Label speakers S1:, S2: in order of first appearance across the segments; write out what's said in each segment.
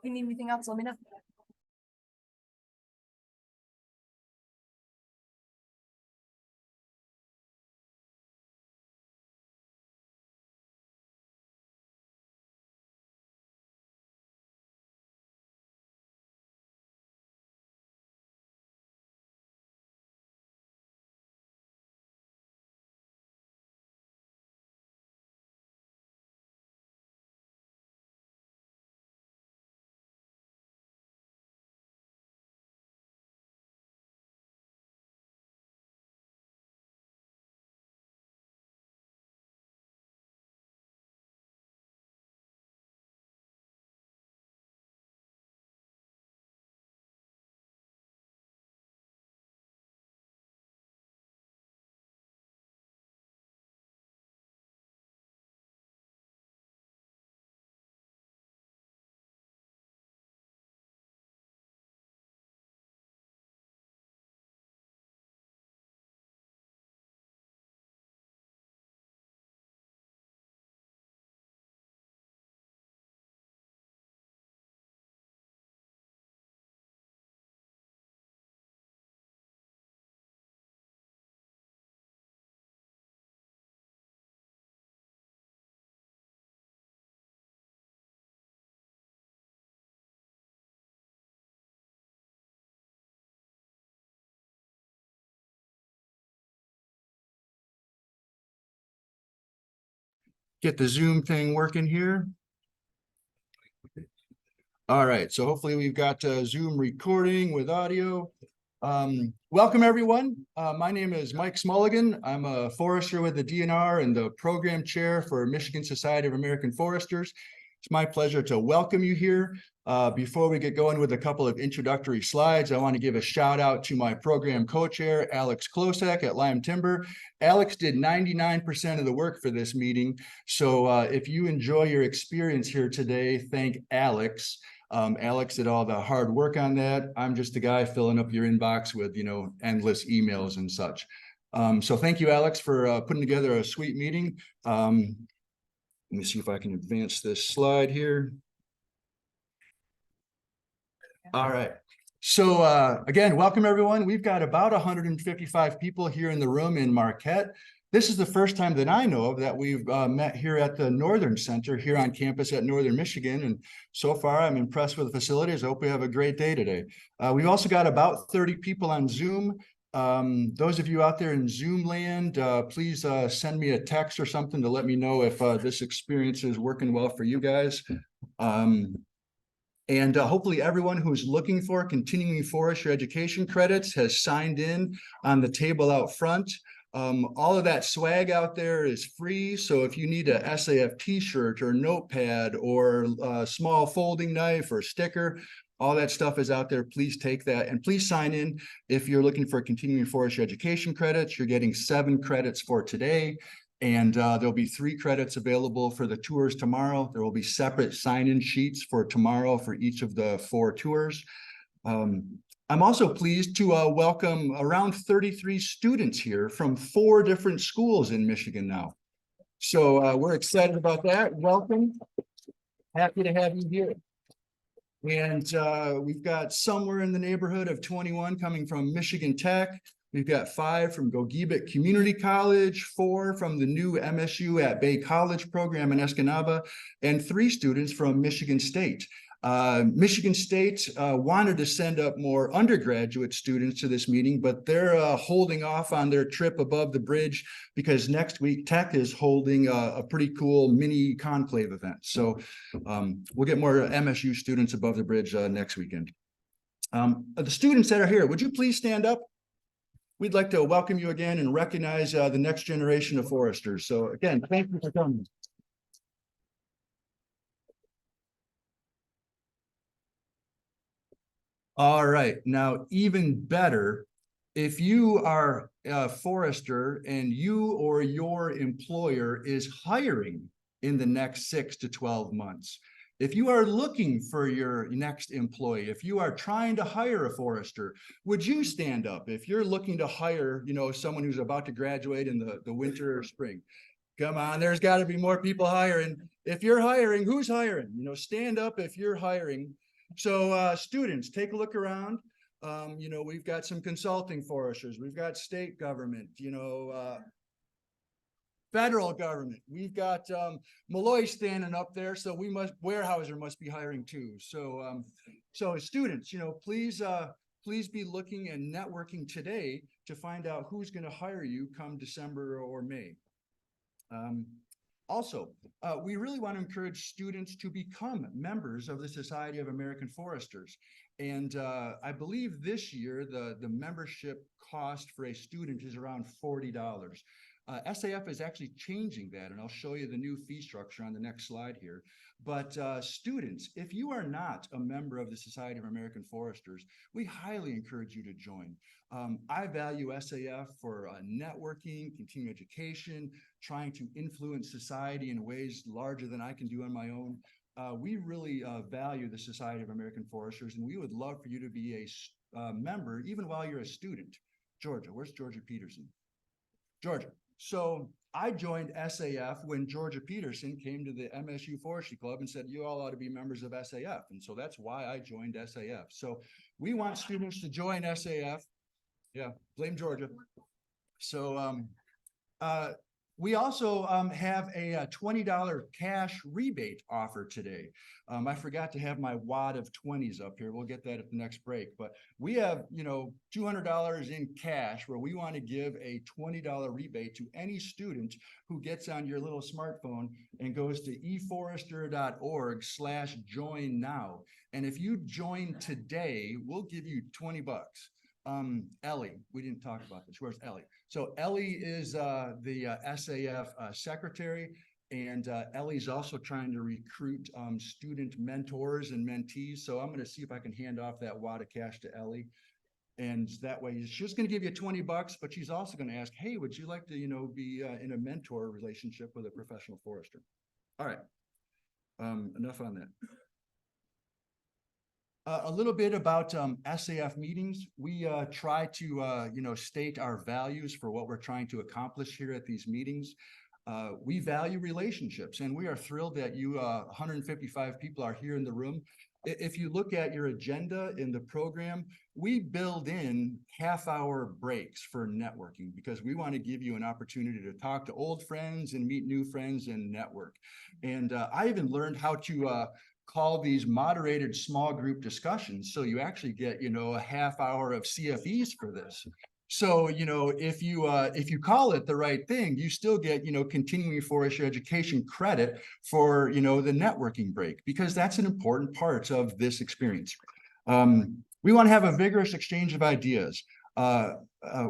S1: you need anything else, let me know.
S2: Get the Zoom thing working here. All right, so hopefully we've got Zoom recording with audio. Welcome everyone. My name is Mike Smulligan. I'm a forester with the DNR and the program chair for Michigan Society of American Foresters. It's my pleasure to welcome you here. Before we get going with a couple of introductory slides, I want to give a shout out to my program co-chair, Alex Klosak at Lime Timber. Alex did 99% of the work for this meeting. So if you enjoy your experience here today, thank Alex. Alex did all the hard work on that. I'm just the guy filling up your inbox with, endless emails and such. So thank you, Alex, for putting together a sweet meeting. Let me see if I can advance this slide here. All right. So again, welcome everyone. We've got about 155 people here in the room in Marquette. This is the first time that I know of that we've met here at the Northern Center here on campus at Northern Michigan. And so far, I'm impressed with the facilities. I hope we have a great day today. We've also got about 30 people on Zoom. Those of you out there in Zoom land, please send me a text or something to let me know if this experience is working well for you guys. And hopefully everyone who's looking for continuing forestry education credits has signed in on the table out front. All of that swag out there is free. So if you need a SAF t-shirt or notepad or a small folding knife or sticker, all that stuff is out there. Please take that and please sign in. If you're looking for continuing forestry education credits, you're getting 7 credits for today. And there'll be 3 credits available for the tours tomorrow. There will be separate sign-in sheets for tomorrow for each of the 4 tours. I'm also pleased to welcome around 33 students here from 4 different schools in Michigan now. So we're excited about that. Welcome. Happy to have you here. And we've got somewhere in the neighborhood of 21 coming from Michigan Tech. We've got 5 from Gogebic Community College, 4 from the new MSU at Bay College program in Escanaba, and 3 students from Michigan State. Michigan State wanted to send up more undergraduate students to this meeting, but they're holding off on their trip above the bridge because next week Tech is holding a pretty cool mini conclave event. So we'll get more MSU students above the bridge next weekend. The students that are here, would you please stand up? We'd like to welcome you again and recognize the next generation of foresters. So again, thank you for coming. All right, now even better, if you are a forester and you or your employer is hiring in the next 6 to 12 months, if you are looking for your next employee, if you are trying to hire a forester, would you stand up? If you're looking to hire, someone who's about to graduate in the winter or spring, come on, there's got to be more people hiring. If you're hiring, who's hiring? Stand up if you're hiring. So students, take a look around. We've got some consulting foresters, we've got state government, federal government. We've got Malloy standing up there, so Weyerhaeuser must be hiring too. So students, please be looking and networking today to find out who's going to hire you come December or May. Also, we really want to encourage students to become members of the Society of American Foresters. And I believe this year, the membership cost for a student is around $40. SAF is actually changing that, and I'll show you the new fee structure on the next slide here. But students, if you are not a member of the Society of American Foresters, we highly encourage you to join. I value SAF for networking, continuing education, trying to influence society in ways larger than I can do on my own. We really value the Society of American Foresters, and we would love for you to be a member even while you're a student. Georgia, where's Georgia Peterson? Georgia. So I joined SAF when Georgia Peterson came to the MSU Forestry Club and said, you all ought to be members of SAF. And so that's why I joined SAF. So we want students to join SAF. Yeah, blame Georgia. So we also have a $20 cash rebate offer today. I forgot to have my wad of 20s up here. We'll get that at the next break. But we have, $200 in cash where we want to give a $20 rebate to any student who gets on your little smartphone and goes to eforester.org/join now. And if you join today, we'll give you 20 bucks. Ellie, we didn't talk about this. Where's Ellie? So Ellie is the SAF secretary, and Ellie's also trying to recruit student mentors and mentees. So I'm going to see if I can hand off that wad of cash to Ellie. And that way she's going to give you 20 bucks, but she's also going to ask, hey, would you like to, be in a mentor relationship with a professional forester? All right. Enough on that. A little bit about SAF meetings. We try to, state our values for what we're trying to accomplish here at these meetings. We value relationships, and we are thrilled that you 155 people are here in the room. If you look at your agenda in the program, we build in half-hour breaks for networking because we want to give you an opportunity to talk to old friends and meet new friends and network. And I even learned how to call these moderated small group discussions. So you actually get, a half hour of CFEs for this. So, if you call it the right thing, you still get, continuing forestry education credit for, the networking break, because that's an important part of this experience. We want to have a vigorous exchange of ideas.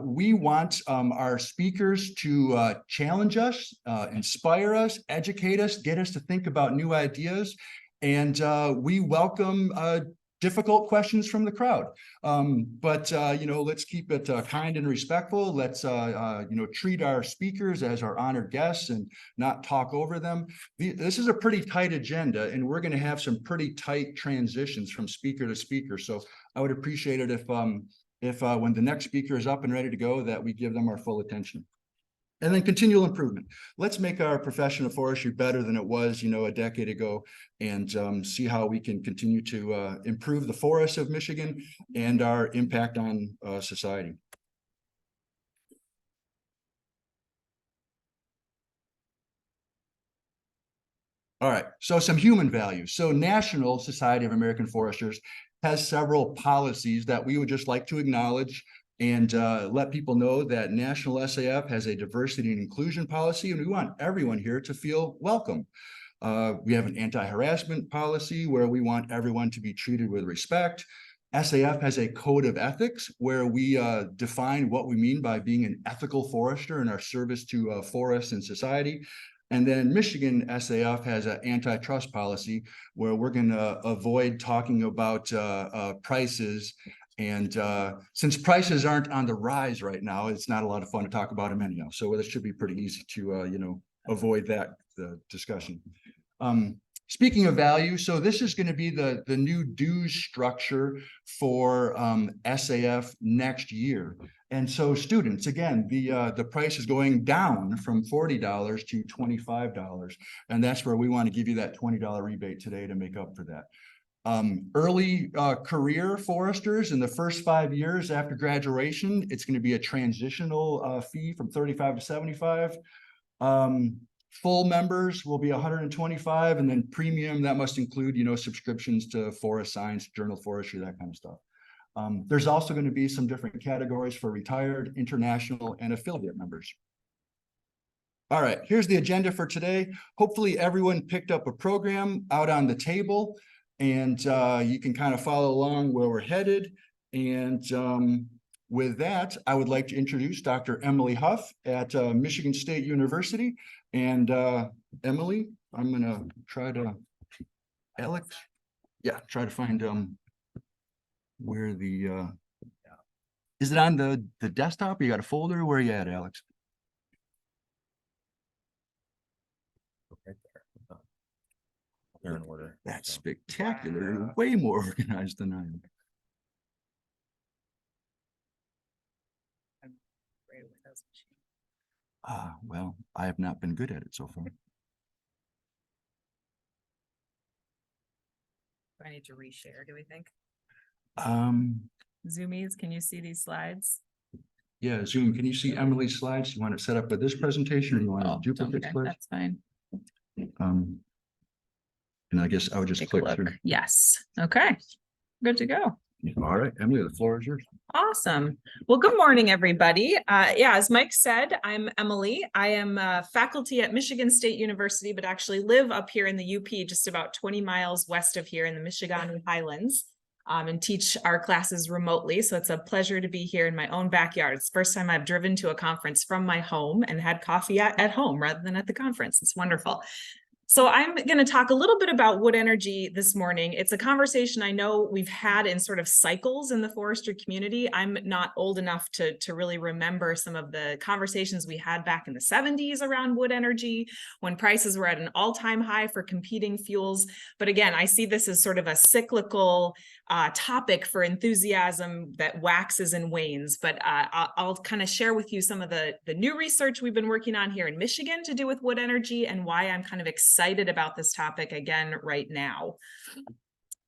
S2: We want our speakers to challenge us, inspire us, educate us, get us to think about new ideas. And we welcome difficult questions from the crowd. But let's keep it kind and respectful. Let's, treat our speakers as our honored guests and not talk over them. This is a pretty tight agenda, and we're going to have some pretty tight transitions from speaker to speaker. So I would appreciate it if when the next speaker is up and ready to go, that we give them our full attention. And then continual improvement. Let's make our profession of forestry better than it was, a decade ago, and see how we can continue to improve the forests of Michigan and our impact on society. All right, so some human values. So National Society of American Foresters has several policies that we would just like to acknowledge and let people know that National SAF has a diversity and inclusion policy, and we want everyone here to feel welcome. We have an anti-harassment policy where we want everyone to be treated with respect. SAF has a code of ethics where we define what we mean by being an ethical forester in our service to forests and society. And then Michigan SAF has an antitrust policy where we're going to avoid talking about prices. And since prices aren't on the rise right now, it's not a lot of fun to talk about them anyhow. So this should be pretty easy to, avoid that discussion. Speaking of value, so this is going to be the new dues structure for SAF next year. And so students, again, the price is going down from $40 to $25. And that's where we want to give you that $20 rebate today to make up for that. Early career foresters in the first 5 years after graduation, it's going to be a transitional fee from 35 to 75. Full members will be 125, and then premium, that must include, subscriptions to Forest Science, Journal Forestry, that kind of stuff. There's also going to be some different categories for retired, international, and affiliate members. All right, here's the agenda for today. Hopefully everyone picked up a program out on the table, and you can kind of follow along where we're headed. And with that, I would like to introduce Dr. Emily Huff at Michigan State University. And Emily, I'm gonna try to, Alex, try to find where the, is it on the desktop? You got a folder? Where are you at, Alex?
S1: Right there. They're in order.
S2: That's spectacular. You're way more organized than I am. Well, I have not been good at it so far.
S3: Do I need to reshare, do we think? Zoomies, can you see these slides?
S2: Yeah, Zoom, can you see Emily's slides? You want it set up with this presentation, or you want to duplicate
S3: Okay,
S2: slides?
S3: that's fine.
S2: And I guess I would just
S3: Take a
S2: click
S3: look.
S2: through.
S3: Yes, okay, good to go.
S2: All right, Emily, the floor is yours.
S3: Awesome. Well, good morning, everybody. As Mike said, I'm Emily. I am faculty at Michigan State University, but actually live up here in the UP, just about 20 miles west of here in the Michigan Highlands, and teach our classes remotely. So it's a pleasure to be here in my own backyard. It's the first time I've driven to a conference from my home and had coffee at home rather than at the conference. It's wonderful. So I'm going to talk a little bit about wood energy this morning. It's a conversation I know we've had in sort of cycles in the forestry community. I'm not old enough to really remember some of the conversations we had back in the 70s around wood energy when prices were at an all-time high for competing fuels. But again, I see this as sort of a cyclical topic for enthusiasm that waxes and wanes. But I'll kind of share with you some of the new research we've been working on here in Michigan to do with wood energy and why I'm kind of excited about this topic again right now.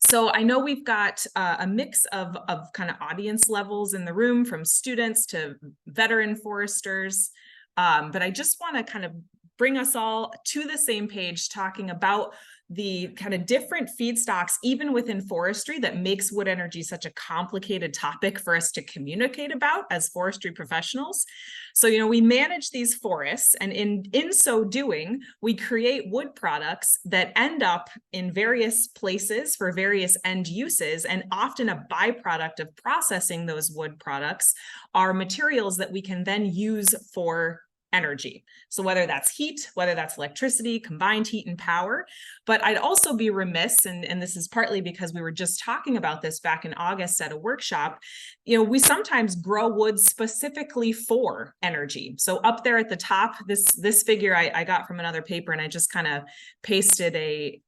S3: So I know we've got a mix of kind of audience levels in the room, from students to veteran foresters. But I just want to kind of bring us all to the same page, talking about the kind of different feedstocks, even within forestry, that makes wood energy such a complicated topic for us to communicate about as forestry professionals. So, we manage these forests, and in so doing, we create wood products that end up in various places for various end uses. And often a byproduct of processing those wood products are materials that we can then use for energy. So whether that's heat, whether that's electricity, combined heat and power. But I'd also be remiss, and this is partly because we were just talking about this back in August at a workshop, we sometimes grow wood specifically for energy. So up there at the top, this figure I got from another paper, and I just kind of pasted a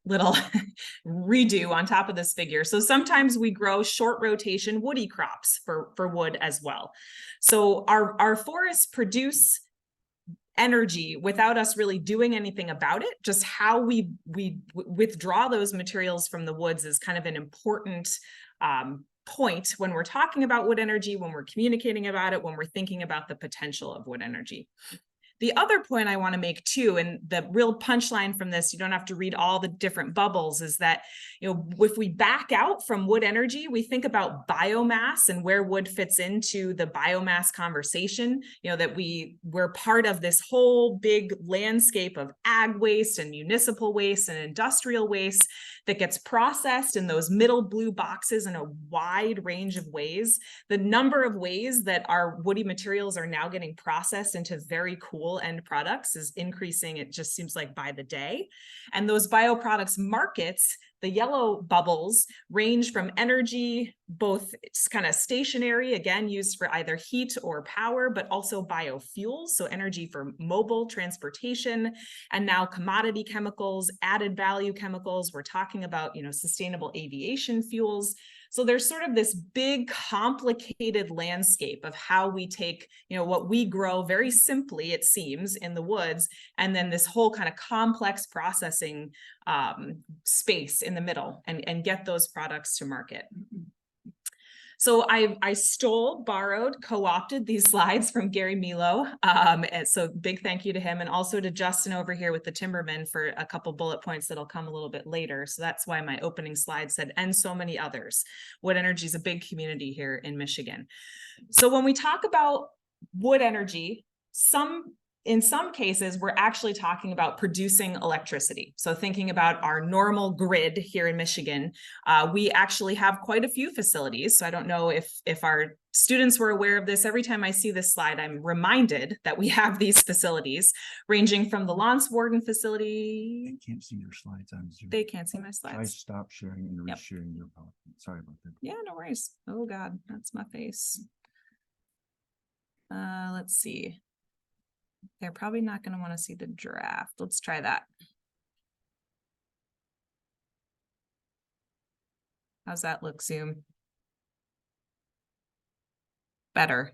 S3: little redo on top of this figure. So sometimes we grow short rotation woody crops for wood as well. So our forests produce energy without us really doing anything about it. Just how we withdraw those materials from the woods is kind of an important point when we're talking about wood energy, when we're communicating about it, when we're thinking about the potential of wood energy. The other point I want to make too, and the real punchline from this, you don't have to read all the different bubbles, is that, if we back out from wood energy, we think about biomass and where wood fits into the biomass conversation, that we're part of this whole big landscape of ag waste and municipal waste and industrial waste that gets processed in those middle blue boxes in a wide range of ways. The number of ways that our woody materials are now getting processed into very cool end products is increasing. It just seems like by the day. And those bioproducts markets, the yellow bubbles, range from energy, both kind of stationary, again, used for either heat or power, but also biofuels, so energy for mobile transportation, and now commodity chemicals, added value chemicals. We're talking about, sustainable aviation fuels. So there's sort of this big complicated landscape of how we take, what we grow very simply, it seems, in the woods, and then this whole kind of complex processing space in the middle and get those products to market. So I stole, borrowed, co-opted these slides from Gary Milo. And so big thank you to him, and also to Justin over here with the Timberman for a couple bullet points that'll come a little bit later. So that's why my opening slide said, and so many others. Wood energy is a big community here in Michigan. So when we talk about wood energy, in some cases, we're actually talking about producing electricity. So thinking about our normal grid here in Michigan, we actually have quite a few facilities. So I don't know if our students were aware of this. Every time I see this slide, I'm reminded that we have these facilities ranging from the Lance Warden facility.
S2: I can't see your slides on Zoom.
S3: They can't see my slides.
S2: I stopped sharing and
S3: Yep.
S2: resharing your PowerPoint. Sorry about that.
S3: Yeah, no worries. Oh God, that's my face. Let's see. They're probably not going to want to see the draft. Let's try that. How's that look, Zoom? Better.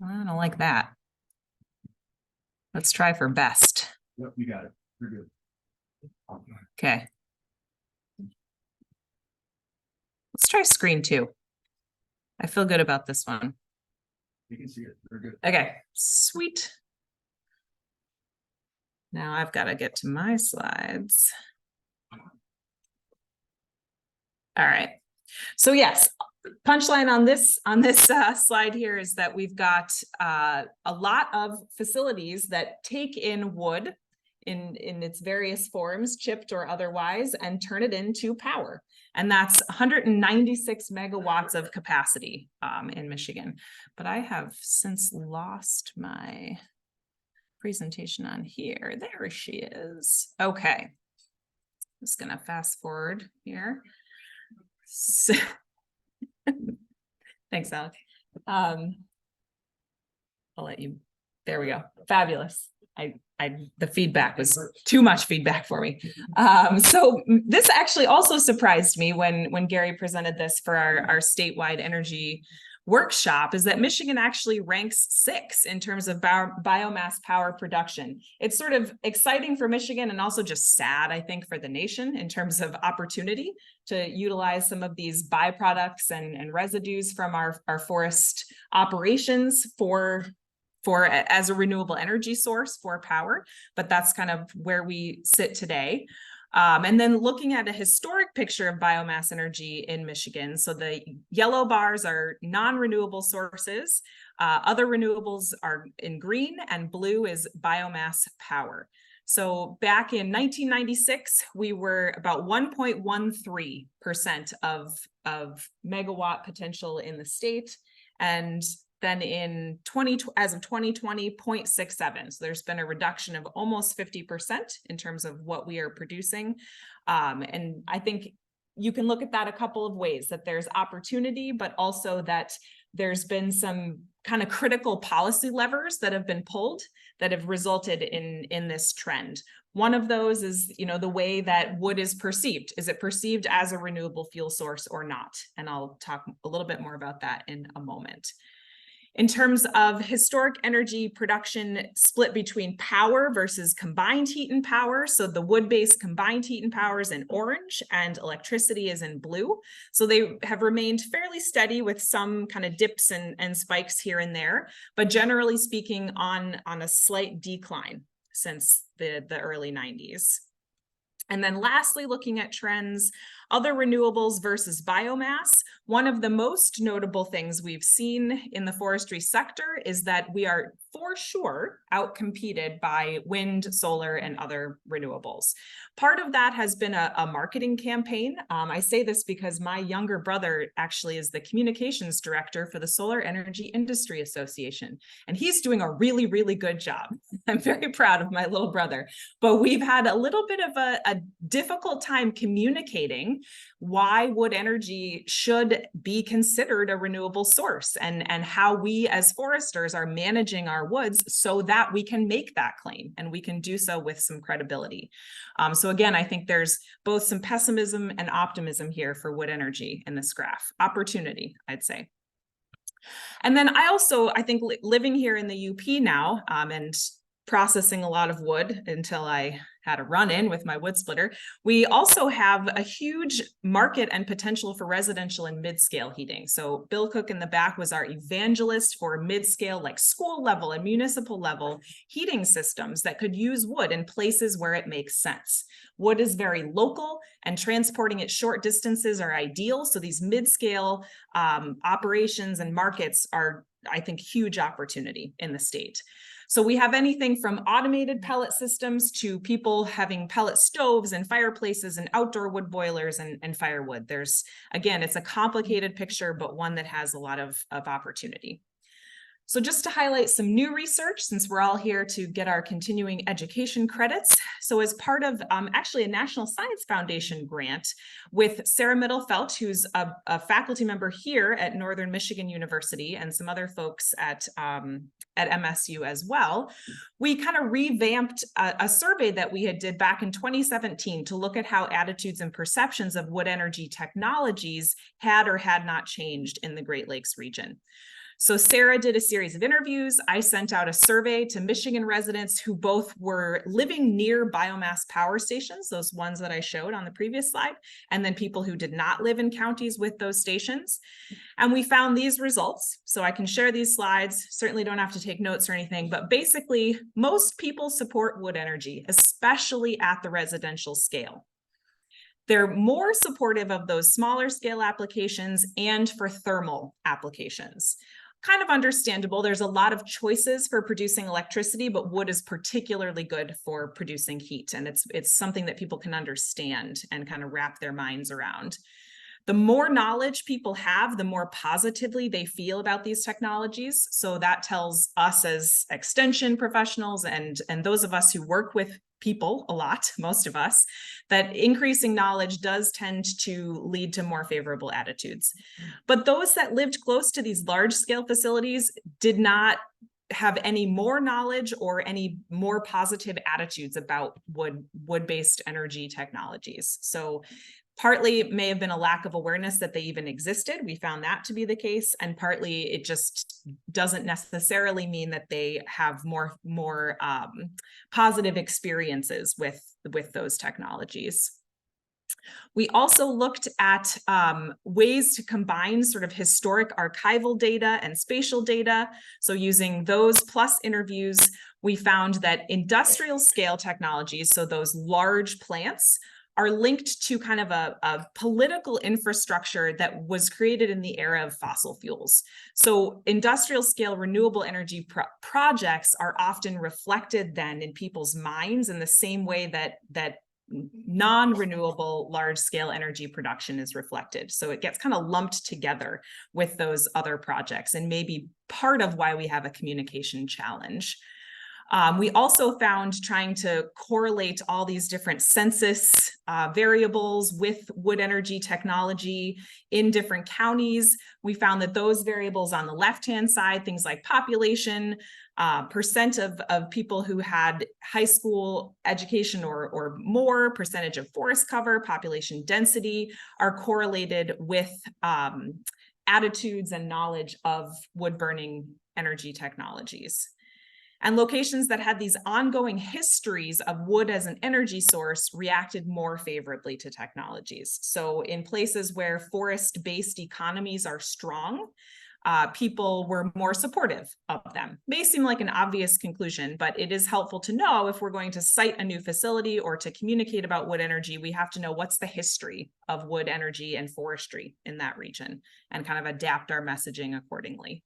S3: I don't like that. Let's try for best.
S2: Yep, you got it. You're good.
S3: Okay. Let's try screen 2. I feel good about this one.
S2: You can see it. You're good.
S3: Okay, sweet. Now I've got to get to my slides. All right. So yes, punchline on this slide here is that we've got a lot of facilities that take in wood in its various forms, chipped or otherwise, and turn it into power. And that's 196 megawatts of capacity in Michigan. But I have since lost my presentation on here. There she is. Okay. Just gonna fast forward here. So, thanks, Alex. I'll let you. There we go. Fabulous. The feedback was too much feedback for me. So this actually also surprised me when Gary presented this for our statewide energy workshop, is that Michigan actually ranks 6 in terms of biomass power production. It's sort of exciting for Michigan and also just sad, I think, for the nation in terms of opportunity to utilize some of these byproducts and residues from our forest operations for as a renewable energy source for power. But that's kind of where we sit today. And then looking at a historic picture of biomass energy in Michigan. So the yellow bars are non-renewable sources. Other renewables are in green, and blue is biomass power. So back in 1996, we were about 1.13% of megawatt potential in the state. And then as of 2020, 0.67. So there's been a reduction of almost 50% in terms of what we are producing. And I think you can look at that a couple of ways, that there's opportunity, but also that there's been some kind of critical policy levers that have been pulled that have resulted in this trend. One of those is, the way that wood is perceived. Is it perceived as a renewable fuel source or not? And I'll talk a little bit more about that in a moment. In terms of historic energy production split between power versus combined heat and power. So the wood-based combined heat and power is in orange and electricity is in blue. So they have remained fairly steady with some kind of dips and spikes here and there, but generally speaking on a slight decline since the early 90s. And then lastly, looking at trends, other renewables versus biomass. One of the most notable things we've seen in the forestry sector is that we are for sure outcompeted by wind, solar, and other renewables. Part of that has been a marketing campaign. I say this because my younger brother actually is the communications director for the Solar Energy Industry Association, and he's doing a really, really good job. I'm very proud of my little brother, but we've had a little bit of a difficult time communicating why wood energy should be considered a renewable source and how we as foresters are managing our our woods so that we can make that claim and we can do so with some credibility. So again, I think there's both some pessimism and optimism here for wood energy in this graph. Opportunity, I'd say. And then I think living here in the UP now and processing a lot of wood until I had a run-in with my wood splitter, we also have a huge market and potential for residential and mid-scale heating. So Bill Cook in the back was our evangelist for mid-scale, like school level and municipal level heating systems that could use wood in places where it makes sense. Wood is very local and transporting it short distances are ideal. So these mid-scale operations and markets are, I think, huge opportunity in the state. So we have anything from automated pellet systems to people having pellet stoves and fireplaces and outdoor wood boilers and firewood. There's, again, it's a complicated picture, but one that has a lot of opportunity. So just to highlight some new research, since we're all here to get our continuing education credits. So as part of actually a National Science Foundation grant with Sarah Mittelfelt, who's a faculty member here at Northern Michigan University and some other folks at MSU as well, we kind of revamped a survey that we did back in 2017 to look at how attitudes and perceptions of wood energy technologies had or had not changed in the Great Lakes region. So Sarah did a series of interviews. I sent out a survey to Michigan residents who both were living near biomass power stations, those ones that I showed on the previous slide, and then people who did not live in counties with those stations. And we found these results. So I can share these slides, certainly don't have to take notes or anything, but basically most people support wood energy, especially at the residential scale. They're more supportive of those smaller scale applications and for thermal applications. Kind of understandable. There's a lot of choices for producing electricity, but wood is particularly good for producing heat. And it's something that people can understand and kind of wrap their minds around. The more knowledge people have, the more positively they feel about these technologies. So that tells us as extension professionals and those of us who work with people a lot, most of us, that increasing knowledge does tend to lead to more favorable attitudes. But those that lived close to these large scale facilities did not have any more knowledge or any more positive attitudes about wood-based energy technologies. So partly it may have been a lack of awareness that they even existed. We found that to be the case. And partly it just doesn't necessarily mean that they have more positive experiences with those technologies. We also looked at ways to combine sort of historic archival data and spatial data. So using those plus interviews, we found that industrial scale technologies, so those large plants, are linked to kind of a political infrastructure that was created in the era of fossil fuels. So industrial scale renewable energy projects are often reflected then in people's minds in the same way that non-renewable large scale energy production is reflected. So it gets kind of lumped together with those other projects and maybe part of why we have a communication challenge. We also found trying to correlate all these different census variables with wood energy technology in different counties. We found that those variables on the left-hand side, things like population, percent of people who had high school education or more, percentage of forest cover, population density, are correlated with attitudes and knowledge of wood burning energy technologies. And locations that had these ongoing histories of wood as an energy source reacted more favorably to technologies. So in places where forest-based economies are strong, people were more supportive of them. May seem like an obvious conclusion, but it is helpful to know if we're going to site a new facility or to communicate about wood energy, we have to know what's the history of wood energy and forestry in that region and kind of adapt our messaging accordingly.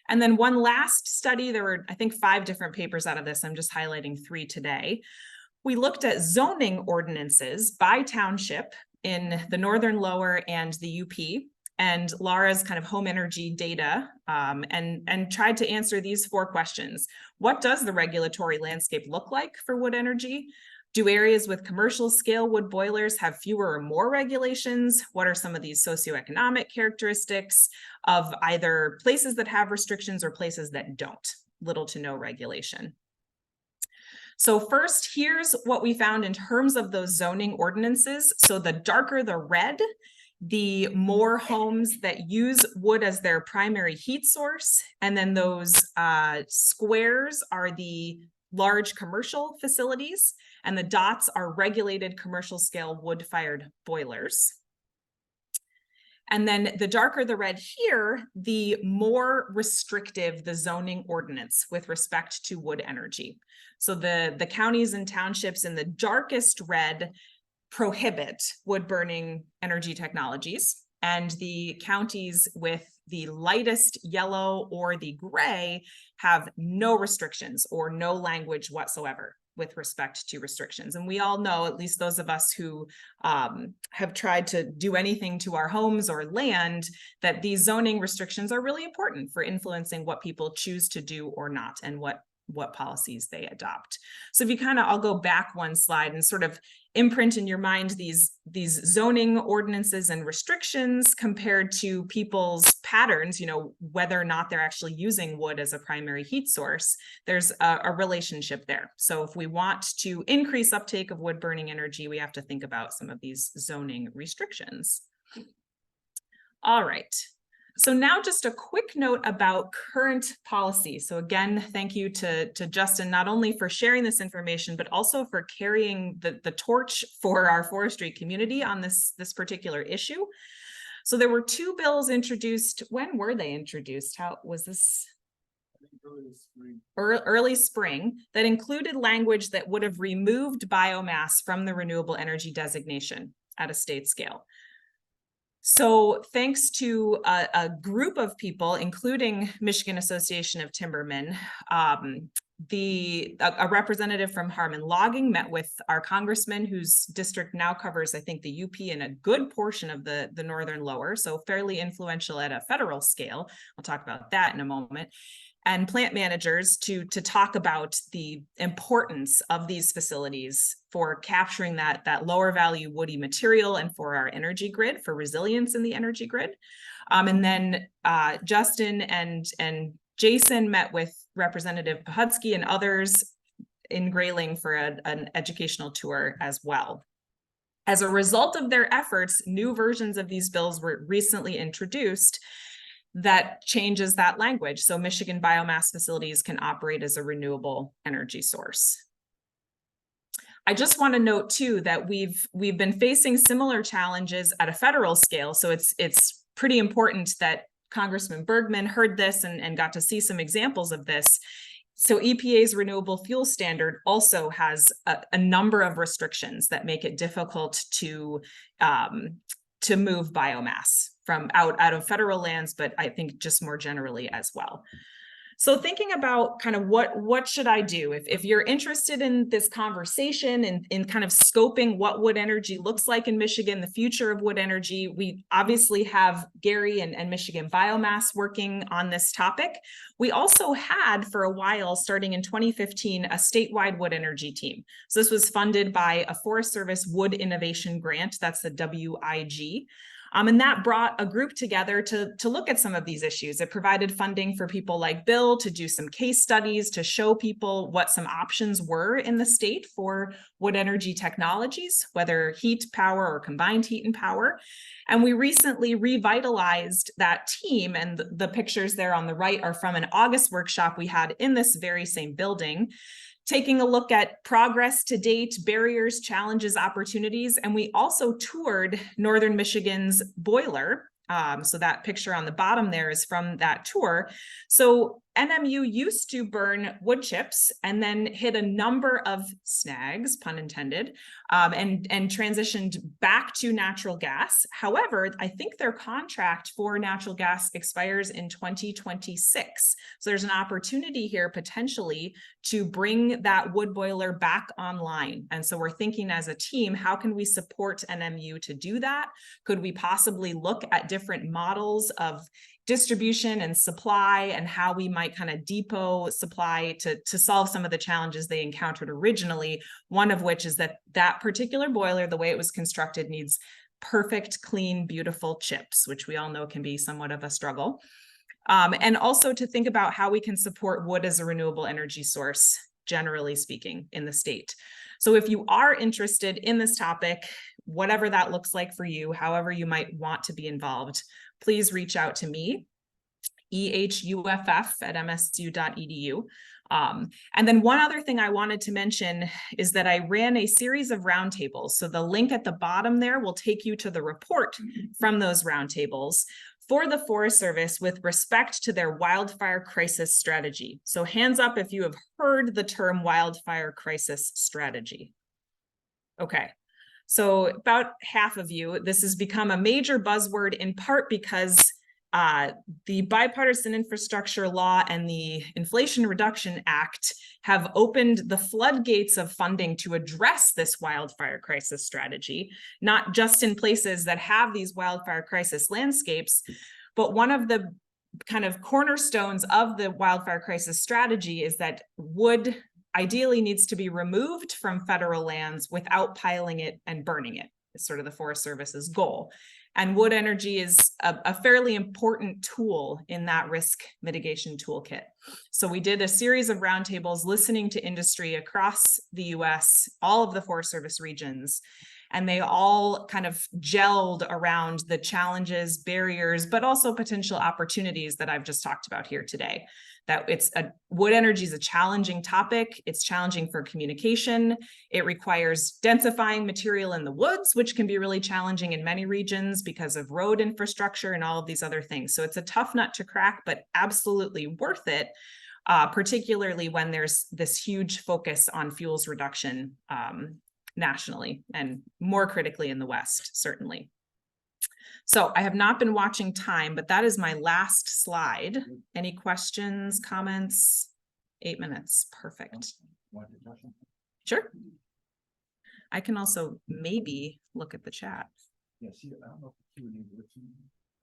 S3: And then one last study, there were, I think, 5 different papers out of this. I'm just highlighting 3 today. We looked at zoning ordinances by township in the Northern Lower and the UP, and Laura's kind of home energy data, and tried to answer these 4 questions. What does the regulatory landscape look like for wood energy? Do areas with commercial scale wood boilers have fewer or more regulations? What are some of these socioeconomic characteristics of either places that have restrictions or places that don't? Little to no regulation. So first, here's what we found in terms of those zoning ordinances. So the darker the red, the more homes that use wood as their primary heat source. And then those squares are the large commercial facilities, and the dots are regulated commercial scale wood-fired boilers. And then the darker the red here, the more restrictive the zoning ordinance with respect to wood energy. So the counties and townships in the darkest red prohibit wood burning energy technologies, and the counties with the lightest yellow or the gray have no restrictions or no language whatsoever with respect to restrictions. And we all know, at least those of us who have tried to do anything to our homes or land, that these zoning restrictions are really important for influencing what people choose to do or not, and what policies they adopt. So if you I'll go back one slide and sort of imprint in your mind these zoning ordinances and restrictions compared to people's patterns, whether or not they're actually using wood as a primary heat source, there's a relationship there. So if we want to increase uptake of wood burning energy, we have to think about some of these zoning restrictions. All right. So now just a quick note about current policy. So again, thank you to Justin, not only for sharing this information, but also for carrying the torch for our forestry community on this particular issue. So there were 2 bills introduced. When were they introduced? How was this? Early spring, that included language that would have removed biomass from the renewable energy designation at a state scale. So thanks to a group of people, including Michigan Association of Timbermen, a representative from Harmon Logging met with our congressman, whose district now covers, I think, the UP and a good portion of the northern lower, so fairly influential at a federal scale. I'll talk about that in a moment. And plant managers to talk about the importance of these facilities for capturing that lower value woody material and for our energy grid, for resilience in the energy grid. And then Justin and Jason met with Representative Pahutsky and others in Grayling for an educational tour as well. As a result of their efforts, new versions of these bills were recently introduced that changes that language. So Michigan biomass facilities can operate as a renewable energy source. I just want to note too that we've been facing similar challenges at a federal scale. So it's pretty important that Congressman Bergman heard this and got to see some examples of this. So EPA's renewable fuel standard also has a number of restrictions that make it difficult to move biomass from out of federal lands, but I think just more generally as well. So thinking about what should I do? If you're interested in this conversation and in kind of scoping what wood energy looks like in Michigan, the future of wood energy, we obviously have Gary and Michigan Biomass working on this topic. We also had for a while, starting in 2015, a statewide wood energy team. So this was funded by a Forest Service Wood Innovation Grant, that's the WIG. And that brought a group together to look at some of these issues. It provided funding for people like Bill to do some case studies, to show people what some options were in the state for wood energy technologies, whether heat, power, or combined heat and power. And we recently revitalized that team, and the pictures there on the right are from an August workshop we had in this very same building, taking a look at progress to date, barriers, challenges, opportunities. And we also toured Northern Michigan's boiler. So that picture on the bottom there is from that tour. So NMU used to burn wood chips and then hit a number of snags, pun intended, and transitioned back to natural gas. However, I think their contract for natural gas expires in 2026. So there's an opportunity here potentially to bring that wood boiler back online. And so we're thinking as a team, how can we support NMU to do that? Could we possibly look at different models of distribution and supply and how we might kind of depot supply to solve some of the challenges they encountered originally. One of which is that that particular boiler, the way it was constructed, needs perfect, clean, beautiful chips, which we all know can be somewhat of a struggle. And also to think about how we can support wood as a renewable energy source, generally speaking, in the state. So if you are interested in this topic, whatever that looks like for you, however you might want to be involved, please reach out to me, ehuff@msu.edu. And then one other thing I wanted to mention is that I ran a series of roundtables. So the link at the bottom there will take you to the report from those roundtables for the Forest Service with respect to their wildfire crisis strategy. So hands up if you have heard the term wildfire crisis strategy. Okay. So about half of you, this has become a major buzzword in part because the Bipartisan Infrastructure Law and the Inflation Reduction Act have opened the floodgates of funding to address this wildfire crisis strategy, not just in places that have these wildfire crisis landscapes, but one of the kind of cornerstones of the wildfire crisis strategy is that wood ideally needs to be removed from federal lands without piling it and burning it. It's sort of the Forest Service's goal. And wood energy is a fairly important tool in that risk mitigation toolkit. So we did a series of roundtables listening to industry across the US, all of the Forest Service regions, and they all kind of gelled around the challenges, barriers, but also potential opportunities that I've just talked about here today. That wood energy is a challenging topic. It's challenging for communication. It requires densifying material in the woods, which can be really challenging in many regions because of road infrastructure and all of these other things. So it's a tough nut to crack, but absolutely worth it, particularly when there's this huge focus on fuels reduction nationally and more critically in the West, certainly. So I have not been watching time, but that is my last slide. Any questions, comments? 8 minutes, perfect. Sure. I can also maybe look at the chat.
S2: Yeah, see, I don't know if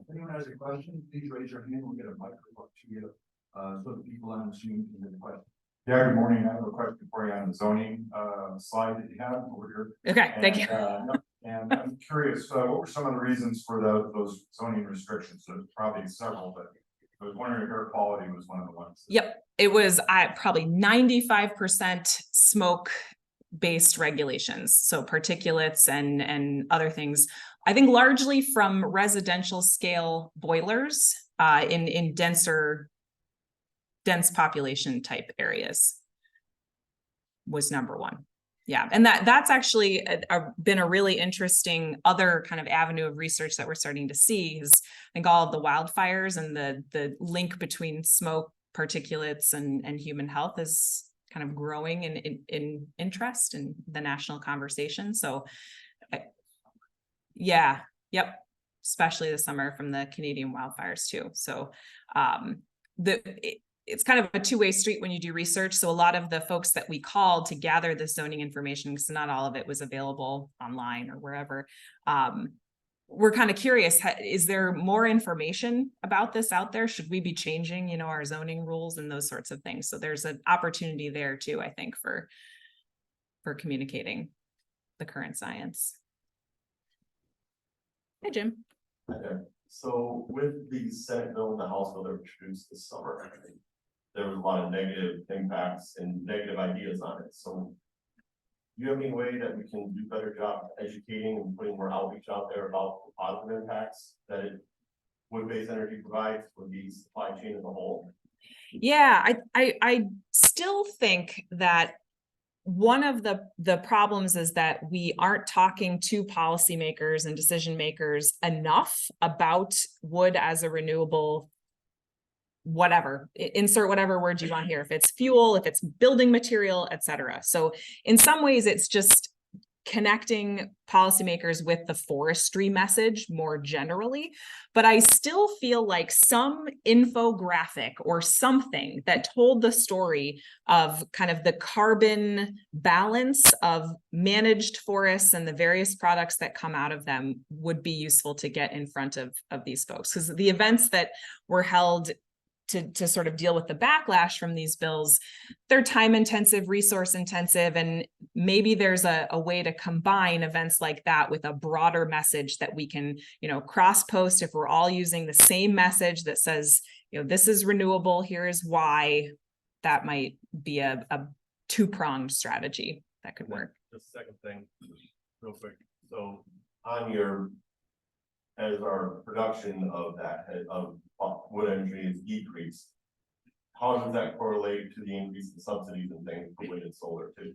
S2: if anyone has a question, please raise your hand. We'll get a microphone to you. So the people on the Zoom can get a question.
S4: Yeah, good morning. I have a question for you on the zoning slide that you have over here.
S3: Okay, thank you.
S4: And I'm curious, what were some of the reasons for those zoning restrictions? There's probably several, but I was wondering if air quality was one of the ones.
S3: Yep, it was probably 95% smoke-based regulations, so particulates and other things. I think largely from residential scale boilers in dense population type areas was number one. Yeah, and that's actually been a really interesting other kind of avenue of research that we're starting to see is I think all of the wildfires and the link between smoke, particulates, and human health is kind of growing in interest in the national conversation. So yeah, yep, especially this summer from the Canadian wildfires too. So it's kind of a two-way street when you do research. So a lot of the folks that we called to gather the zoning information, because not all of it was available online or wherever, we're kind of curious, is there more information about this out there? Should we be changing, our zoning rules and those sorts of things? So there's an opportunity there too, I think, for communicating the current science. Hey, Jim.
S5: Okay. So with the Senate bill and the House bill that were introduced this summer, there was a lot of negative impacts and negative ideas on it. So do you have any way that we can do a better job educating and putting more outreach out there about the positive impacts that wood-based energy provides for the supply chain as a whole?
S3: Yeah, I still think that one of the problems is that we aren't talking to policymakers and decision makers enough about wood as a renewable whatever, insert whatever word you want here, if it's fuel, if it's building material, etc. So in some ways it's just connecting policymakers with the forestry message more generally, but I still feel like some infographic or something that told the story of kind of the carbon balance of managed forests and the various products that come out of them would be useful to get in front of these folks. Because the events that were held to sort of deal with the backlash from these bills, they're time intensive, resource intensive, and maybe there's a way to combine events like that with a broader message that we can, cross post if we're all using the same message that says, this is renewable, here is why. That might be a two-pronged strategy that could work.
S5: The second thing, real quick, so as our production of wood energy is decreased, how does that correlate to the increase in subsidies and things for wind and solar too?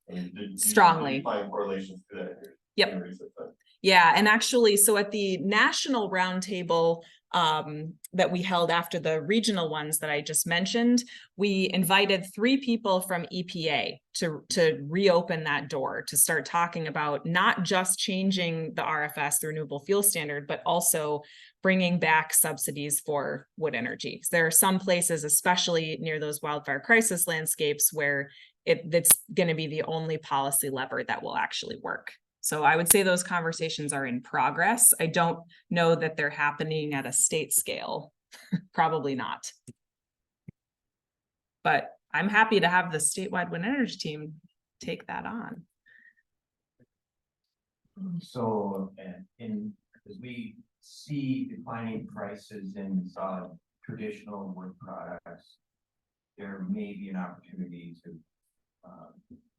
S5: I mean, did you
S3: Strongly.
S5: find correlations to that in
S3: Yep.
S5: your research then?
S3: Yeah, and actually, so at the national roundtable that we held after the regional ones that I just mentioned, we invited 3 people from EPA to reopen that door, to start talking about not just changing the RFS, the renewable fuel standard, but also bringing back subsidies for wood energy. There are some places, especially near those wildfire crisis landscapes, where it's going to be the only policy lever that will actually work. So I would say those conversations are in progress. I don't know that they're happening at a state scale. Probably not. But I'm happy to have the statewide wind energy team take that on.
S6: So, as we see declining prices in traditional wood products, there may be an opportunity to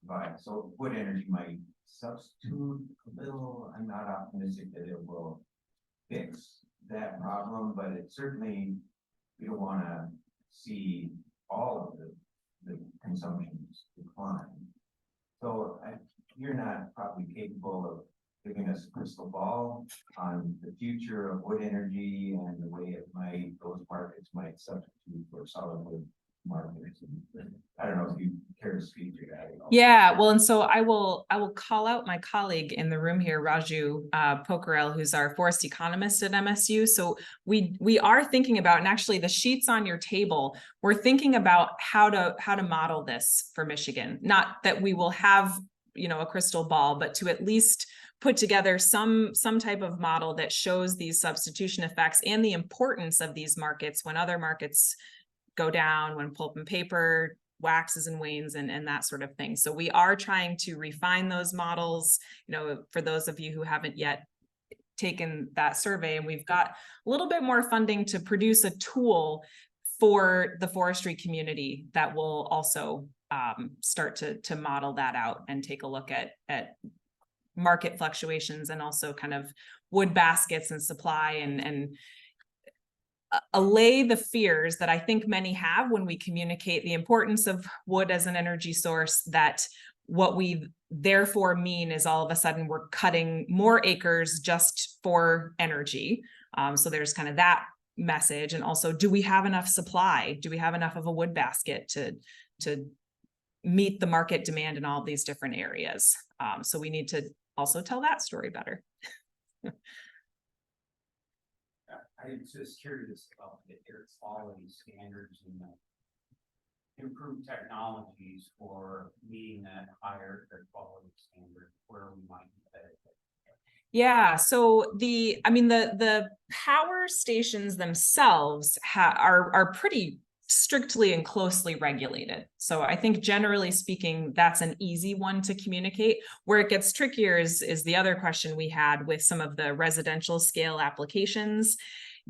S6: provide. So wood energy might substitute a little. I'm not optimistic that it will fix that problem, but it certainly, we don't want to see all of the consumptions decline. So you're not probably capable of giving us a crystal ball on the future of wood energy and the way those markets might substitute for solid wood markets. I don't know if you care to speak to that at all.
S3: Yeah, well, and so I will call out my colleague in the room here, Raju Pokharel, who's our forest economist at MSU. So we are thinking about, and actually the sheets on your table, we're thinking about how to model this for Michigan. Not that we will have, a crystal ball, but to at least put together some type of model that shows these substitution effects and the importance of these markets when other markets go down, when pulp and paper waxes and wanes, and that sort of thing. So we are trying to refine those models, for those of you who haven't yet taken that survey, and we've got a little bit more funding to produce a tool for the forestry community that will also start to model that out and take a look at market fluctuations and also kind of wood baskets and supply and allay the fears that I think many have when we communicate the importance of wood as an energy source, that what we therefore mean is all of a sudden we're cutting more acres just for energy. So there's kind of that message. And also, do we have enough supply? Do we have enough of a wood basket to meet the market demand in all of these different areas? So we need to also tell that story better.
S6: I'm just curious about the air quality standards and the improved technologies for meeting that higher air quality standard, where we might be better.
S3: Yeah, so the power stations themselves are pretty strictly and closely regulated. So I think generally speaking, that's an easy one to communicate. Where it gets trickier is the other question we had with some of the residential scale applications.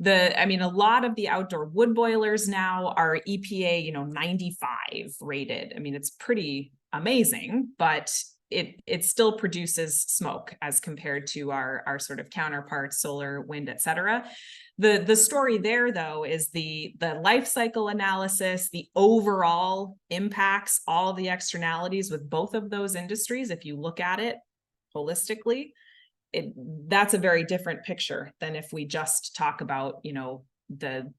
S3: A lot of the outdoor wood boilers now are EPA, 95 rated. It's pretty amazing, but it still produces smoke as compared to our sort of counterparts, solar, wind, et cetera. The story there, though, is the life cycle analysis, the overall impacts, all the externalities with both of those industries. If you look at it holistically, that's a very different picture than if we just talk about, the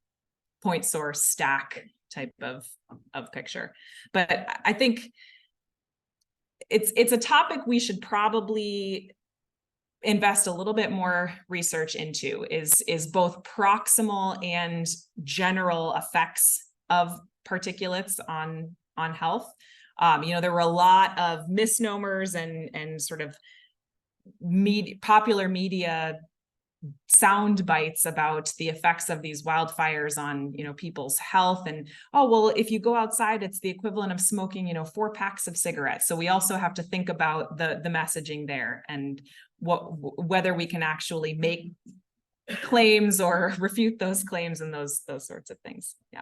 S3: point source stack type of picture. But I think it's a topic we should probably invest a little bit more research into, is both proximal and general effects of particulates on health. There were a lot of misnomers and sort of popular media sound bites about the effects of these wildfires on, people's health. And, oh, well, if you go outside, it's the equivalent of smoking, 4 packs of cigarettes. So we also have to think about the messaging there, and whether we can actually make claims or refute those claims and those sorts of things. Yeah.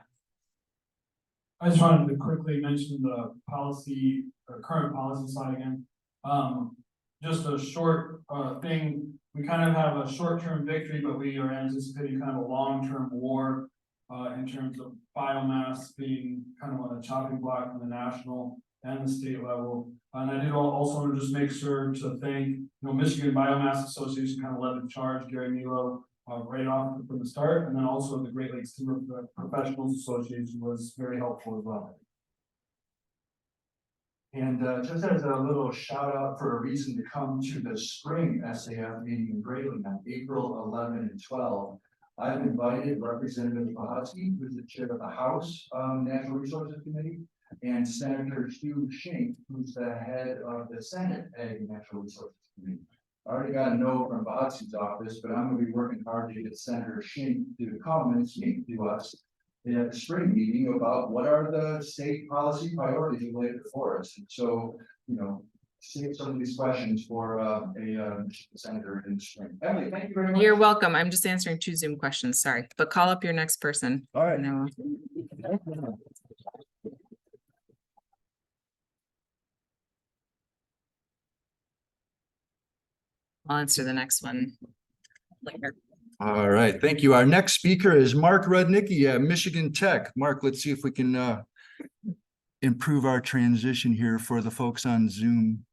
S7: I just wanted to quickly mention the policy or current policy slide again. Just a short thing. We kind of have a short-term victory, but we are anticipating kind of a long-term war in terms of biomass being kind of on the chopping block from the national and the state level. And I did also want to just make sure to thank, Michigan Biomass Association kind of led the charge, Gary Milo, right off from the start, and then also the Great Lakes Timber Professionals Association was very helpful as well.
S2: And just as a little shout out for a reason to come to the spring SAF meeting in Grayling on April 11 and 12, I've invited Representative Bahatsky, who's the chair of the House Natural Resources Committee, and Senator Hugh Shink, who's the head of the Senate Ag Natural Resources Committee. I already got a note from Bahatsky's office, but I'm going to be working hard to get Senator Shink to come and speak to us at the spring meeting about what are the state policy priorities related to forests. And so, save some of these questions for a senator in the spring. Emily, thank you very much.
S3: You're welcome. I'm just answering 2 Zoom questions, sorry, but call up your next person.
S2: All right.
S3: No. I'll answer the next one later.
S2: All right, thank you. Our next speaker is Mark Rudnicki at Michigan Tech. Mark, let's see if we can improve our transition here for the folks on Zoom.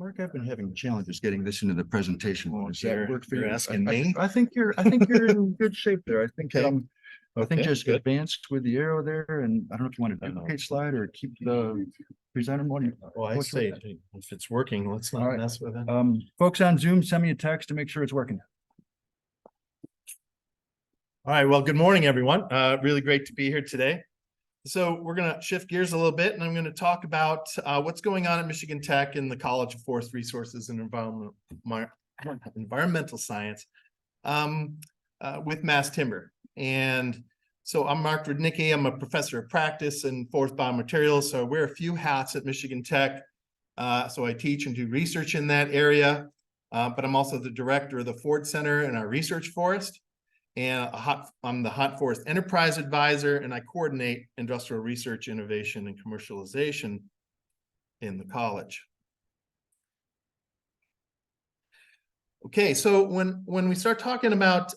S2: Mark, I've been having challenges getting this into the presentation. Does that work for you?
S1: You're asking me?
S2: I think you're in good shape there. I think
S1: Okay.
S2: I think
S1: Okay,
S2: just
S1: good.
S2: advanced with the arrow there, and I don't know if you want to duplicate slide or keep the presenter mode.
S1: Well, I say, if it's working, let's
S2: All
S1: not
S2: right.
S1: mess with it.
S2: Folks on Zoom, send me a text to make sure it's working.
S1: All right, well, good morning, everyone. Really great to be here today. So we're going to shift gears a little bit, and I'm going to talk about what's going on at Michigan Tech in the College of Forest Resources and Environmental Science with mass timber. And so I'm Mark Rudnicki. I'm a professor of practice in forest biomaterials. So I wear a few hats at Michigan Tech. So I teach and do research in that area, but I'm also the director of the Ford Center in our research forest. And I'm the Hot Forest Enterprise Advisor, and I coordinate industrial research, innovation, and commercialization in the college. Okay, so when we start talking about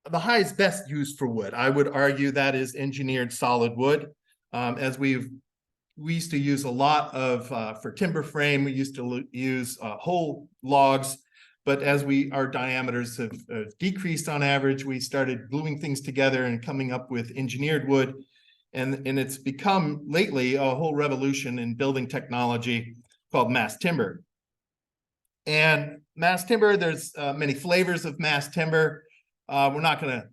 S1: the highest best use for wood, I would argue that is engineered solid wood. As we used to use a lot of for timber frame, we used to use whole logs. But as our diameters have decreased on average, we started gluing things together and coming up with engineered wood. And it's become lately a whole revolution in building technology called mass timber. And mass timber, there's many flavors of mass timber. I'm not gonna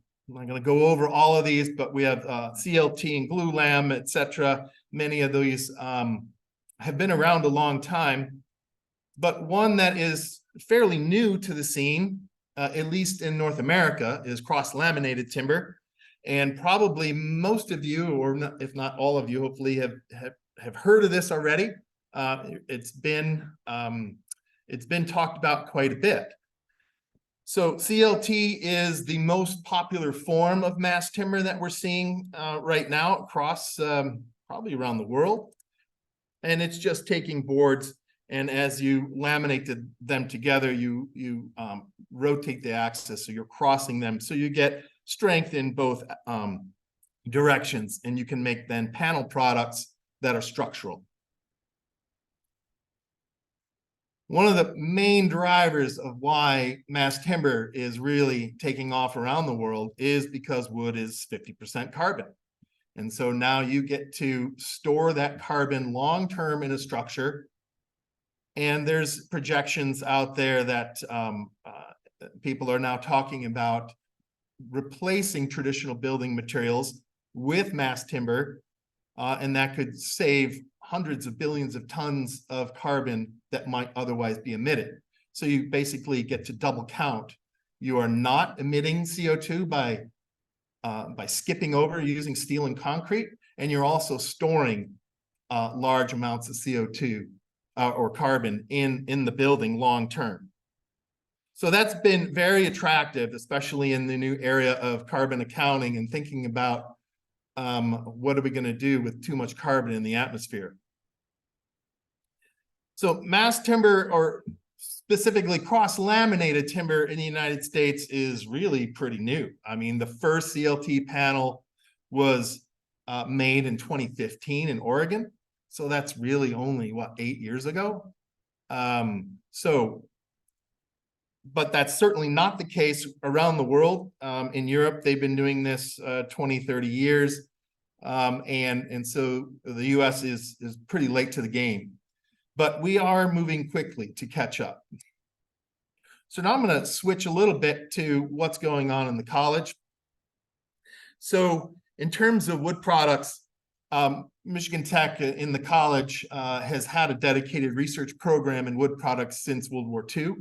S1: go over all of these, but we have CLT and glulam, etc. Many of these have been around a long time, but one that is fairly new to the scene, at least in North America, is cross-laminated timber. And probably most of you, or not, if not all of you, hopefully have heard of this already. It's been talked about quite a bit. So CLT is the most popular form of mass timber that we're seeing right now across probably around the world. And it's just taking boards, and as you laminate them together, you rotate the axis, so you're crossing them, so you get strength in both directions, and you can make then panel products that are structural. One of the main drivers of why mass timber is really taking off around the world is because wood is 50% carbon. And so now you get to store that carbon long-term in a structure. And there's projections out there that people are now talking about replacing traditional building materials with mass timber. And that could save hundreds of billions of tons of carbon that might otherwise be emitted. So you basically get to double count. You are not emitting CO2 by skipping over using steel and concrete, and you're also storing large amounts of CO2 or carbon in the building long term. So that's been very attractive, especially in the new area of carbon accounting and thinking about what are we going to do with too much carbon in the atmosphere. So mass timber, or specifically cross-laminated timber in the United States, is really pretty new. I mean, the first CLT panel was made in 2015 in Oregon. So that's really only, what, 8 years ago? But that's certainly not the case around the world. In Europe, they've been doing this 20, 30 years. And so the US is pretty late to the game. But we are moving quickly to catch up. So now I'm going to switch a little bit to what's going on in the college. So in terms of wood products, Michigan Tech in the college has had a dedicated research program in wood products since World War II.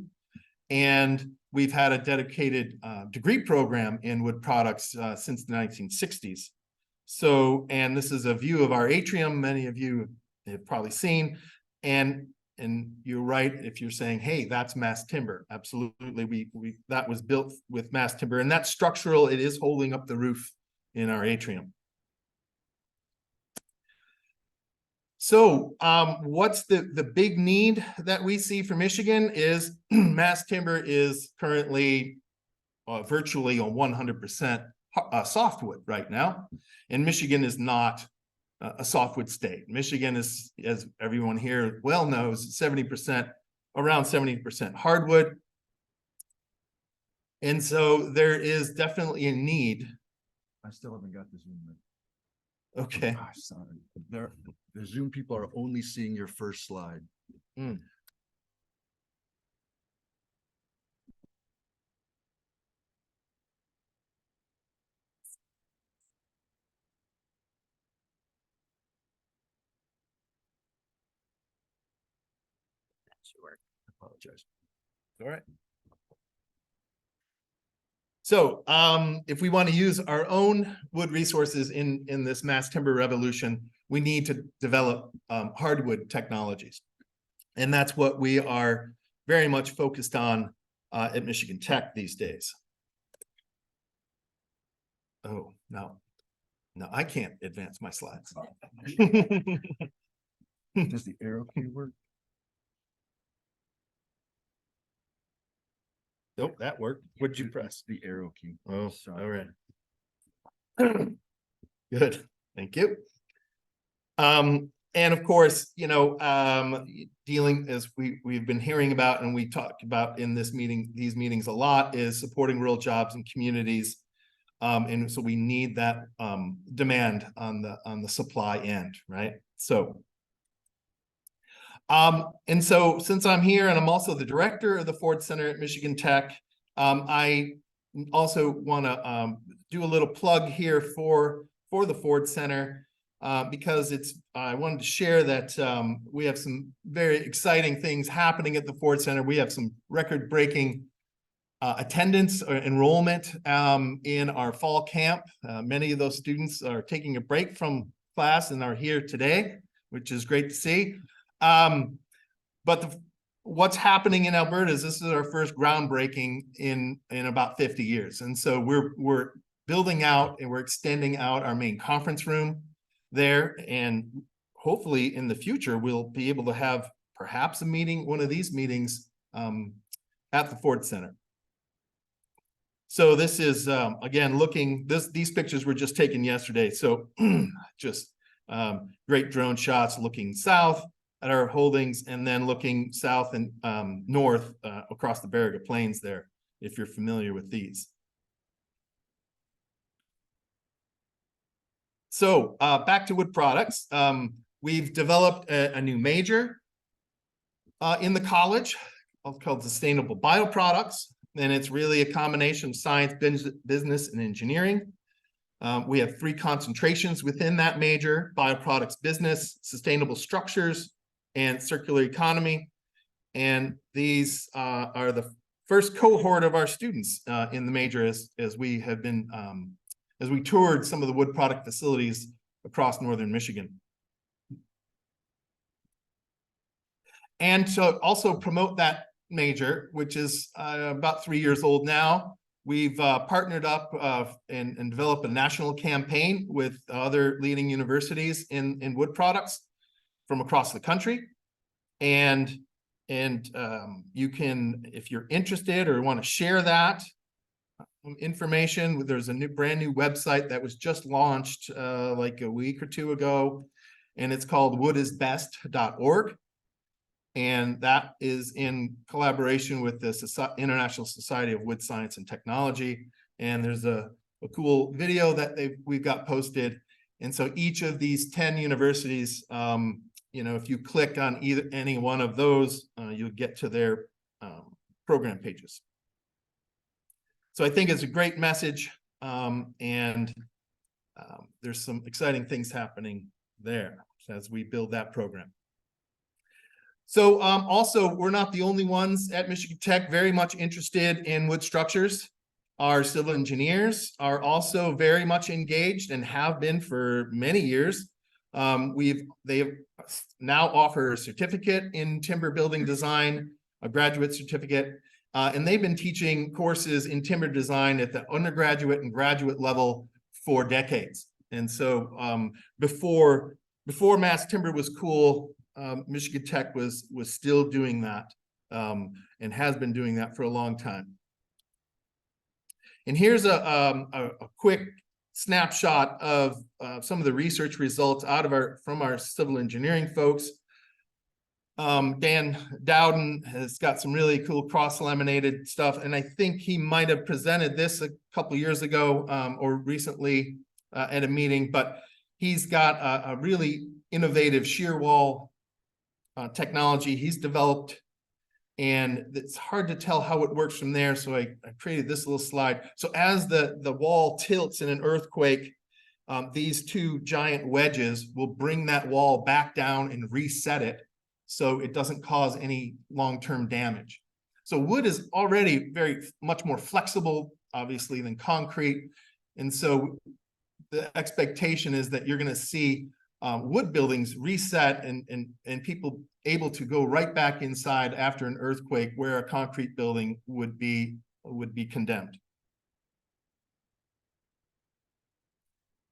S1: And we've had a dedicated degree program in wood products since the 1960s. So, and this is a view of our atrium, many of you have probably seen. And you're right if you're saying, hey, that's mass timber. Absolutely, that was built with mass timber, and that's structural. It is holding up the roof in our atrium. So what's the big need that we see for Michigan is mass timber is currently virtually on 100% softwood right now, and Michigan is not a softwood state. Michigan is, as everyone here well knows, 70%, around 70% hardwood. And so there is definitely a need.
S2: I still haven't got the Zoom link.
S1: Okay.
S2: Gosh, sorry. The Zoom people are only seeing your first slide.
S3: Sure.
S2: I apologize.
S1: All right. So if we want to use our own wood resources in this mass timber revolution, we need to develop hardwood technologies. And that's what we are very much focused on at Michigan Tech these days. Oh, no, I can't advance my slides.
S2: Does the arrow key work?
S1: Nope, that worked. What'd you press?
S2: The arrow key.
S1: Oh,
S2: sorry.
S1: all right. Good, thank you. And of course, you know, dealing, as we've been hearing about and we talked about in these meetings a lot, is supporting rural jobs and communities. And so we need that demand on the supply end, right? So and so since I'm here and I'm also the director of the Ford Center at Michigan Tech, I also want to do a little plug here for the Ford Center because I wanted to share that we have some very exciting things happening at the Ford Center. We have some record-breaking attendance or enrollment in our fall camp. Many of those students are taking a break from class and are here today, which is great to see. But what's happening in Alberta is this is our first groundbreaking in about 50 years. And so we're building out and we're extending out our main conference room. there, and hopefully in the future, we'll be able to have perhaps a meeting, one of these meetings at the Ford Center. So this is, again, these pictures were just taken yesterday. So just great drone shots looking south at our holdings and then looking south and north across the Barriga Plains there, if you're familiar with these. So back to wood products. We've developed a new major in the college called Sustainable Bioproducts, and it's really a combination of science, business, and engineering. We have 3 concentrations within that major: bioproducts business, sustainable structures, and circular economy. And these are the first cohort of our students in the major as we have been as we toured some of the wood product facilities across northern Michigan. And to also promote that major, which is about 3 years old now, we've partnered up and developed a national campaign with other leading universities in wood products from across the country. And you can, if you're interested or want to share that information, there's a brand new website that was just launched like a week or 2 ago, and it's called woodisbest.org. And that is in collaboration with the International Society of Wood Science and Technology. And there's a cool video that we've got posted. And so each of these 10 universities, you know, if you click on any one of those, you'll get to their program pages. So I think it's a great message, and there's some exciting things happening there as we build that program. So also, we're not the only ones at Michigan Tech very much interested in wood structures. Our civil engineers are also very much engaged and have been for many years. They now offer a certificate in timber building design, a graduate certificate, and they've been teaching courses in timber design at the undergraduate and graduate level for decades. And so before mass timber was cool, Michigan Tech was still doing that and has been doing that for a long time. And here's a quick snapshot of some of the research results from our civil engineering folks. Dan Dowden has got some really cool cross-laminated stuff, and I think he might have presented this a couple of years ago or recently at a meeting, but he's got a really innovative shear wall technology he's developed, and it's hard to tell how it works from there. So I created this little slide. So as the wall tilts in an earthquake, these 2 giant wedges will bring that wall back down and reset it so it doesn't cause any long-term damage. So wood is already very much more flexible, obviously, than concrete. And so the expectation is that you're going to see wood buildings reset and people able to go right back inside after an earthquake where a concrete building would be condemned.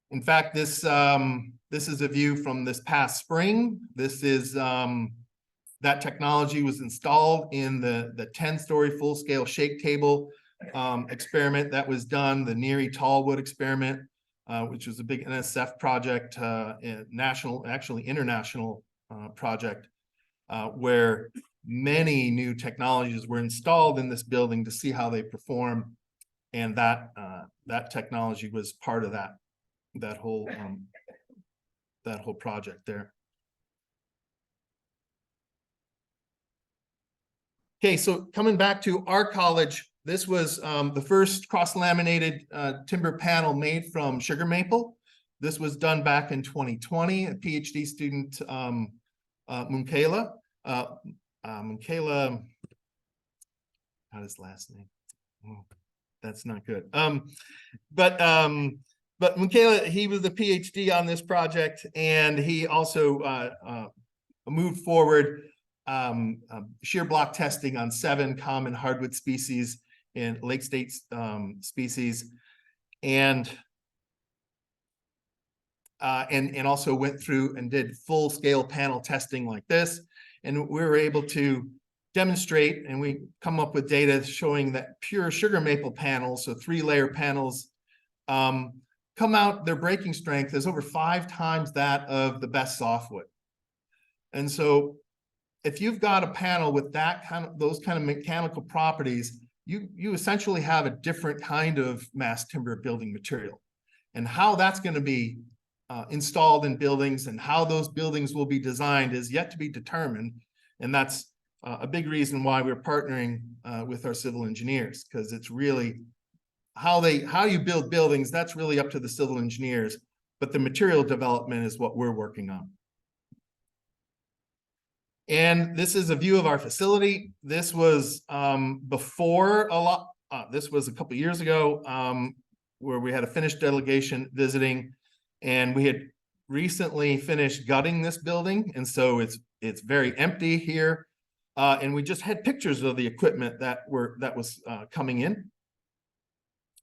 S1: In fact, this is a view from this past spring. This is that technology was installed in the 10-story full-scale shake table experiment that was done, the Neary Tallwood experiment, which was a big NSF project, international project, where many new technologies were installed in this building to see how they perform, and that technology was part of that whole project there. Okay, so coming back to our college, this was the first cross-laminated timber panel made from sugar maple. This was done back in 2020. A PhD student, Munkela, how's his last name? Oh, that's not good. But Munkela, he was the PhD on this project, and he also moved forward shear block testing on 7 common hardwood species and lake state species. And and also went through and did full scale panel testing like this. And we were able to demonstrate, and we come up with data showing that pure sugar maple panels, so 3-layer panels, come out, their breaking strength is over 5 times that of the best softwood. And so if you've got a panel with those kind of mechanical properties, you essentially have a different kind of mass timber building material. And how that's going to be installed in buildings and how those buildings will be designed is yet to be determined. And that's a big reason why we're partnering with our civil engineers, because it's really how you build buildings, that's really up to the civil engineers, but the material development is what we're working on. And this is a view of our facility. This was before this was a couple of years ago, where we had a Finnish delegation visiting, and we had recently finished gutting this building. And so it's very empty here. And we just had pictures of the equipment that was coming in.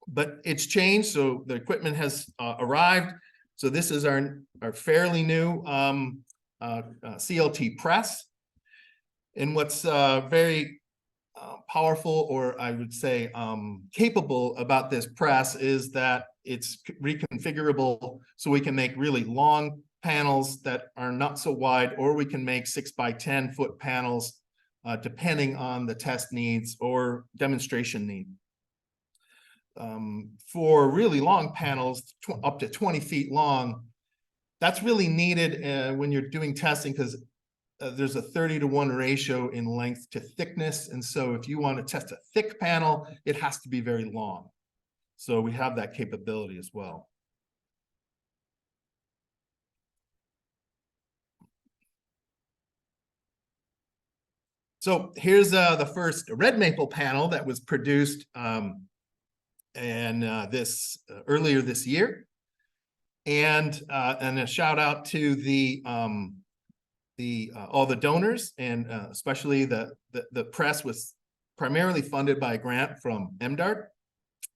S1: But it's changed, so the equipment has arrived. So this is our fairly new CLT press. And what's very powerful, or I would say capable about this press, is that it's reconfigurable, so we can make really long panels that are not so wide, or we can make 6 by 10 foot panels depending on the test needs or demonstration need. For really long panels, up to 20 feet long, that's really needed when you're doing testing, because there's a 30-to-1 ratio in length to thickness. And so if you want to test a thick panel, it has to be very long. So we have that capability as well. So here's the first red maple panel that was produced earlier this year. And a shout out to all the donors, and especially the press was primarily funded by a grant from MDART,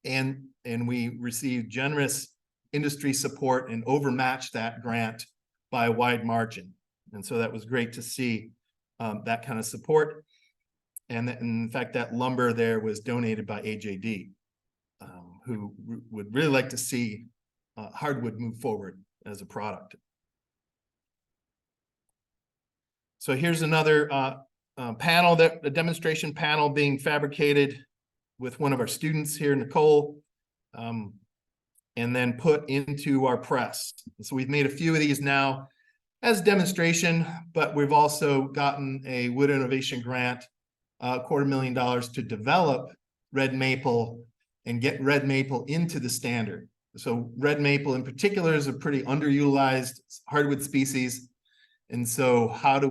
S1: and we received generous industry support and overmatched that grant by a wide margin. And so that was great to see that kind of support. And in fact, that lumber there was donated by AJD, who would really like to see hardwood move forward as a product. So here's another panel, a demonstration panel being fabricated with one of our students here, Nicole, and then put into our press. So we've made a few of these now as demonstration, but we've also gotten a Wood Innovation Grant, $250,000 to develop red maple and get red maple into the standard. So red maple in particular is a pretty underutilized hardwood species. And so how do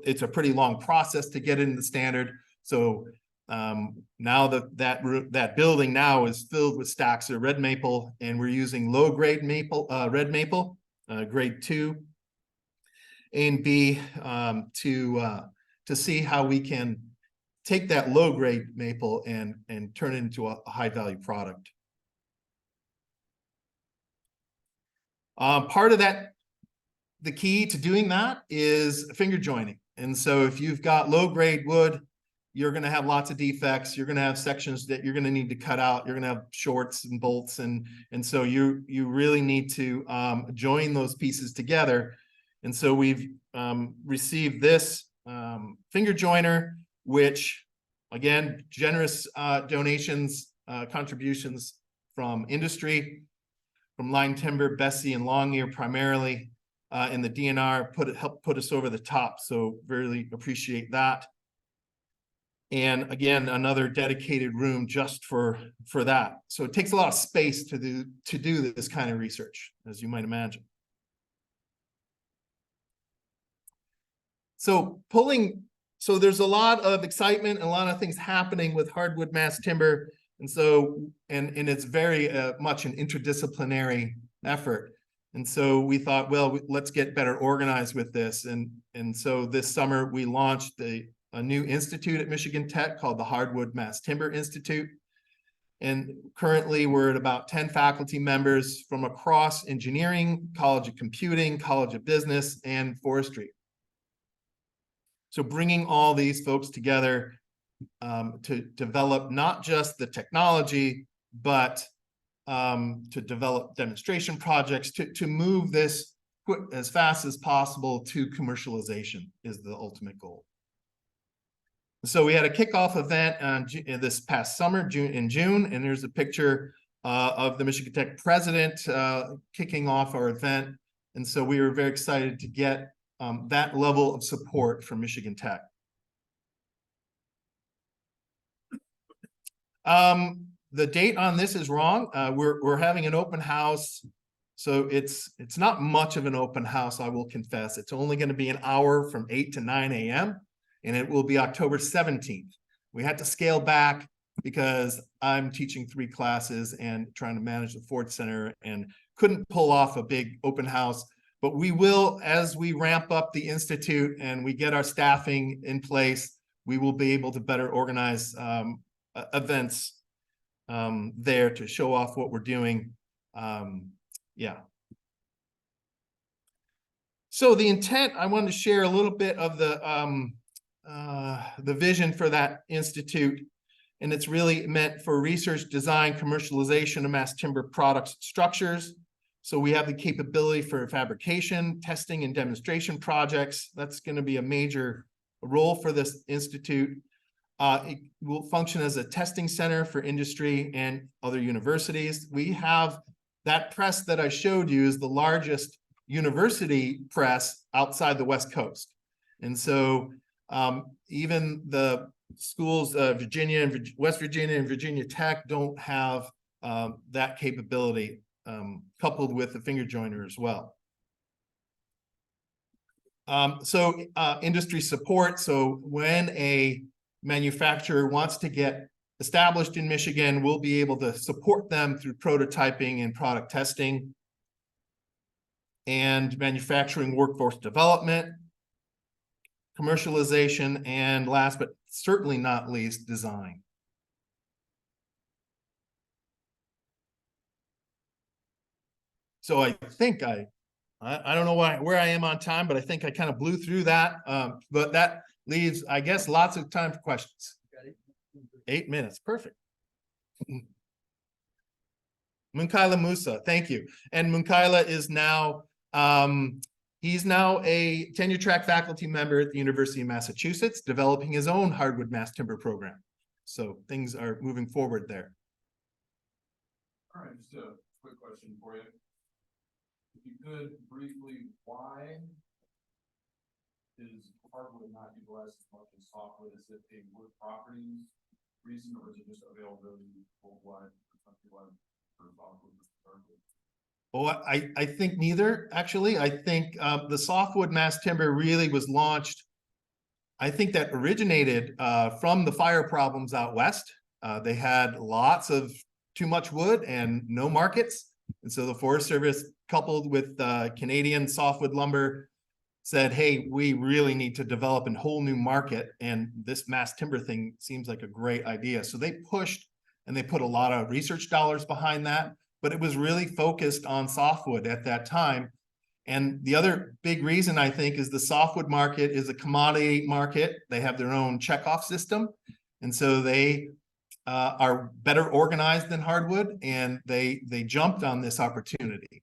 S1: it's a pretty long process to get into the standard. So now that building now is filled with stacks of red maple, and we're using low grade maple, red maple, grade 2 and B, to see how we can take that low grade maple and turn it into a high value product. Part of that, the key to doing that is finger joining. And so if you've got low grade wood, you're going to have lots of defects. You're going to have sections that you're going to need to cut out. You're going to have shorts and bolts. And so you really need to join those pieces together. And so we've received this finger joiner, which again, generous donations, contributions from industry, from Line Timber, Bessie, and Long-Ear primarily, and the DNR helped put us over the top. So really appreciate that. And again, another dedicated room just for that. So it takes a lot of space to do this kind of research, as you might imagine. So there's a lot of excitement and a lot of things happening with hardwood mass timber. And so, and it's very much an interdisciplinary effort. And so we thought, well, let's get better organized with this. And so this summer we launched a new institute at Michigan Tech called the Hardwood Mass Timber Institute. And currently we're at about 10 faculty members from across engineering, College of Computing, College of Business, and forestry. So bringing all these folks together to develop not just the technology, but to develop demonstration projects, to move this as fast as possible to commercialization is the ultimate goal. So we had a kickoff event this past summer, in June, and there's a picture of the Michigan Tech president kicking off our event. And so we were very excited to get that level of support from Michigan Tech. The date on this is wrong. We're having an open house. So it's not much of an open house, I will confess. It's only going to be an hour from 8 to 9 a.m. and it will be October 17th. We had to scale back because I'm teaching 3 classes and trying to manage the Ford Center and couldn't pull off a big open house. But we will, as we ramp up the Institute and we get our staffing in place, we will be able to better organize events there to show off what we're doing. Yeah. So the intent, I wanted to share a little bit of the vision for that institute, and it's really meant for research, design, commercialization of mass timber products and structures. So we have the capability for fabrication, testing, and demonstration projects. That's going to be a major role for this institute. It will function as a testing center for industry and other universities. We have that press that I showed you is the largest university press outside the West Coast. And so even the schools, Virginia and West Virginia and Virginia Tech don't have that capability coupled with the finger joiner as well. Industry support. So when a manufacturer wants to get established in Michigan, we'll be able to support them through prototyping and product testing and manufacturing workforce development, commercialization, and last but certainly not least, design. So I think I don't know where I am on time, but I think I kind of blew through that. But that leaves, I guess, lots of time for questions. 8 minutes, perfect. Munkaila Musa, thank you. And Munkaila is now, he's now a tenure track faculty member at the University of Massachusetts, developing his own hardwood mass timber program. So things are moving forward there.
S7: All right, just a quick question for you. If you could briefly, why is hardwood not utilized as much as softwood? Is it a wood properties reason, or is it just availability worldwide for softwood versus hardwood?
S1: Oh, I think neither, actually. I think the softwood mass timber really was launched, I think that originated from the fire problems out west. They had lots of too much wood and no markets. And so the Forest Service, coupled with Canadian softwood lumber, said, hey, we really need to develop a whole new market. And this mass timber thing seems like a great idea. So they pushed and they put a lot of research dollars behind that, but it was really focused on softwood at that time. And the other big reason, I think, is the softwood market is a commodity market. They have their own checkoff system. And so they are better organized than hardwood, and they jumped on this opportunity.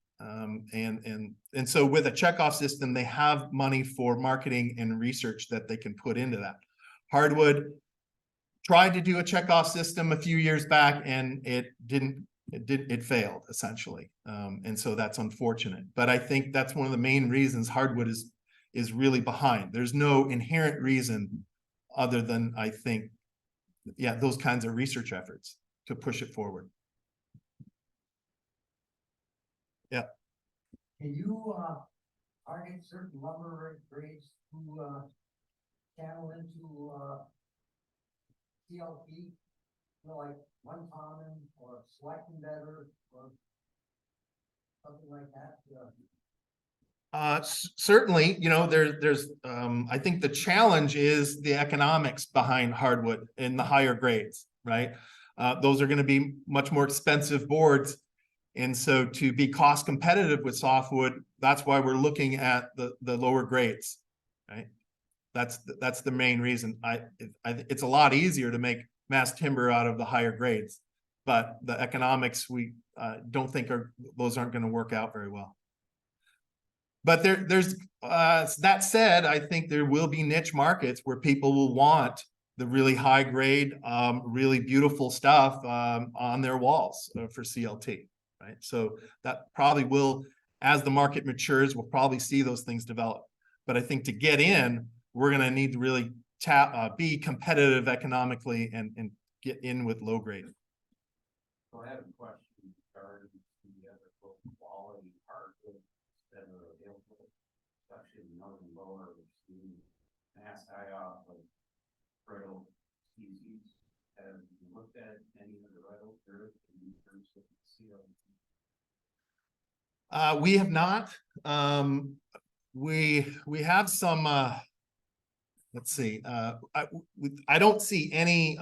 S1: And so with a checkoff system, they have money for marketing and research that they can put into that. Hardwood tried to do a checkoff system a few years back, and it failed essentially. And so that's unfortunate. But I think that's one of the main reasons hardwood is really behind. There's no inherent reason other than, I think, yeah, those kinds of research efforts to push it forward. Yeah.
S8: Can you target certain lumber grades to channel into CLP? You know, like one common or selecting better or something like that?
S1: Certainly, you know, there's I think the challenge is the economics behind hardwood in the higher grades, right? those are going to be much more expensive boards. And so to be cost competitive with softwood, that's why we're looking at the lower grades, right? That's the main reason. It's a lot easier to make mass timber out of the higher grades, but the economics we don't think those aren't going to work out very well. But there's that said, I think there will be niche markets where people will want the really high grade, really beautiful stuff on their walls for CLT, right? So that probably will, as the market matures, we'll probably see those things develop. But I think to get in, we're going to need to really be competitive economically and get in with low grade.
S6: So I have a question regarding the other quality hardwoods that are available, especially in northern lower, we've seen mass die-off of red oak species. Have you looked at any of the red oak earth in terms of CO?
S1: We have not. We have some. Let's see. I don't see any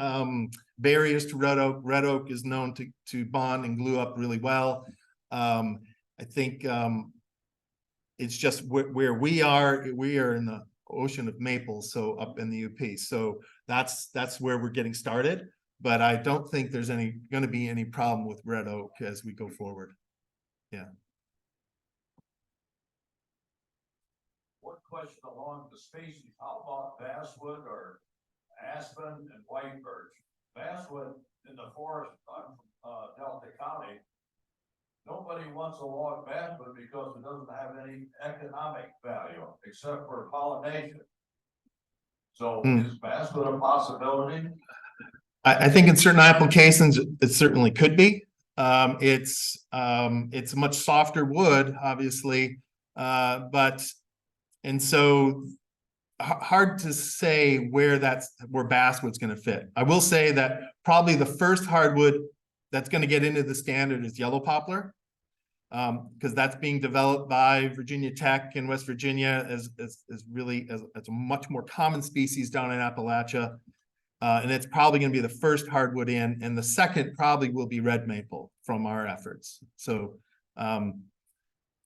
S1: barriers to red oak. Red oak is known to bond and glue up really well. I think it's just where we are. We are in the ocean of maples, so up in the UP. So that's where we're getting started. But I don't think there's going to be any problem with red oak as we go forward. Yeah.
S9: One question along the species, how about basswood or aspen and white birch? Basswood in the forest, I'm from Delta County. Nobody wants a log basswood because it doesn't have any economic value except for pollination. So is basswood a possibility?
S1: I think in certain applications, it certainly could be. It's a much softer wood, obviously, and so hard to say where basswood's going to fit. I will say that probably the first hardwood that's going to get into the standard is yellow poplar, because that's being developed by Virginia Tech in West Virginia as a much more common species down in Appalachia. And it's probably going to be the first hardwood in, and the second probably will be red maple from our efforts. So, and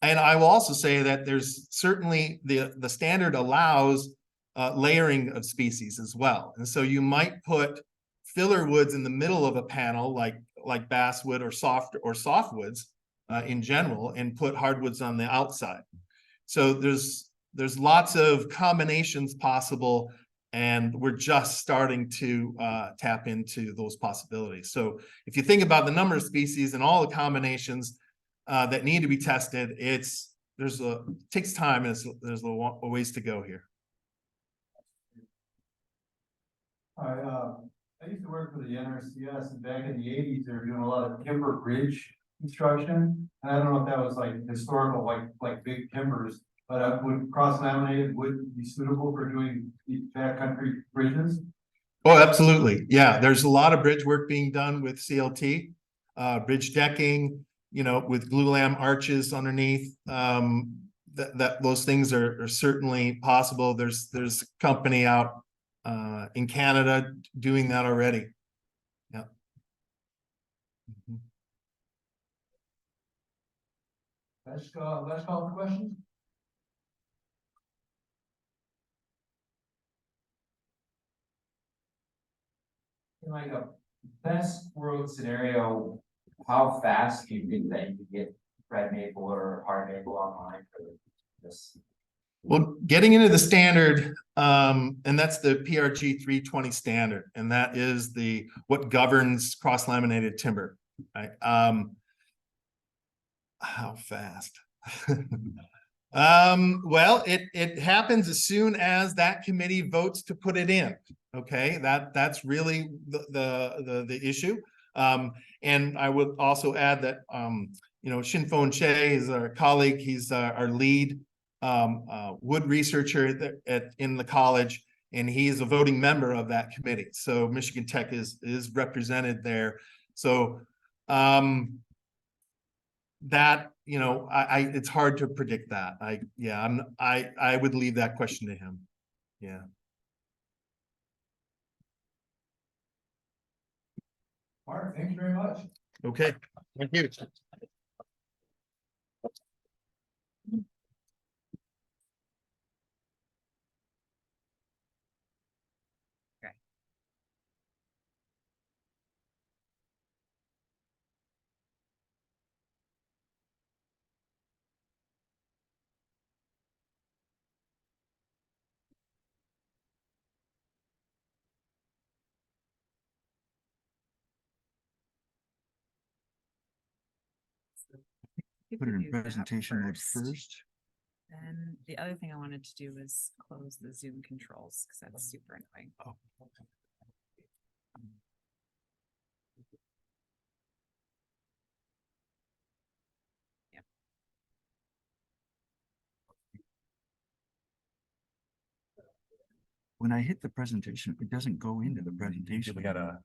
S1: I will also say that there's certainly the standard allows layering of species as well. And so you might put filler woods in the middle of a panel like basswood or softwoods in general, and put hardwoods on the outside. So there's lots of combinations possible. And we're just starting to tap into those possibilities. So if you think about the number of species and all the combinations that need to be tested, it takes time, and there's a ways to go here.
S10: I used to work for the NRCS, and back in the 80s, they were doing a lot of timber bridge construction. And I don't know if that was like historical, like big timbers. But would cross-laminated wood be suitable for doing backcountry bridges?
S1: Oh, absolutely. Yeah, there's a lot of bridge work being done with CLT, bridge decking, with glulam arches underneath. Those things are certainly possible. There's a company out in Canada doing that already. Yeah.
S10: Let's call for questions.
S6: In like a best world scenario, how fast do you think that you could get red maple or hard maple online for this?
S1: Well, getting into the standard, and that's the PRG 320 standard, and that is what governs cross-laminated timber, right? How fast? Well, it happens as soon as that committee votes to put it in. Okay, that's really the issue. And I would also add that Shin-Fon Che is our colleague. He's our lead wood researcher in the college, and he is a voting member of that committee. So Michigan Tech is represented there. So that it's hard to predict that. I would leave that question to him. Yeah.
S10: All right, thank you very much.
S1: Okay, thank you.
S2: Put it in presentation mode first.
S3: Then the other thing I wanted to do was close the Zoom controls because that's super annoying.
S2: When I hit the presentation, it doesn't go into the presentation.
S11: We got a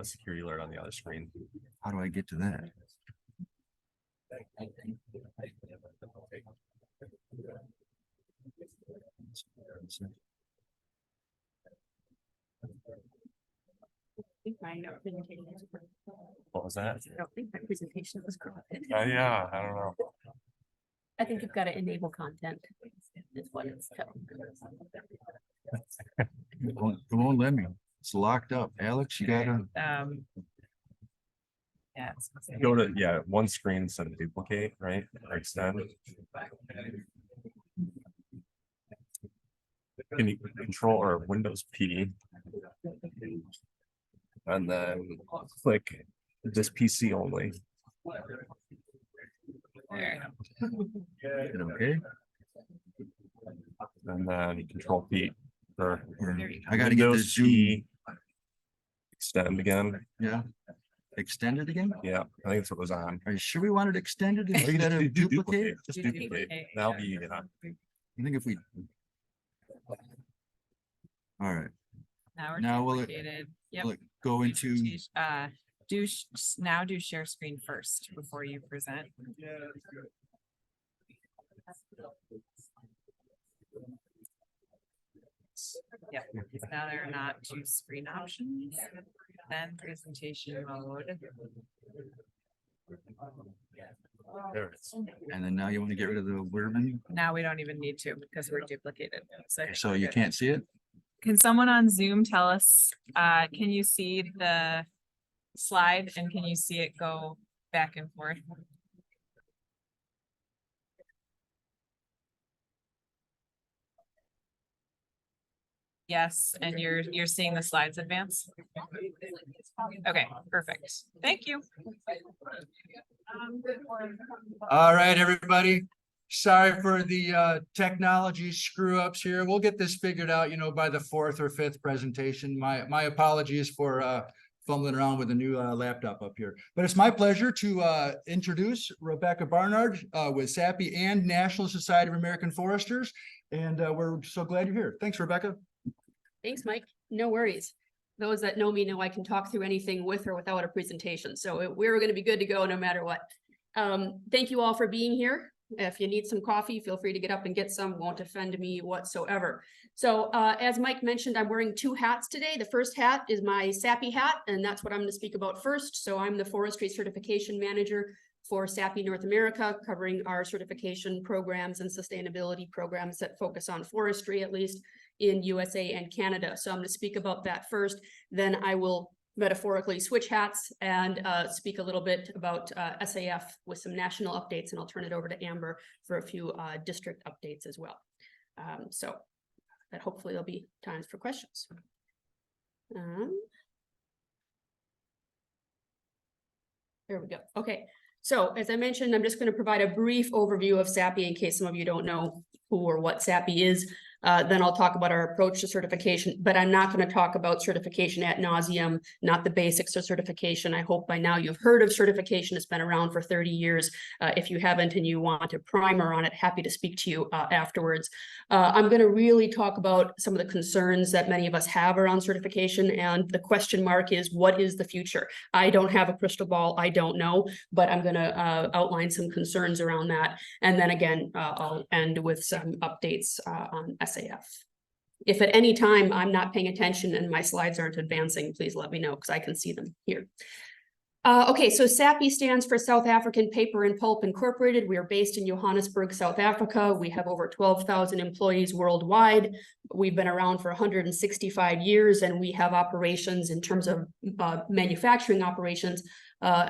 S11: security alert on the other screen.
S2: How do I get to that?
S11: What was that?
S12: I don't think my presentation was corrupted.
S11: Yeah, I don't know.
S12: I think you've got to enable content. Is what it's telling.
S2: It won't let me. It's locked up. Alex, you gotta.
S3: Yeah.
S11: Go to, one screen instead of duplicate, right? Or extend. Can you control or Windows P? And then click this PC only.
S3: There.
S2: Okay.
S11: And then Control P. Or
S2: I gotta get the
S11: Windows
S2: Zoom.
S11: P. Extend again.
S2: Yeah. Extended again?
S11: Yeah, I think that's what was on.
S2: Are you sure we wanted extended
S11: Or you can
S2: instead
S11: just
S2: of
S11: do
S2: duplicate?
S11: Just duplicate. That'll be,
S2: I think if we. All right,
S3: Now
S2: Now
S3: we're
S2: will it-
S3: duplicated. Yep.
S2: look, go into,
S3: Now do share screen first before you present. Yep, now there are not two screen options, then presentation mode.
S11: there it is.
S2: and then now you want to get rid of the word menu,
S3: Now we don't even need to because we're duplicated.
S2: so you can't see it?
S3: Can someone on Zoom tell us, can you see the slide and can you see it go back and forth? Yes, and you're seeing the slides advance? Okay, perfect. Thank you.
S2: All right, everybody. Sorry for the technology screw ups here. We'll get this figured out, by the fourth or fifth presentation. My apologies for fumbling around with a new laptop up here. But it's my pleasure to introduce Rebecca Barnard with SAPI and National Society of American Foresters. And we're so glad you're here. Thanks, Rebecca.
S12: Thanks, Mike. No worries. Those that know me know I can talk through anything with or without a presentation. So we're going to be good to go no matter what. Thank you all for being here. If you need some coffee, feel free to get up and get some. Won't offend me whatsoever. So as Mike mentioned, I'm wearing two hats today. The first hat is my SAPI hat, and that's what I'm going to speak about first. So I'm the Forestry Certification Manager for SAPI North America, covering our certification programs and sustainability programs that focus on forestry, at least in USA and Canada. So I'm going to speak about that first. Then I will metaphorically switch hats and speak a little bit about SAF with some national updates, and I'll turn it over to Amber for a few district updates as well. So that hopefully there'll be times for questions. There we go. Okay. So as I mentioned, I'm just going to provide a brief overview of SAPI in case some of you don't know who or what SAPI is. Then I'll talk about our approach to certification, but I'm not going to talk about certification ad nauseum, not the basics of certification. I hope by now you've heard of certification. It's been around for 30 years. If you haven't and you want a primer on it, happy to speak to you afterwards. I'm going to really talk about some of the concerns that many of us have around certification, and the question mark is, what is the future? I don't have a crystal ball. I don't know, but I'm going to outline some concerns around that. And then again, I'll end with some updates on SAF. If at any time I'm not paying attention and my slides aren't advancing, please let me know because I can see them here. Okay, so SAPI stands for South African Paper and Pulp Incorporated. We are based in Johannesburg, South Africa. We have over 12,000 employees worldwide. We've been around for 165 years, and we have operations in terms of manufacturing operations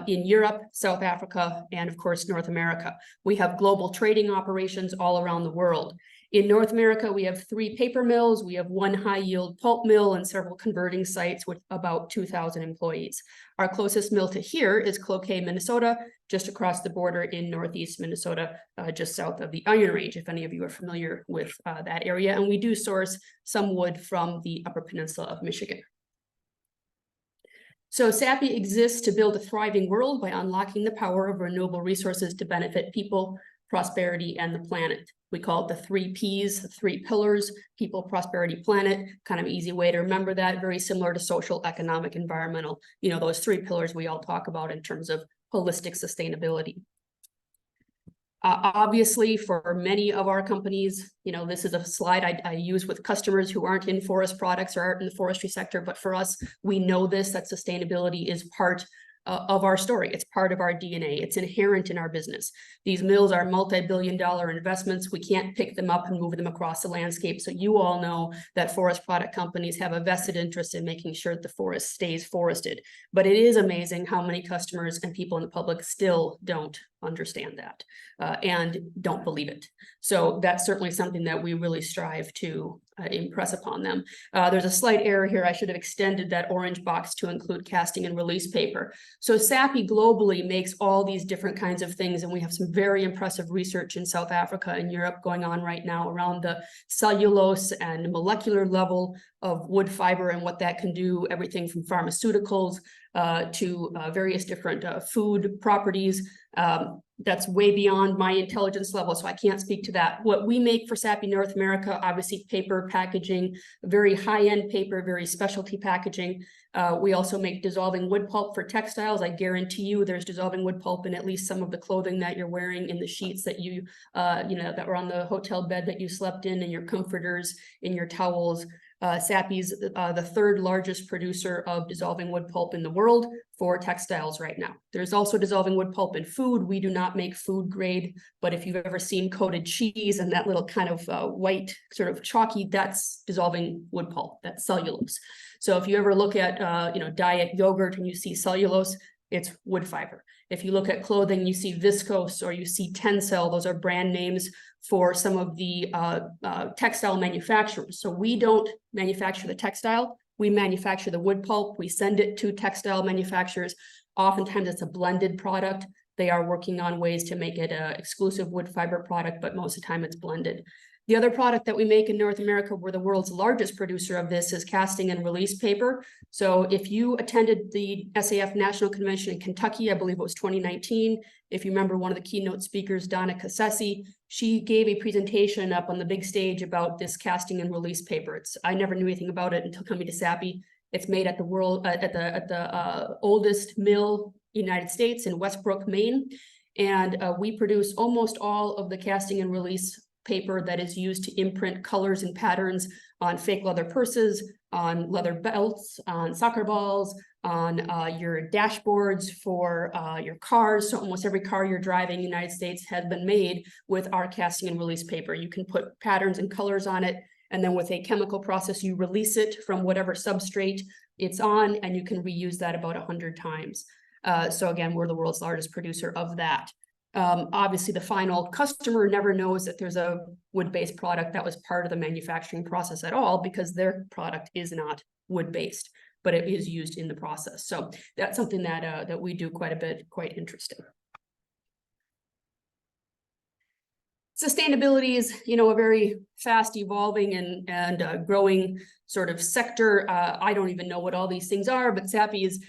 S12: in Europe, South Africa, and of course, North America. We have global trading operations all around the world. In North America, we have 3 paper mills, we have 1 high-yield pulp mill, and several converting sites with about 2,000 employees. Our closest mill to here is Cloquet, Minnesota, just across the border in northeast Minnesota, just south of the Iron Range, if any of you are familiar with that area. And we do source some wood from the Upper Peninsula of Michigan. So SAPI exists to build a thriving world by unlocking the power of renewable resources to benefit people, prosperity, and the planet. We call it the 3 Ps, the 3 pillars: people, prosperity, planet. Kind of easy way to remember that, very similar to social, economic, environmental. You know, those 3 pillars we all talk about in terms of holistic sustainability. Obviously, for many of our companies, you know, this is a slide I use with customers who aren't in forest products or aren't in the forestry sector, but for us, we know this, that sustainability is part of our story. It's part of our DNA. It's inherent in our business. These mills are multi-billion-dollar investments. We can't pick them up and move them across the landscape. So you all know that forest product companies have a vested interest in making sure that the forest stays forested. But it is amazing how many customers and people in the public still don't understand that and don't believe it. So that's certainly something that we really strive to impress upon them. There's a slight error here. I should have extended that orange box to include casting and release paper. So SAPI globally makes all these different kinds of things, and we have some very impressive research in South Africa and Europe going on right now around the cellulose and molecular level of wood fiber and what that can do, everything from pharmaceuticals to various different food properties. That's way beyond my intelligence level, so I can't speak to that. What we make for SAPI North America, obviously paper packaging, very high-end paper, very specialty packaging. We also make dissolving wood pulp for textiles. I guarantee you there's dissolving wood pulp in at least some of the clothing that you're wearing, in the sheets that you know, that were on the hotel bed that you slept in your comforters, in your towels. SAPI's the 3rd largest producer of dissolving wood pulp in the world for textiles right now. There's also dissolving wood pulp in food. We do not make food grade, but if you've ever seen coated cheese and that little kind of white sort of chalky, that's dissolving wood pulp, that's cellulose. So if you ever look at you know, diet yogurt and you see cellulose, it's wood fiber. If you look at clothing, you see viscose or you see Tencel, those are brand names for some of the textile manufacturers. So we don't manufacture the textile, we manufacture the wood pulp, we send it to textile manufacturers. Oftentimes it's a blended product. They are working on ways to make it an exclusive wood fiber product, but most of the time it's blended. The other product that we make in North America, we're the world's largest producer of this, is casting and release paper. So if you attended the SAF National Convention in Kentucky, I believe it was 2019, if you remember one of the keynote speakers, Donna Cassesi, she gave a presentation up on the big stage about this casting and release paper. I never knew anything about it until coming to SAPI. It's made at the oldest mill in the United States in Westbrook, Maine. And we produce almost all of the casting and release paper that is used to imprint colors and patterns on fake leather purses, on leather belts, on soccer balls, on your dashboards for your cars. So almost every car you're driving in the United States has been made with our casting and release paper. You can put patterns and colors on it, and then with a chemical process, you release it from whatever substrate it's on, and you can reuse that about 100 times. So again, we're the world's largest producer of that. Obviously, the final customer never knows that there's a wood-based product that was part of the manufacturing process at all, because their product is not wood-based, but it is used in the process. So that's something that that we do quite a bit, quite interesting. Sustainability is, you know, a very fast evolving and growing sort of sector. I don't even know what all these things are, but SAPI is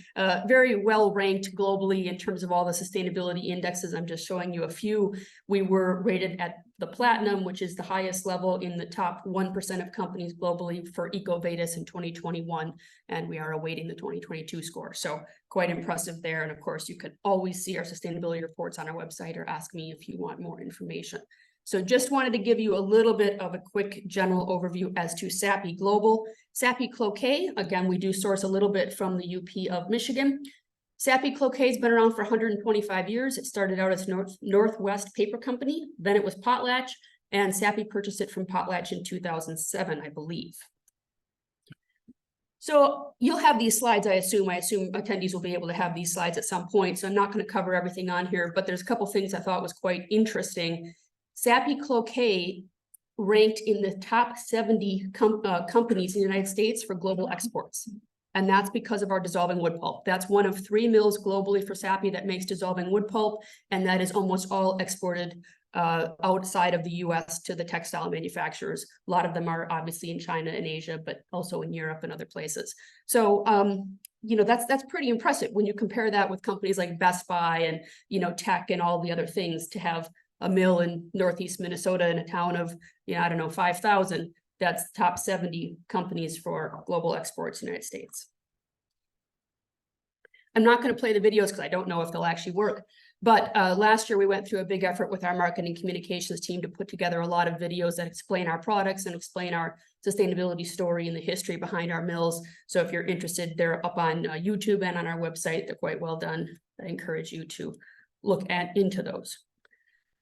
S12: very well ranked globally in terms of all the sustainability indexes. I'm just showing you a few. We were rated at the platinum, which is the highest level in the top 1% of companies globally for EcoVadis in 2021, and we are awaiting the 2022 score. So quite impressive there. And of course, you can always see our sustainability reports on our website or ask me if you want more information. So just wanted to give you a little bit of a quick general overview as to SAPI Global. SAPI Cloquet, again, we do source a little bit from the UP of Michigan. SAPI Cloquet has been around for 125 years. It started out as Northwest Paper Company, then it was Potlatch, and SAPI purchased it from Potlatch in 2007, I believe. So you'll have these slides, I assume attendees will be able to have these slides at some point. So I'm not going to cover everything on here, but there's a couple things I thought was quite interesting. SAPI Cloquet ranked in the top 70 companies in the United States for global exports. And that's because of our dissolving wood pulp. That's one of 3 mills globally for SAPI that makes dissolving wood pulp. And that is almost all exported outside of the US to the textile manufacturers. A lot of them are obviously in China and Asia, but also in Europe and other places. So, you know, that's pretty impressive when you compare that with companies like Best Buy and, you know, Tech and all the other things. To have a mill in Northeast Minnesota in a town of, you know, I don't know, 5,000, that's top 70 companies for global exports in the United States. I'm not going to play the videos because I don't know if they'll actually work. But last year we went through a big effort with our marketing communications team to put together a lot of videos that explain our products and explain our sustainability story and the history behind our mills. So if you're interested, they're up on YouTube and on our website. They're quite well done. I encourage you to look into those.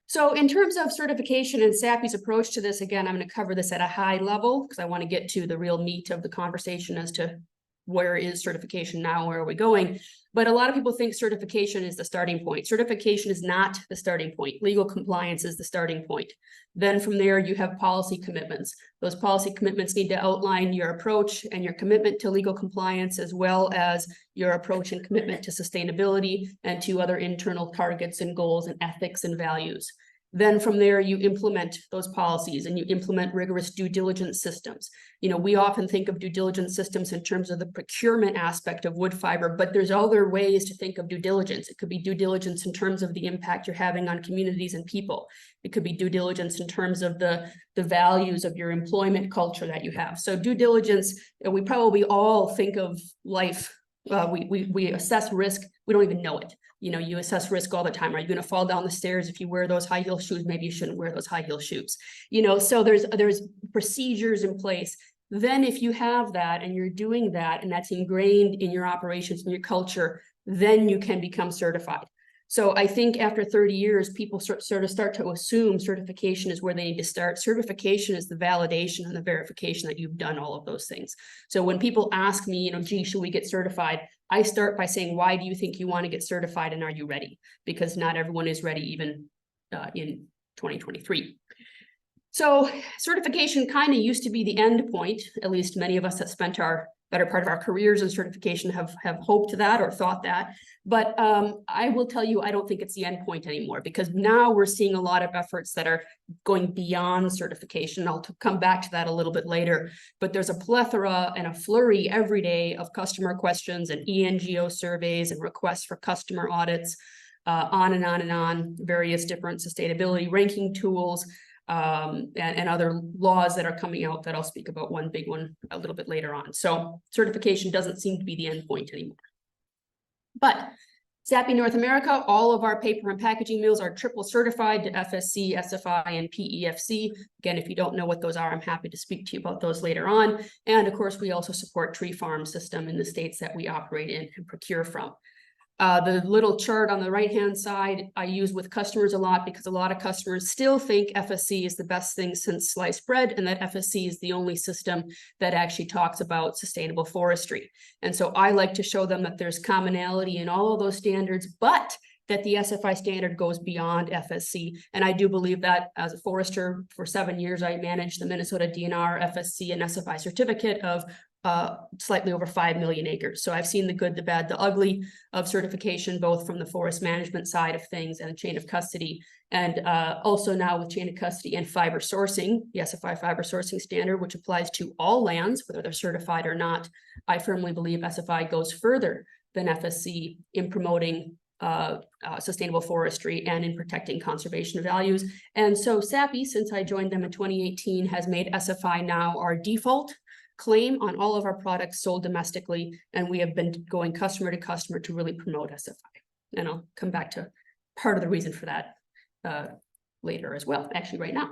S12: So in terms of certification and SAPI's approach to this, again, I'm going to cover this at a high level because I want to get to the real meat of the conversation as to where is certification now, where are we going? But a lot of people think certification is the starting point. Certification is not the starting point. Legal compliance is the starting point. Then from there, you have policy commitments. Those policy commitments need to outline your approach and your commitment to legal compliance, as well as your approach and commitment to sustainability and to other internal targets and goals and ethics and values. Then from there, you implement those policies and you implement rigorous due diligence systems. You know, we often think of due diligence systems in terms of the procurement aspect of wood fiber, but there's other ways to think of due diligence. It could be due diligence in terms of the impact you're having on communities and people. It could be due diligence in terms of the values of your employment culture that you have. So due diligence, we probably all think of life. We assess risk. We don't even know it. You know, you assess risk all the time. Are you going to fall down the stairs if you wear those high heel shoes? Maybe you shouldn't wear those high heel shoes. You know, so there's procedures in place. Then if you have that and you're doing that and that's ingrained in your operations and your culture, then you can become certified. So I think after 30 years, people sort of start to assume certification is where they need to start. Certification is the validation and the verification that you've done all of those things. So when people ask me, you know, gee, should we get certified? I start by saying, why do you think you want to get certified and are you ready? Because not everyone is ready even in 2023. So certification kind of used to be the end point. At least many of us that spent our better part of our careers in certification have hoped that or thought that. But I will tell you, I don't think it's the end point anymore, because now we're seeing a lot of efforts that are going beyond certification. I'll come back to that a little bit later, but there's a plethora and a flurry every day of customer questions and ENGO surveys and requests for customer audits, on and on and on, various different sustainability ranking tools, and other laws that are coming out that I'll speak about one big one a little bit later on. So certification doesn't seem to be the end point anymore. But SAPI North America, all of our paper and packaging mills are triple certified to FSC, SFI, and PEFC. Again, if you don't know what those are, I'm happy to speak to you about those later on. And of course, we also support tree farm system in the states that we operate in and procure from. The little chart on the right-hand side I use with customers a lot, because a lot of customers still think FSC is the best thing since sliced bread, and that FSC is the only system that actually talks about sustainable forestry. And so I like to show them that there's commonality in all of those standards, but that the SFI standard goes beyond FSC. And I do believe that. As a forester for 7 years, I managed the Minnesota DNR, FSC, and SFI certificate of slightly over 5 million acres. So I've seen the good, the bad, the ugly of certification, both from the forest management side of things and chain of custody. And also now with chain of custody and fiber sourcing, the SFI fiber sourcing standard, which applies to all lands, whether they're certified or not. I firmly believe SFI goes further than FSC in promoting sustainable forestry and in protecting conservation values. And so SAPI, since I joined them in 2018, has made SFI now our default claim on all of our products sold domestically, and we have been going customer to customer to really promote SFI. And I'll come back to part of the reason for that later as well, actually right now.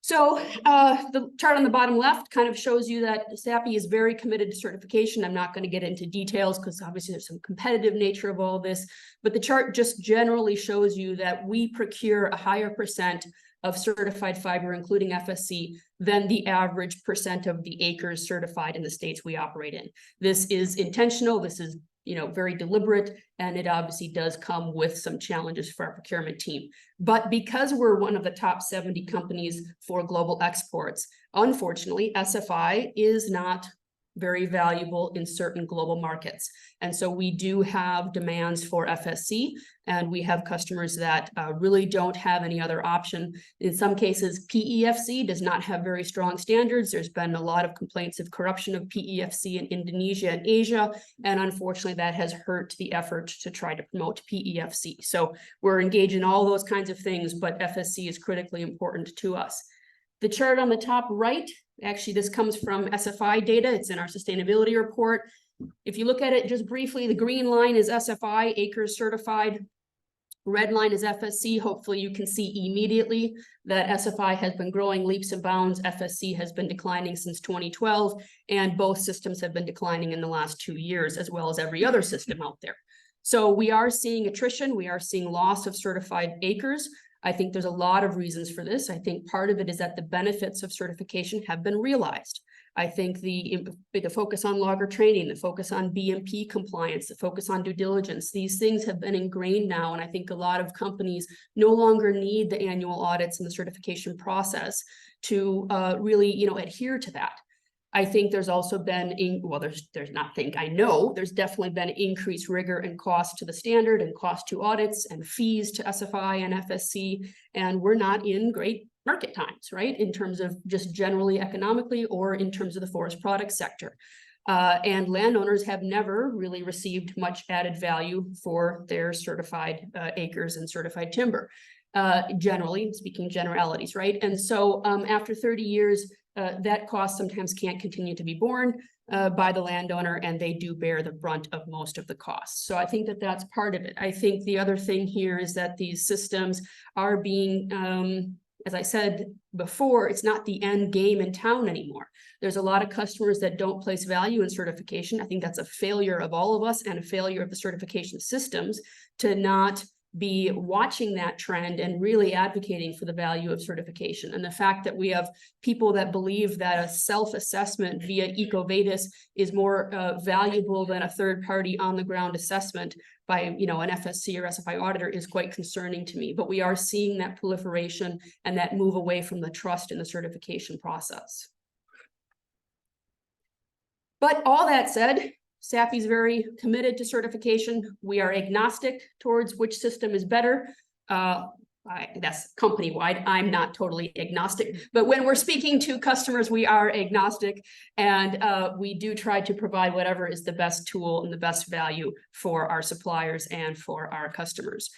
S12: So the chart on the bottom left kind of shows you that SAPI is very committed to certification. I'm not going to get into details because obviously there's some competitive nature of all this, but the chart just generally shows you that we procure a higher percent of certified fiber, including FSC, than the average percent of the acres certified in the states we operate in. This is intentional. This is, you know, very deliberate, and it obviously does come with some challenges for our procurement team. But because we're one of the top 70 companies for global exports, unfortunately, SFI is not very valuable in certain global markets. And so we do have demands for FSC, and we have customers that really don't have any other option. In some cases, PEFC does not have very strong standards. There's been a lot of complaints of corruption of PEFC in Indonesia and Asia, and unfortunately that has hurt the effort to try to promote PEFC. So we're engaged in all those kinds of things, but FSC is critically important to us. The chart on the top right, actually this comes from SFI data. It's in our sustainability report. If you look at it just briefly, the green line is SFI, acres certified. Red line is FSC. Hopefully you can see immediately that SFI has been growing leaps and bounds. FSC has been declining since 2012, and both systems have been declining in the last 2 years, as well as every other system out there. So we are seeing attrition. We are seeing loss of certified acres. I think there's a lot of reasons for this. I think part of it is that the benefits of certification have been realized. I think the focus on logger training, the focus on BMP compliance, the focus on due diligence, these things have been ingrained now. And I think a lot of companies no longer need the annual audits and the certification process to really, you know, adhere to that. I think there's also been, I know there's definitely been increased rigor and cost to the standard and cost to audits and fees to SFI and FSC. And we're not in great market times, right? In terms of just generally economically or in terms of the forest products sector. And landowners have never really received much added value for their certified acres and certified timber, generally speaking generalities, right? And so after 30 years, that cost sometimes can't continue to be borne by the landowner, and they do bear the brunt of most of the costs. So I think that that's part of it. I think the other thing here is that these systems are being, as I said before, it's not the end game in town anymore. There's a lot of customers that don't place value in certification. I think that's a failure of all of us and a failure of the certification systems to not be watching that trend and really advocating for the value of certification. And the fact that we have people that believe that a self-assessment via EcoVadis is more valuable than a third-party on-the-ground assessment by, you know, an FSC or SFI auditor is quite concerning to me. But we are seeing that proliferation and that move away from the trust in the certification process. But all that said, SAPI is very committed to certification. We are agnostic towards which system is better. That's company-wide. I'm not totally agnostic, but when we're speaking to customers, we are agnostic, and we do try to provide whatever is the best tool and the best value for our suppliers and for our customers.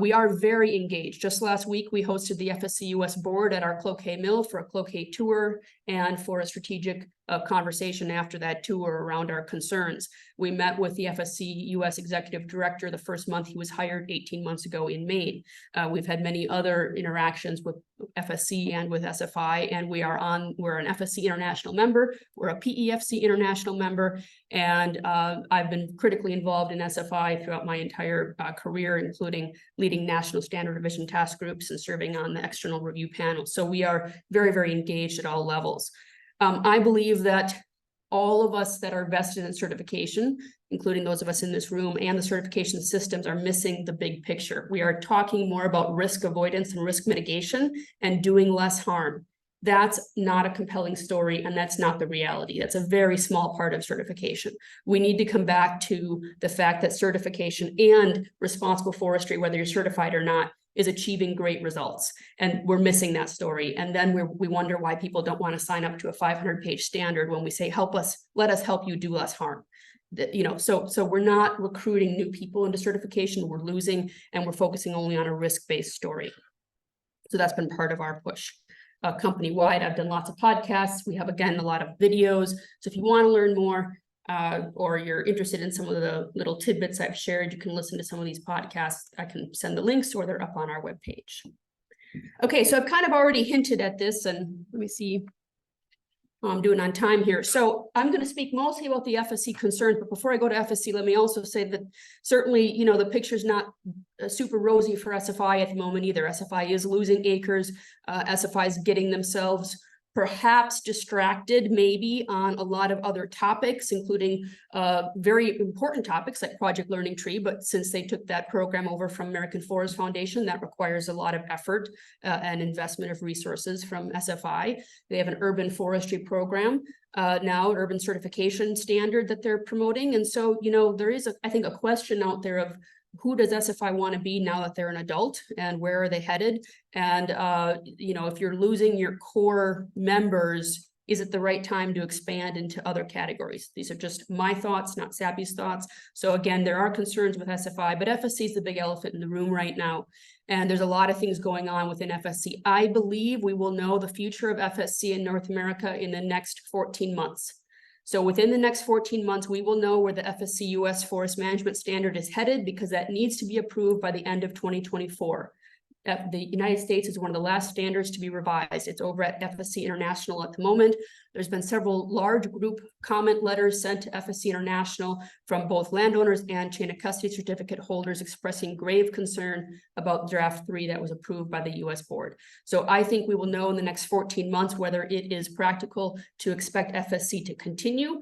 S12: We are very engaged. Just last week, we hosted the FSC US board at our Cloquet Mill for a Cloquet tour and for a strategic conversation after that tour around our concerns. We met with the FSC US executive director the first month he was hired 18 months ago in Maine. We've had many other interactions with FSC and with SFI, and we're an FSC international member, we're a PEFC international member, and I've been critically involved in SFI throughout my entire career, including leading national standard revision task groups and serving on the external review panel. So we are very, very engaged at all levels. I believe that all of us that are vested in certification, including those of us in this room, and the certification systems are missing the big picture. We are talking more about risk avoidance and risk mitigation and doing less harm. That's not a compelling story, and that's not the reality. That's a very small part of certification. We need to come back to the fact that certification and responsible forestry, whether you're certified or not, is achieving great results. And we're missing that story. And then we wonder why people don't want to sign up to a 500-page standard when we say, let us help you do less harm. You know, so we're not recruiting new people into certification, we're losing, and we're focusing only on a risk-based story. So that's been part of our push. Company-wide, I've done lots of podcasts. We have, again, a lot of videos. So if you want to learn more, or you're interested in some of the little tidbits I've shared, you can listen to some of these podcasts. I can send the links, or they're up on our webpage. Okay, so I've kind of already hinted at this, and let me see how I'm doing on time here. So I'm going to speak mostly about the FSC concerns, but before I go to FSC, let me also say that certainly, you know, the picture's not super rosy for SFI at the moment either. SFI is losing acres. SFI is getting themselves perhaps distracted maybe on a lot of other topics, including very important topics like Project Learning Tree. But since they took that program over from American Forest Foundation, that requires a lot of effort and investment of resources from SFI. They have an urban forestry program now, urban certification standard that they're promoting. And so, you know, there is, I think, a question out there of who does SFI want to be now that they're an adult, and where are they headed? And, you know, if you're losing your core members, is it the right time to expand into other categories? These are just my thoughts, not SAPI's thoughts. So again, there are concerns with SFI, but FSC is the big elephant in the room right now. And there's a lot of things going on within FSC. I believe we will know the future of FSC in North America in the next 14 months. So within the next 14 months, we will know where the FSC US Forest Management Standard is headed, because that needs to be approved by the end of 2024. The United States is one of the last standards to be revised. It's over at FSC International at the moment. There's been several large group comment letters sent to FSC International from both landowners and chain of custody certificate holders expressing grave concern about draft 3 that was approved by the US board. So I think we will know in the next 14 months whether it is practical to expect FSC to continue.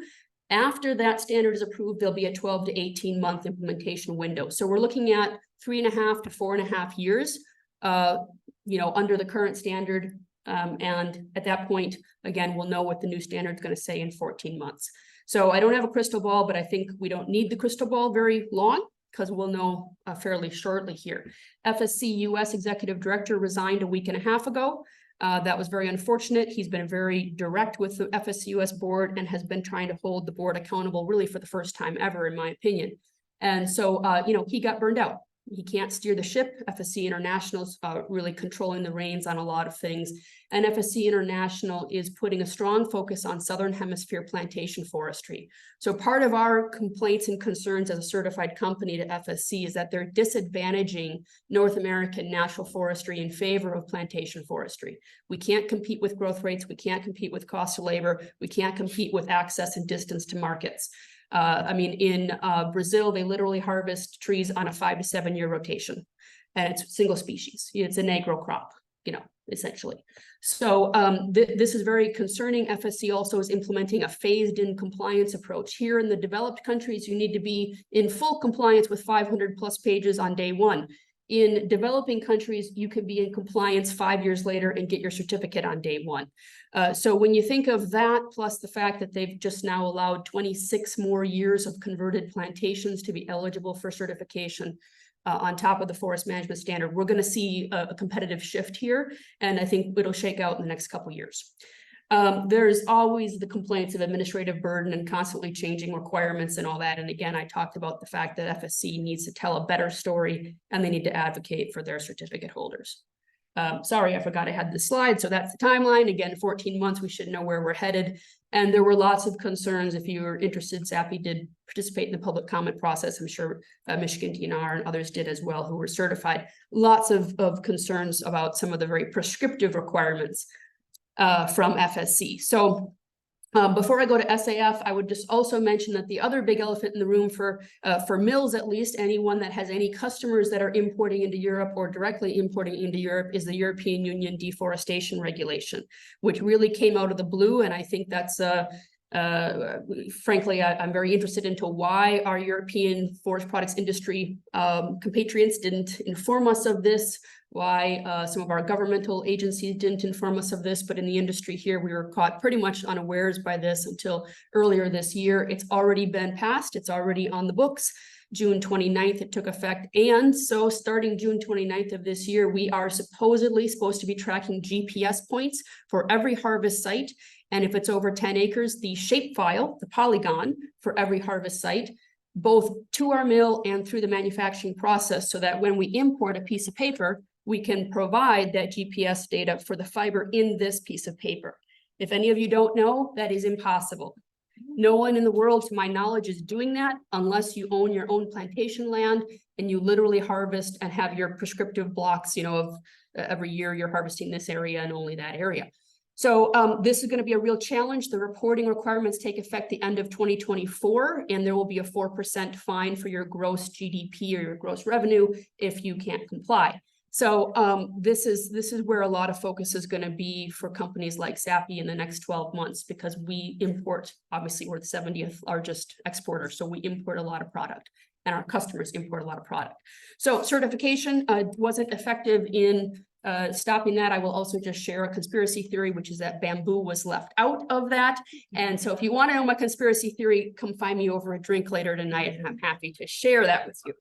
S12: After that standard is approved, there'll be a 12 to 18 month implementation window. So we're looking at 3.5 to 4.5 years. You know, under the current standard. And at that point, again, we'll know what the new standard is going to say in 14 months. So I don't have a crystal ball, but I think we don't need the crystal ball very long, because we'll know fairly shortly here. FSC US Executive Director resigned a week and a half ago. That was very unfortunate. He's been very direct with the FSC US board and has been trying to hold the board accountable really for the first time ever, in my opinion. And so, you know, he got burned out. He can't steer the ship. FSC International's really controlling the reins on a lot of things. And FSC International is putting a strong focus on Southern Hemisphere plantation forestry. So part of our complaints and concerns as a certified company to FSC is that they're disadvantaging North American natural forestry in favor of plantation forestry. We can't compete with growth rates. We can't compete with cost of labor. We can't compete with access and distance to markets. I mean, in Brazil, they literally harvest trees on a 5 to 7 year rotation, and it's single species. It's a negro crop, you know, essentially. So this is very concerning. FSC also is implementing a phased in compliance approach. Here in the developed countries, you need to be in full compliance with 500 plus pages on day 1. In developing countries, you could be in compliance 5 years later and get your certificate on day 1. So when you think of that, plus the fact that they've just now allowed 26 more years of converted plantations to be eligible for certification on top of the forest management standard, we're going to see a competitive shift here. And I think it'll shake out in the next couple of years. There's always the complaints of administrative burden and constantly changing requirements and all that. And again, I talked about the fact that FSC needs to tell a better story and they need to advocate for their certificate holders. Sorry, I forgot I had the slide. So that's the timeline. Again, 14 months, we should know where we're headed. And there were lots of concerns. If you were interested, SAPI did participate in the public comment process. I'm sure Michigan DNR and others did as well who were certified. Lots of concerns about some of the very prescriptive requirements from FSC. So before I go to SAF, I would just also mention that the other big elephant in the room for mills, at least anyone that has any customers that are importing into Europe or directly importing into Europe, is the European Union deforestation regulation, which really came out of the blue. And I think that's frankly, I'm very interested into why our European forest products industry compatriots didn't inform us of this, why some of our governmental agencies didn't inform us of this, but in the industry here, we were caught pretty much unawares by this until earlier this year. It's already been passed. It's already on the books. June 29th, it took effect. And so starting June 29th of this year, we are supposedly supposed to be tracking GPS points for every harvest site. And if it's over 10 acres, the shapefile, the polygon for every harvest site, both to our mill and through the manufacturing process, so that when we import a piece of paper, we can provide that GPS data for the fiber in this piece of paper. If any of you don't know, that is impossible. No one in the world, to my knowledge, is doing that unless you own your own plantation land and you literally harvest and have your prescriptive blocks, you know, every year you're harvesting this area and only that area. So this is going to be a real challenge. The reporting requirements take effect the end of 2024, and there will be a 4% fine for your gross GDP or your gross revenue if you can't comply. So this is where a lot of focus is going to be for companies like SAFI in the next 12 months, because we import, obviously we're the 70th largest exporter, so we import a lot of product, and our customers import a lot of product. So certification wasn't effective in stopping that. I will also just share a conspiracy theory, which is that bamboo was left out of that. And so if you want to know my conspiracy theory, come find me over a drink later tonight, and I'm happy to share that with you.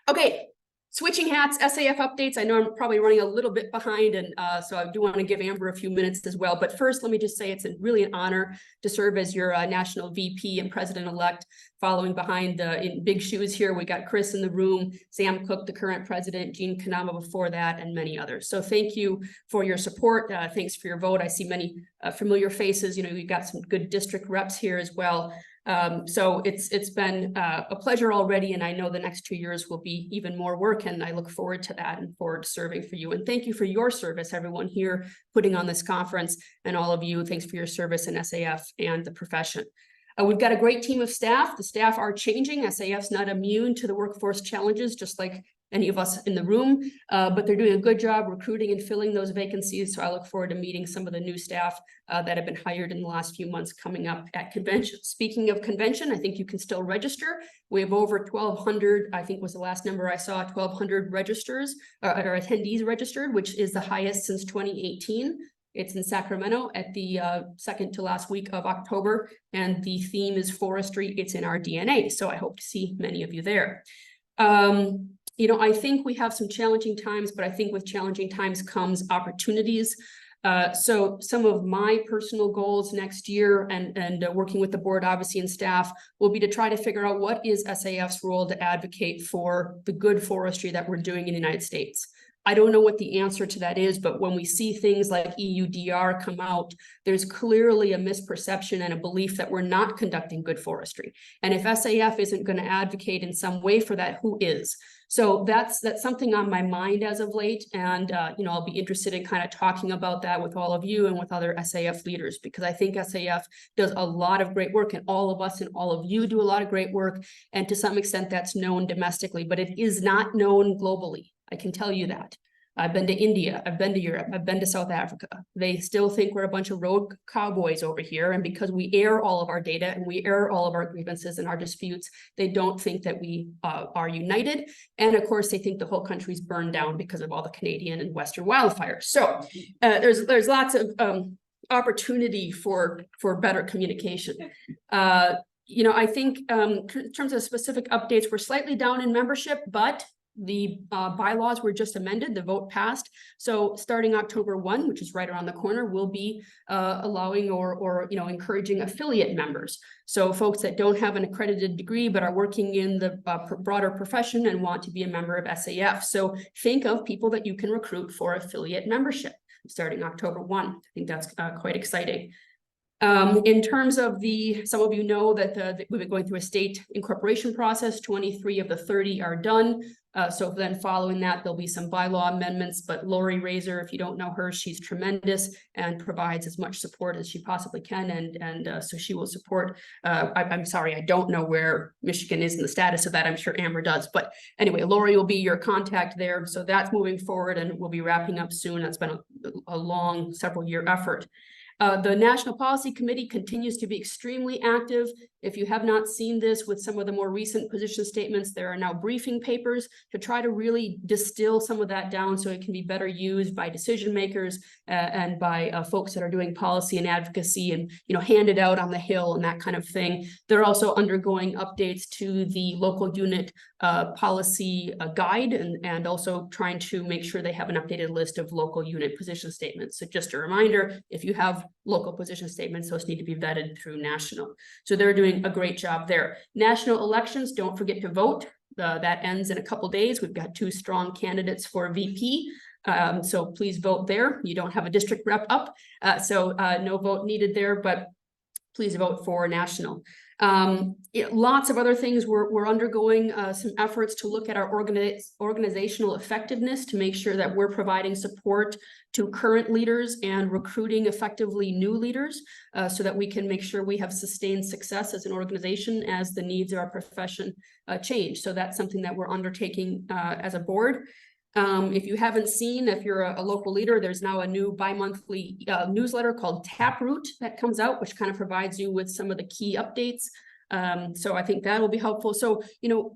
S12: Okay. Switching hats, SAF updates. I know I'm probably running a little bit behind, and so I do want to give Amber a few minutes as well. But first, let me just say it's really an honor to serve as your national VP and president-elect. Following behind in big shoes here, we got Chris in the room, Sam Cook, the current president, Gene Kanama before that, and many others. So thank you for your support. Thanks for your vote. I see many familiar faces. You know, we've got some good district reps here as well. So it's been a pleasure already, and I know the next 2 years will be even more work, and I look forward to that and forward to serving for you. And thank you for your service, everyone here putting on this conference, and all of you, thanks for your service in SAF and the profession. We've got a great team of staff. The staff are changing. SAF's not immune to the workforce challenges, just like any of us in the room, but they're doing a good job recruiting and filling those vacancies. So I look forward to meeting some of the new staff that have been hired in the last few months coming up at convention. Speaking of convention, I think you can still register. We have over 1,200, I think was the last number I saw, 1,200 registers or attendees registered, which is the highest since 2018. It's in Sacramento at the second to last week of October, and the theme is forestry. It's in our DNA. So I hope to see many of you there. You know, I think we have some challenging times, but I think with challenging times comes opportunities. So some of my personal goals next year and working with the board, obviously, and staff will be to try to figure out what is SAF's role to advocate for the good forestry that we're doing in the United States. I don't know what the answer to that is, but when we see things like EUDR come out, there's clearly a misperception and a belief that we're not conducting good forestry. And if SAF isn't going to advocate in some way for that, who is? So that's something on my mind as of late. And, you know, I'll be interested in kind of talking about that with all of you and with other SAF leaders, because I think SAF does a lot of great work, and all of us and all of you do a lot of great work. And to some extent that's known domestically, but it is not known globally. I can tell you that. I've been to India, I've been to Europe, I've been to South Africa. They still think we're a bunch of rogue cowboys over here. And because we air all of our data and we air all of our grievances and our disputes, they don't think that we are united. And of course, they think the whole country's burned down because of all the Canadian and Western wildfires. So there's lots of opportunity for better communication. You know, I think in terms of specific updates, we're slightly down in membership, but the bylaws were just amended, the vote passed. So starting October 1, which is right around the corner, we'll be allowing or you know, encouraging affiliate members. So folks that don't have an accredited degree but are working in the broader profession and want to be a member of SAF. So think of people that you can recruit for affiliate membership starting October 1. I think that's quite exciting. In terms of some of you know that we've been going through a state incorporation process. 23 of the 30 are done. So then following that, there'll be some bylaw amendments, but Lori Razor, if you don't know her, she's tremendous and provides as much support as she possibly can. And so she will support, I'm sorry, I don't know where Michigan is in the status of that. I'm sure Amber does, but anyway, Lori will be your contact there. So that's moving forward and we'll be wrapping up soon. That's been a long several-year effort. The National Policy Committee continues to be extremely active. If you have not seen this with some of the more recent position statements, there are now briefing papers to try to really distill some of that down so it can be better used by decision makers and by folks that are doing policy and advocacy and, you know, handed out on the Hill and that kind of thing. They're also undergoing updates to the local unit policy guide and also trying to make sure they have an updated list of local unit position statements. So just a reminder, if you have local position statements, those need to be vetted through national. So they're doing a great job there. National elections, don't forget to vote. That ends in a couple days. We've got 2 strong candidates for VP. So please vote there. You don't have a district rep up, so no vote needed there, but please vote for national. Lots of other things. We're undergoing some efforts to look at our organizational effectiveness to make sure that we're providing support to current leaders and recruiting effectively new leaders so that we can make sure we have sustained success as an organization as the needs of our profession change. So that's something that we're undertaking as a board. If you haven't seen, if you're a local leader, there's now a new bi-monthly newsletter called Taproot that comes out, which kind of provides you with some of the key updates. So I think that will be helpful. So,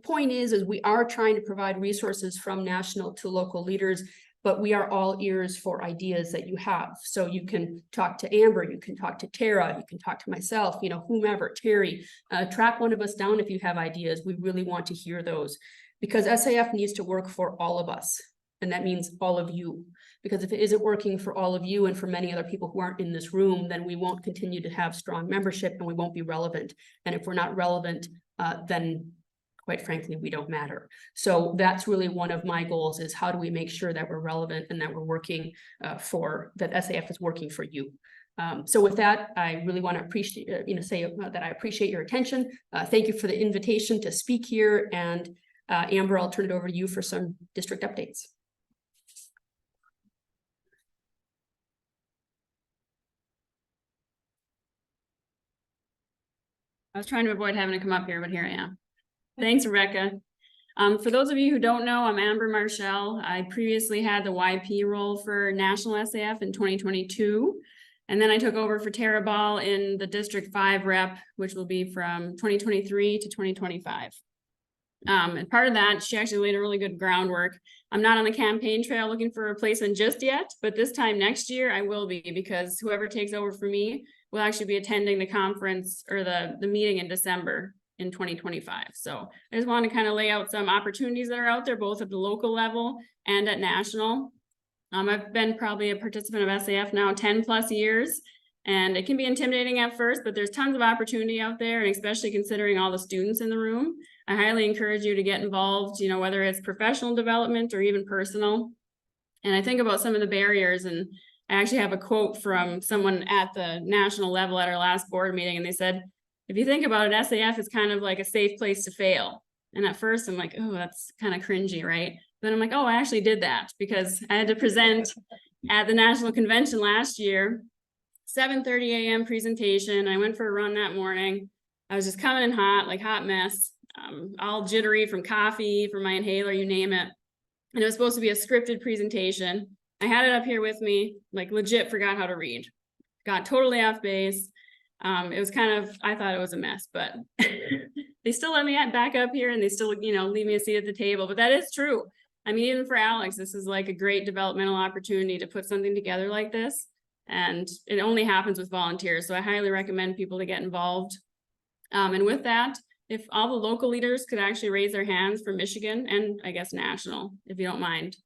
S12: point is we are trying to provide resources from national to local leaders, but we are all ears for ideas that you have. So you can talk to Amber, you can talk to Tara, you can talk to myself, whomever, Terry, track one of us down if you have ideas. We really want to hear those because SAF needs to work for all of us. And that means all of you, because if it isn't working for all of you and for many other people who aren't in this room, then we won't continue to have strong membership and we won't be relevant. And if we're not relevant, then quite frankly, we don't matter. So that's really one of my goals is how do we make sure that we're relevant and that we're working that SAF is working for you. So with that, I really want to appreciate, say that I appreciate your attention. Thank you for the invitation to speak here. And Amber, I'll turn it over to you for some district updates.
S13: I was trying to avoid having to come up here, but here I am. Thanks, Rebecca. For those of you who don't know, I'm Amber Marshall. I previously had the YP role for National SAF in 2022. And then I took over for Tara Ball in the District 5 rep, which will be from 2023 to 2025. And part of that, she actually laid a really good groundwork. I'm not on the campaign trail looking for a replacement just yet, but this time next year I will be because whoever takes over for me will actually be attending the conference or the meeting in December in 2025. So I just want to kind of lay out some opportunities that are out there, both at the local level and at national. I've been probably a participant of SAF now 10 plus years, and it can be intimidating at first, but there's tons of opportunity out there, and especially considering all the students in the room, I highly encourage you to get involved, whether it's professional development or even personal. And I think about some of the barriers, and I actually have a quote from someone at the national level at our last board meeting, and they said, if you think about it, SAF is kind of like a safe place to fail. And at first I'm like, oh, that's kind of cringy, right? Then I'm like, oh, I actually did that because I had to present at the national convention last year, 7:30 a.m. presentation. I went for a run that morning. I was just coming in hot, like hot mess, all jittery from coffee, from my inhaler, you name it. And it was supposed to be a scripted presentation. I had it up here with me, like legit forgot how to read. Got totally off base. It was kind of, I thought it was a mess, but they still let me back up here and they still, leave me a seat at the table. But that is true. I mean, even for Alex, this is like a great developmental opportunity to put something together like this. And it only happens with volunteers. So I highly recommend people to get involved. And with that, if all the local leaders could actually raise their hands for Michigan and I guess national, if you don't mind.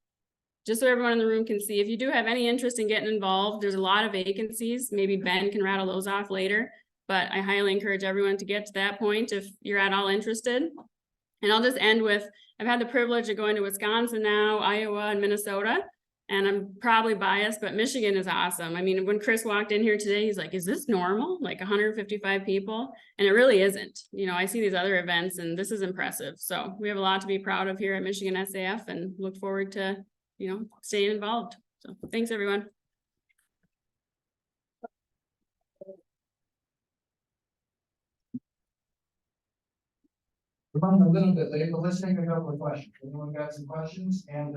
S13: Just so everyone in the room can see, if you do have any interest in getting involved, there's a lot of vacancies. Maybe Ben can rattle those off later, but I highly encourage everyone to get to that point if you're at all interested. And I'll just end with, I've had the privilege of going to Wisconsin now, Iowa, and Minnesota, and I'm probably biased, but Michigan is awesome. I mean, when Chris walked in here today, he's like, is this normal? Like 155 people? And it really isn't. I see these other events and this is impressive. So we have a lot to be proud of here at Michigan SAF and look forward to staying involved. So thanks everyone.
S8: We're running a little bit late, but let's take a couple of questions. Anyone got some questions? And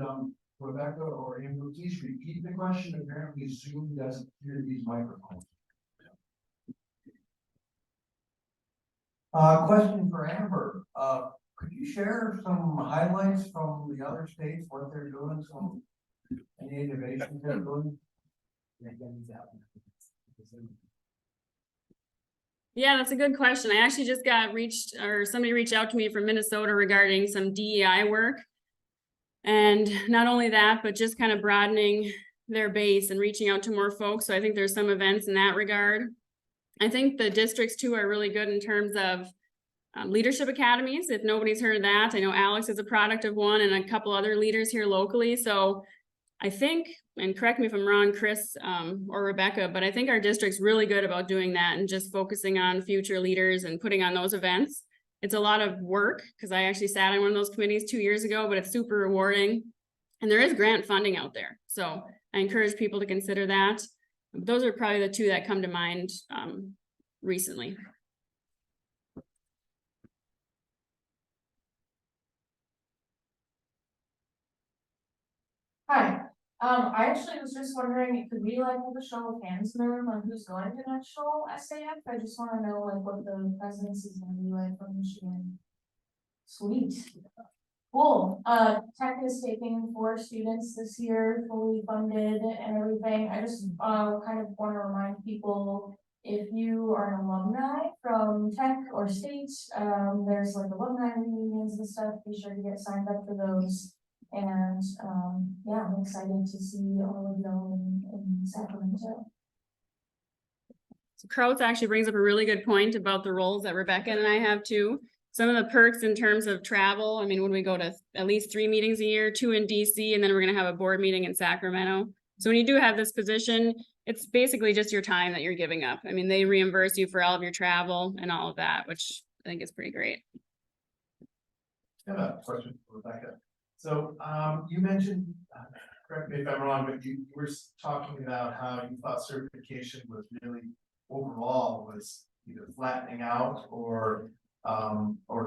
S8: Rebecca or Amber, please repeat the question. Apparently Zoom doesn't hear these microphones. Question for Amber. Could you share some highlights from the other states, what they're doing, any innovations they're doing?
S13: Yeah, that's a good question. I actually just got somebody reached out to me from Minnesota regarding some DEI work. And not only that, but just kind of broadening their base and reaching out to more folks. So I think there's some events in that regard. I think the districts too are really good in terms of leadership academies. If nobody's heard of that, I know Alex is a product of one and a couple other leaders here locally. So I think, and correct me if I'm wrong, Chris, or Rebecca, but I think our district's really good about doing that and just focusing on future leaders and putting on those events. It's a lot of work because I actually sat on one of those committees 2 years ago, but it's super rewarding. And there is grant funding out there. So I encourage people to consider that. Those are probably the two that come to mind recently.
S14: Hi, I actually was just wondering, could we like have a show of hands in the room on who's going to national SAF? I just wanna know like what the presence is gonna be like from Michigan. Sweet. Cool, Tech is taking 4 students this year, fully funded and everything. I just, kind of wanna remind people, if you are an alumni from Tech or State, there's like alumni reunions and stuff, be sure to get signed up for those. And, yeah, I'm excited to see all of y'all in Sacramento.
S13: So Kraus actually brings up a really good point about the roles that Rebecca and I have too. Some of the perks in terms of travel, I mean, when we go to at least 3 meetings a year, 2 in DC, and then we're gonna have a board meeting in Sacramento. So when you do have this position, it's basically just your time that you're giving up. I mean, they reimburse you for all of your travel and all of that, which I think is pretty great.
S15: I have a question for Rebecca. So, you mentioned, correct me if I'm wrong, but you were talking about how you thought certification was really overall was either flattening out or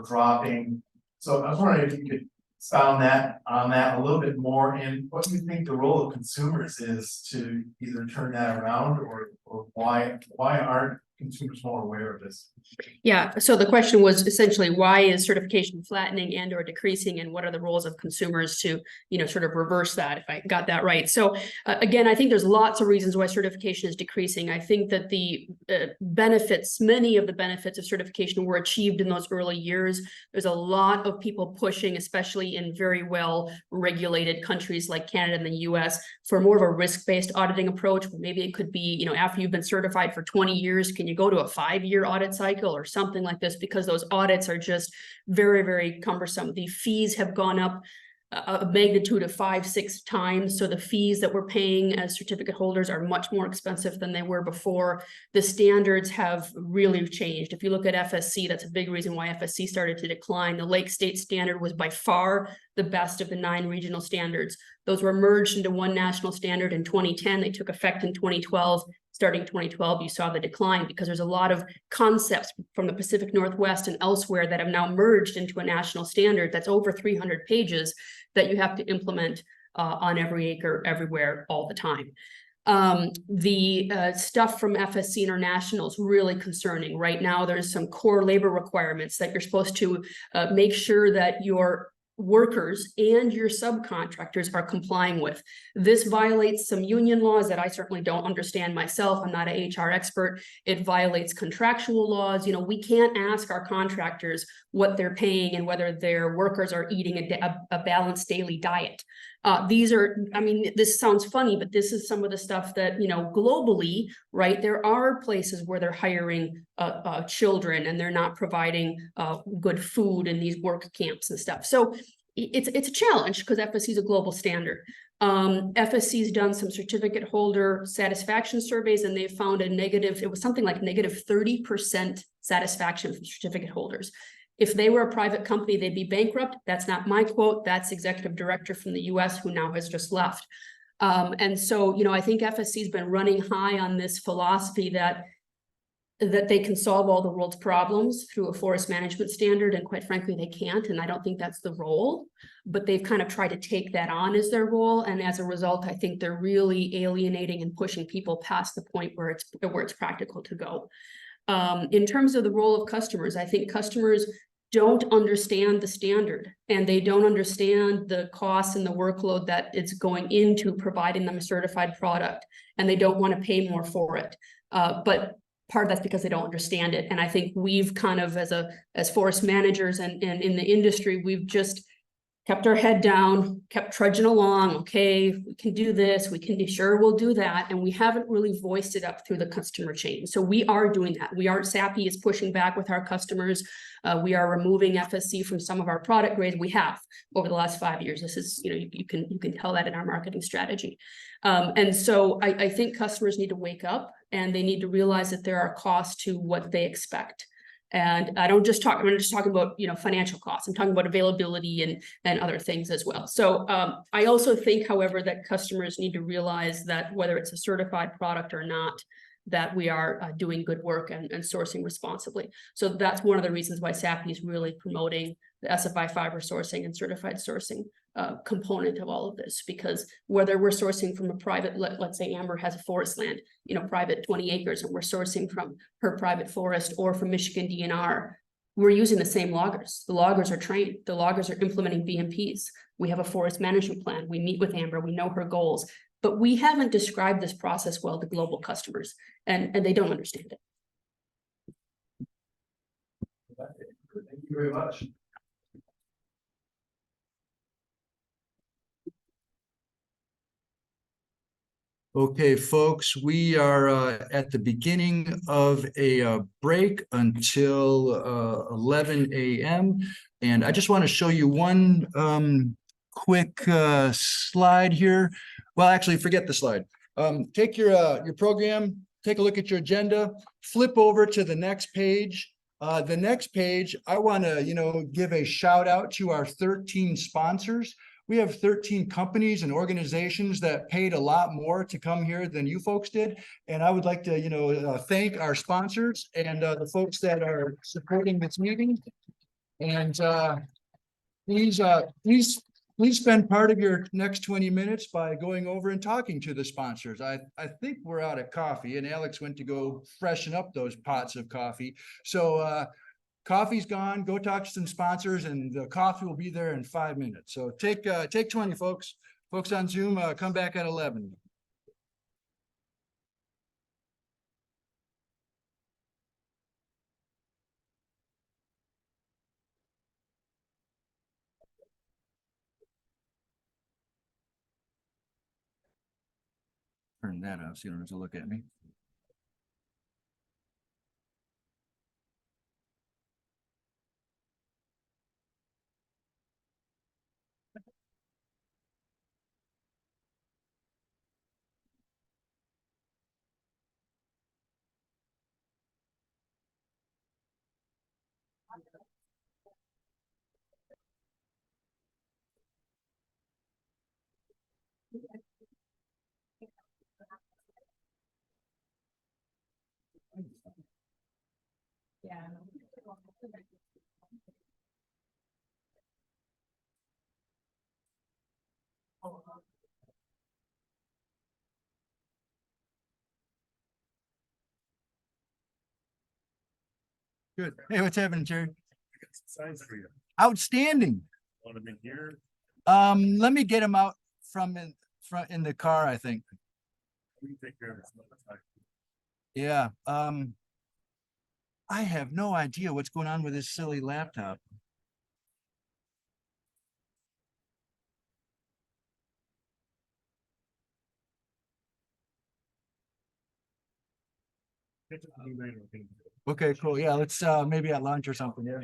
S15: dropping. So I was wondering if you could expound on that a little bit more, and what you think the role of consumers is to either turn that around or why aren't consumers more aware of this?
S12: Yeah, so the question was essentially, why is certification flattening and or decreasing, and what are the roles of consumers to, sort of reverse that, if I got that right. So again, I think there's lots of reasons why certification is decreasing. I think that the many of the benefits of certification were achieved in those early years. There's a lot of people pushing, especially in very well regulated countries like Canada and the US, for more of a risk-based auditing approach. Maybe it could be, after you've been certified for 20 years, can you go to a 5-year audit cycle or something like this, because those audits are just very, very cumbersome. The fees have gone up a magnitude of 5-6 times. So the fees that we're paying as certificate holders are much more expensive than they were before. The standards have really changed. If you look at FSC, that's a big reason why FSC started to decline. The Lake State standard was by far the best of the 9 regional standards. Those were merged into one national standard in 2010. They took effect in 2012. Starting 2012, you saw the decline because there's a lot of concepts from the Pacific Northwest and elsewhere that have now merged into a national standard that's over 300 pages that you have to implement on every acre, everywhere, all the time. The stuff from FSC International is really concerning. Right now, there's some core labor requirements that you're supposed to make sure that your workers and your subcontractors are complying with. This violates some union laws that I certainly don't understand myself. I'm not an HR expert. It violates contractual laws. We can't ask our contractors what they're paying and whether their workers are eating a balanced daily diet. This sounds funny, but this is some of the stuff that, globally, right, there are places where they're hiring children and they're not providing good food in these work camps and stuff. So it's a challenge because FSC is a global standard. FSC's done some certificate holder satisfaction surveys, and they found it was something like negative 30% satisfaction from certificate holders. If they were a private company, they'd be bankrupt. That's not my quote. That's executive director from the US who now has just left. And so, I think FSC's been running high on this philosophy that they can solve all the world's problems through a forest management standard. And quite frankly, they can't. And I don't think that's the role, but they've kind of tried to take that on as their role. And as a result, I think they're really alienating and pushing people past the point where it's practical to go. In terms of the role of customers, I think customers don't understand the standard, and they don't understand the costs and the workload that it's going into providing them a certified product, and they don't want to pay more for it. But part of that's because they don't understand it. And I think we've kind of, as forest managers and in the industry, we've just kept our head down, kept trudging along. Okay, we can do this, we can be sure we'll do that. And we haven't really voiced it up through the customer chain. So we are doing that. SAPI is pushing back with our customers. We are removing FSC from some of our product grades. We have over the last 5 years. This is, you can tell that in our marketing strategy. And so I think customers need to wake up and they need to realize that there are costs to what they expect. And I'm not just talking about, financial costs. I'm talking about availability and other things as well. So I also think, however, that customers need to realize that whether it's a certified product or not, that we are doing good work and sourcing responsibly. So that's one of the reasons why SAPI is really promoting the SFI fiber sourcing and certified sourcing component of all of this, because whether we're sourcing from a private, let's say Amber has a forest land, private 20 acres, and we're sourcing from her private forest or from Michigan DNR, we're using the same loggers. The loggers are trained. The loggers are implementing BMPs. We have a forest management plan. We meet with Amber. We know her goals, but we haven't described this process well to global customers, and they don't understand it.
S8: Thank you very much.
S2: Okay, folks, we are at the beginning of a break until 11 a.m. And I just want to show you one quick slide here. Well, actually, forget the slide. Take your program, take a look at your agenda, flip over to the next page. The next page, I want to, give a shout out to our 13 sponsors. We have 13 companies and organizations that paid a lot more to come here than you folks did. And I would like to, thank our sponsors and the folks that are supporting this meeting. And please spend part of your next 20 minutes by going over and talking to the sponsors. I think we're out of coffee, and Alex went to go freshen up those pots of coffee. So coffee's gone. Go talk to some sponsors, and the coffee will be there in 5 minutes. So take 20, folks. Folks on Zoom, come back at 11. Turn that off so you don't have to look at me.
S3: Yeah.
S2: Good. Hey, what's happening, Jerry?
S9: Signs for you.
S2: Outstanding.
S9: Want them in here?
S2: Let me get them out from in the car, I think.
S9: We take care of it.
S2: Yeah. I have no idea what's going on with this silly laptop. Okay, cool. Yeah, let's maybe at lunch or something. Yeah.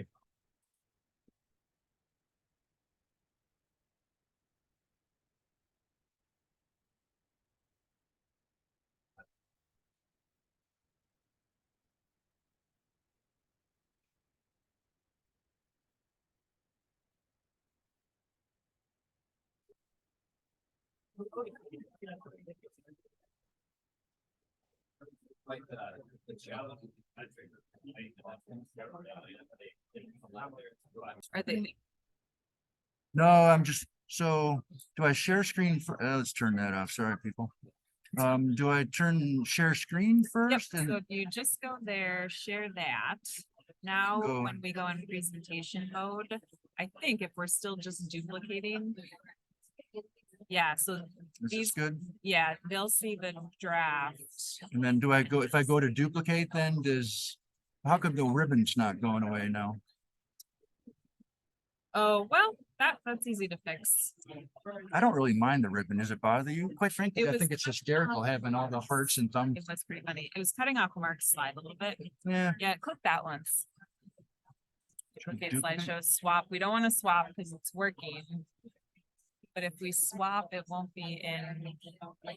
S6: Like the challenge.
S3: Are they?
S2: No, I'm just, so do I share screen for, let's turn that off. Sorry, people. Do I share screen
S3: Yep,
S2: first?
S3: so if you just go there, share that. Now,
S2: Go.
S3: when we go in presentation mode, I think if we're still just duplicating. Yeah, so
S2: Is this
S3: these,
S2: good?
S3: yeah, they'll see the draft.
S2: And then do I go, if I go to duplicate, then how come the ribbon's not going away now?
S3: Oh, well, That's easy to fix.
S2: I don't really mind the ribbon. Does it bother you? Quite frankly,
S3: It
S2: I
S3: was
S2: think it's hysterical having all the hearts and thumbs.
S3: It was pretty funny. It was cutting off Mark's slide a little bit.
S2: Yeah.
S3: Yeah, click that once. Okay,
S2: Duplicate?
S3: slideshow swap. We don't want to swap because it's working. But if we swap, it won't be in. No,
S2: Are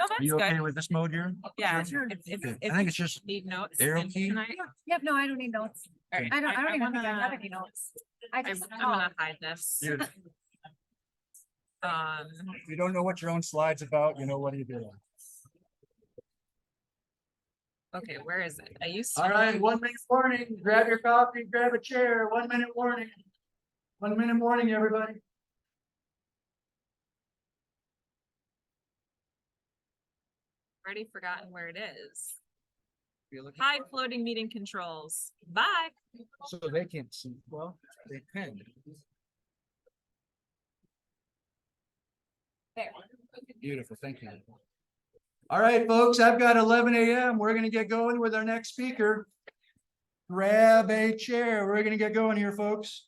S3: that's
S2: you okay
S3: good.
S2: with this mode here?
S3: Yeah.
S2: Sure.
S3: If
S2: Okay.
S3: if
S2: I think
S3: you
S2: it's just
S3: need notes.
S2: arrow
S3: and
S2: key.
S3: can I-
S14: Yep, no, I don't need notes.
S3: All right,
S14: I don't even
S3: wanna-
S14: think I have any notes. I just,
S3: I'm gonna hide this.
S2: Yeah.
S3: If
S2: you don't know what your own slide's about, you know, what do you do?
S3: Okay, where is it? I used to.
S8: All right, 1 minute warning, grab your coffee, grab a chair, 1 minute warning. 1 minute warning, everybody.
S3: Already forgotten where it is. Hi, floating meeting controls. Bye.
S2: So they can't see, well, they can.
S3: There.
S2: Beautiful, thank you. All right, folks, I've got 11 a.m. We're gonna get going with our next speaker. Grab a chair. We're gonna get going here, folks.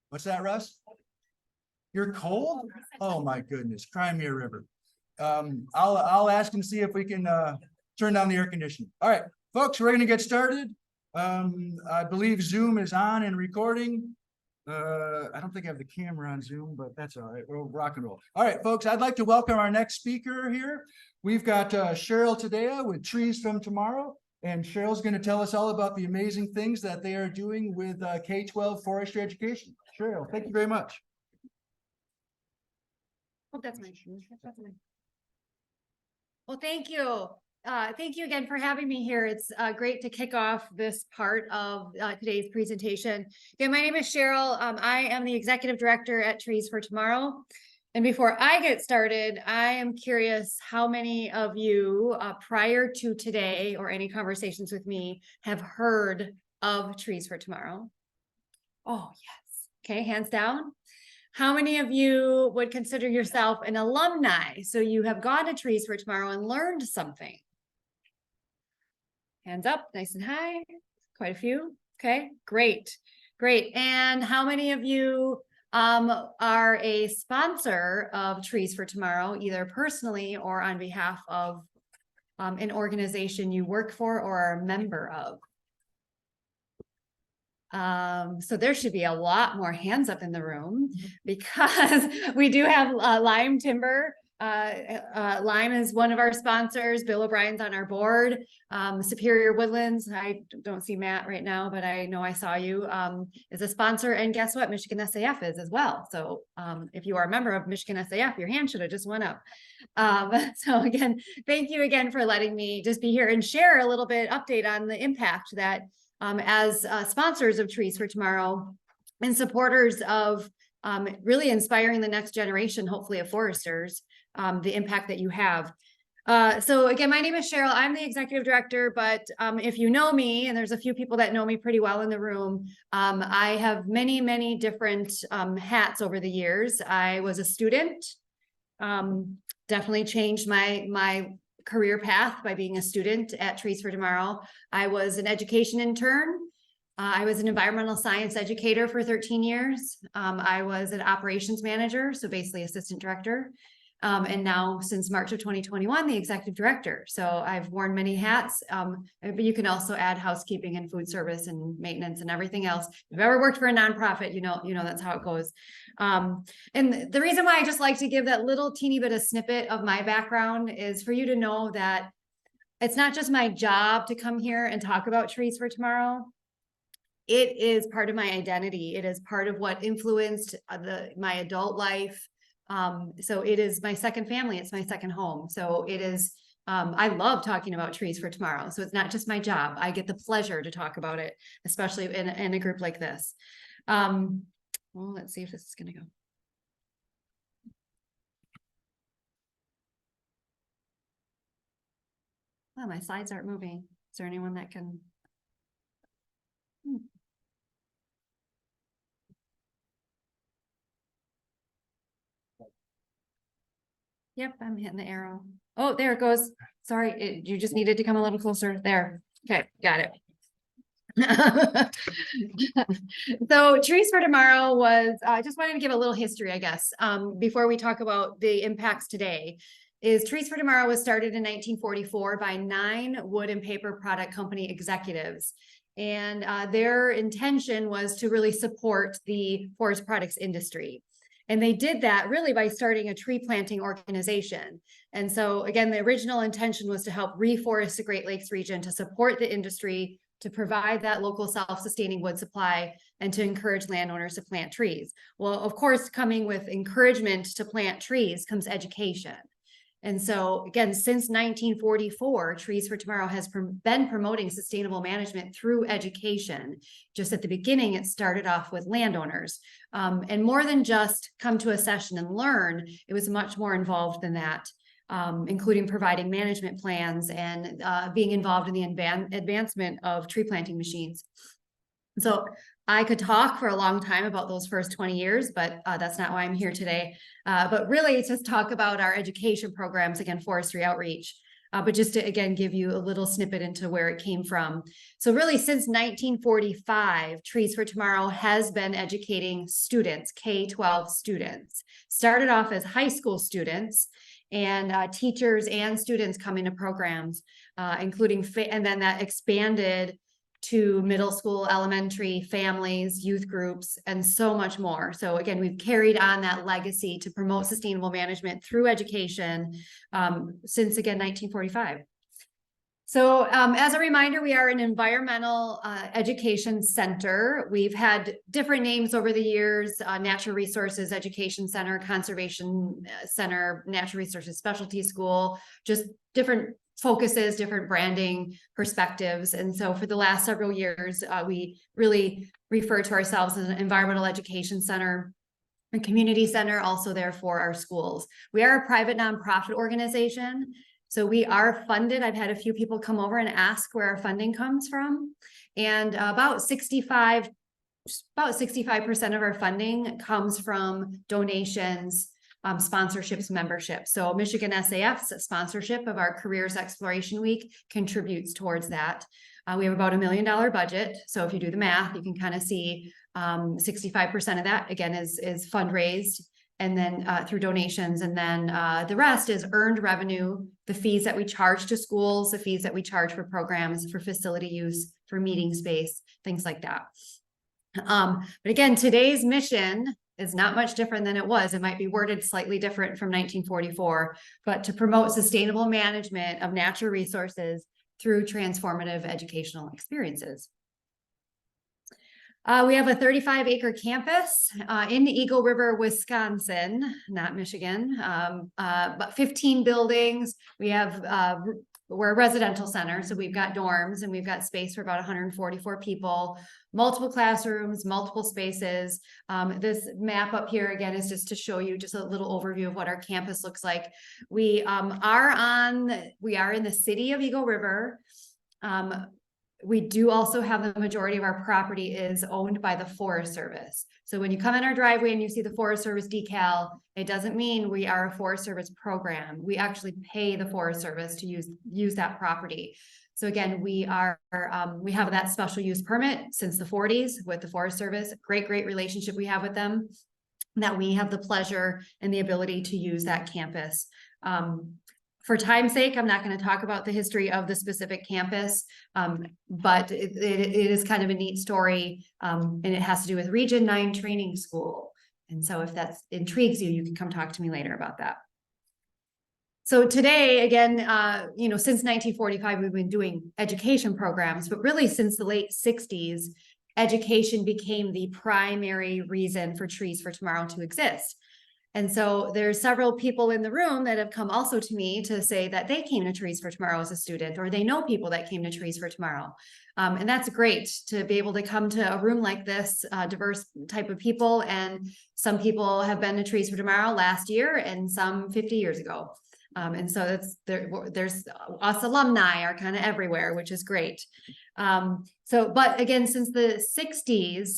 S2: What's that, Russ? You're cold? Oh, my goodness, cry me a river. I'll ask and see if we can turn down the air conditioning. All right, folks, we're gonna get started. I believe Zoom is on and recording. I don't think I have the camera on Zoom, but that's all right. We'll rock and roll. All right, folks, I'd like to welcome our next speaker here. We've got Cheryl Tadea with Trees from Tomorrow. And Cheryl's going to tell us all about the amazing things that they are doing with K-12 forestry education. Cheryl, thank you very much.
S14: oh, that's my. Well, thank you. Thank you again for having me here. It's great to kick off this part of today's presentation. Yeah, my name is Cheryl. I am the executive director at Trees for Tomorrow. And before I get started, I am curious how many of you prior to today or any conversations with me have heard of Trees for Tomorrow? Oh, yes. Okay, hands down. How many of you would consider yourself an alumni? So you have gone to Trees for Tomorrow and learned something. Hands up, nice and high. Quite a few. Okay, great. Great. And how many of you are a sponsor of Trees for Tomorrow, either personally or on behalf of an organization you work for or are a member of? So there should be a lot more hands up in the room because we do have Lime Timber. Lime is one of our sponsors. Bill O'Brien's on our board. Superior Woodlands, I don't see Matt right now, but I know I saw you, is a sponsor. And guess what? Michigan SAF is as well. So if you are a member of Michigan SAF, your hand should have just went up. So again, thank you again for letting me just be here and share a little bit update on the impact that as sponsors of Trees for Tomorrow and supporters of really inspiring the next generation, hopefully of foresters, the impact that you have. So again, my name is Cheryl. I'm the executive director, but if you know me, and there's a few people that know me pretty well in the room, I have many, many different hats over the years. I was a student, definitely changed my career path by being a student at Trees for Tomorrow. I was an education intern. I was an environmental science educator for 13 years. I was an operations manager, so basically assistant director. And now since March of 2021, the executive director. So I've worn many hats, but you can also add housekeeping and food service and maintenance and everything else. If you've ever worked for a nonprofit, you know that's how it goes. And the reason why I just like to give that little teeny bit of snippet of my background is for you to know that it's not just my job to come here and talk about Trees for Tomorrow. It is part of my identity. It is part of what influenced my adult life. So it is my second family. It's my second home. So it is, I love talking about Trees for Tomorrow. So it's not just my job. I get the pleasure to talk about it, especially in a group like this. Well, let's see if this is going to go. Oh, my slides aren't moving. Is there anyone that can? Yep, I'm hitting the arrow. Oh, there it goes. Sorry, you just needed to come a little closer there. Okay, got it.
S16: So Trees for Tomorrow was, I just wanted to give a little history, I guess, before we talk about the impacts today. Is Trees for Tomorrow was started in 1944 by 9 wood and paper product company executives. And their intention was to really support the forest products industry. And they did that really by starting a tree planting organization. And so again, the original intention was to help reforest the Great Lakes region, to support the industry, to provide that local self-sustaining wood supply, and to encourage landowners to plant trees. Well, of course, coming with encouragement to plant trees comes education. And so again, since 1944, Trees for Tomorrow has been promoting sustainable management through education. Just at the beginning, it started off with landowners. And more than just come to a session and learn, it was much more involved than that, including providing management plans and being involved in the advancement of tree planting machines. So I could talk for a long time about those first 20 years, but that's not why I'm here today. But really just talk about our education programs, again, forestry outreach, but just to, again, give you a little snippet into where it came from. So really since 1945, Trees for Tomorrow has been educating students, K-12 students. Started off as high school students, and teachers and students come into programs, including, and then that expanded to middle school, elementary, families, youth groups, and so much more. So again, we've carried on that legacy to promote sustainable management through education since, again, 1945. So as a reminder, we are an environmental education center. We've had different names over the years: Natural Resources Education Center, Conservation Center, Natural Resources Specialty School, just different focuses, different branding perspectives. And so for the last several years, we really refer to ourselves as an environmental education center, a community center, also there for our schools. We are a private nonprofit organization. So we are funded. I've had a few people come over and ask where our funding comes from. And about 65% of our funding comes from donations, sponsorships, memberships. So Michigan SAF's sponsorship of our Careers Exploration Week contributes towards that. We have about $1 million budget. So if you do the math, you can kind of see 65% of that, again, is fundraised, and then through donations. And then the rest is earned revenue, the fees that we charge to schools, the fees that we charge for programs, for facility use, for meeting space, things like that. But again, today's mission is not much different than it was. It might be worded slightly different from 1944, but to promote sustainable management of natural resources through transformative educational experiences. We have a 35-acre campus in Eagle River, Wisconsin, not Michigan, but 15 buildings. We have, we're a residential center, so we've got dorms and we've got space for about 144 people, multiple classrooms, multiple spaces. This map up here, again, is just to show you just a little overview of what our campus looks like. We are in the city of Eagle River. We do also have the majority of our property is owned by the Forest Service. So when you come in our driveway and you see the Forest Service decal, it doesn't mean we are a Forest Service program. We actually pay the Forest Service to use that property. So again, we have that special use permit since the 40s with the Forest Service. Great relationship we have with them, that we have the pleasure and the ability to use that campus. For time's sake, I'm not going to talk about the history of the specific campus, but it is kind of a neat story, and it has to do with Region 9 Training School. And so if that intrigues you, you can come talk to me later about that. So today, again, since 1945, we've been doing education programs, but really since the late 60s, education became the primary reason for Trees for Tomorrow to exist. And so there's several people in the room that have come also to me to say that they came to Trees for Tomorrow as a student, or they know people that came to Trees for Tomorrow. And that's great to be able to come to a room like this, diverse type of people. And some people have been to Trees for Tomorrow last year and some 50 years ago. And so there's us alumni are kind of everywhere, which is great. But again, since the 60s,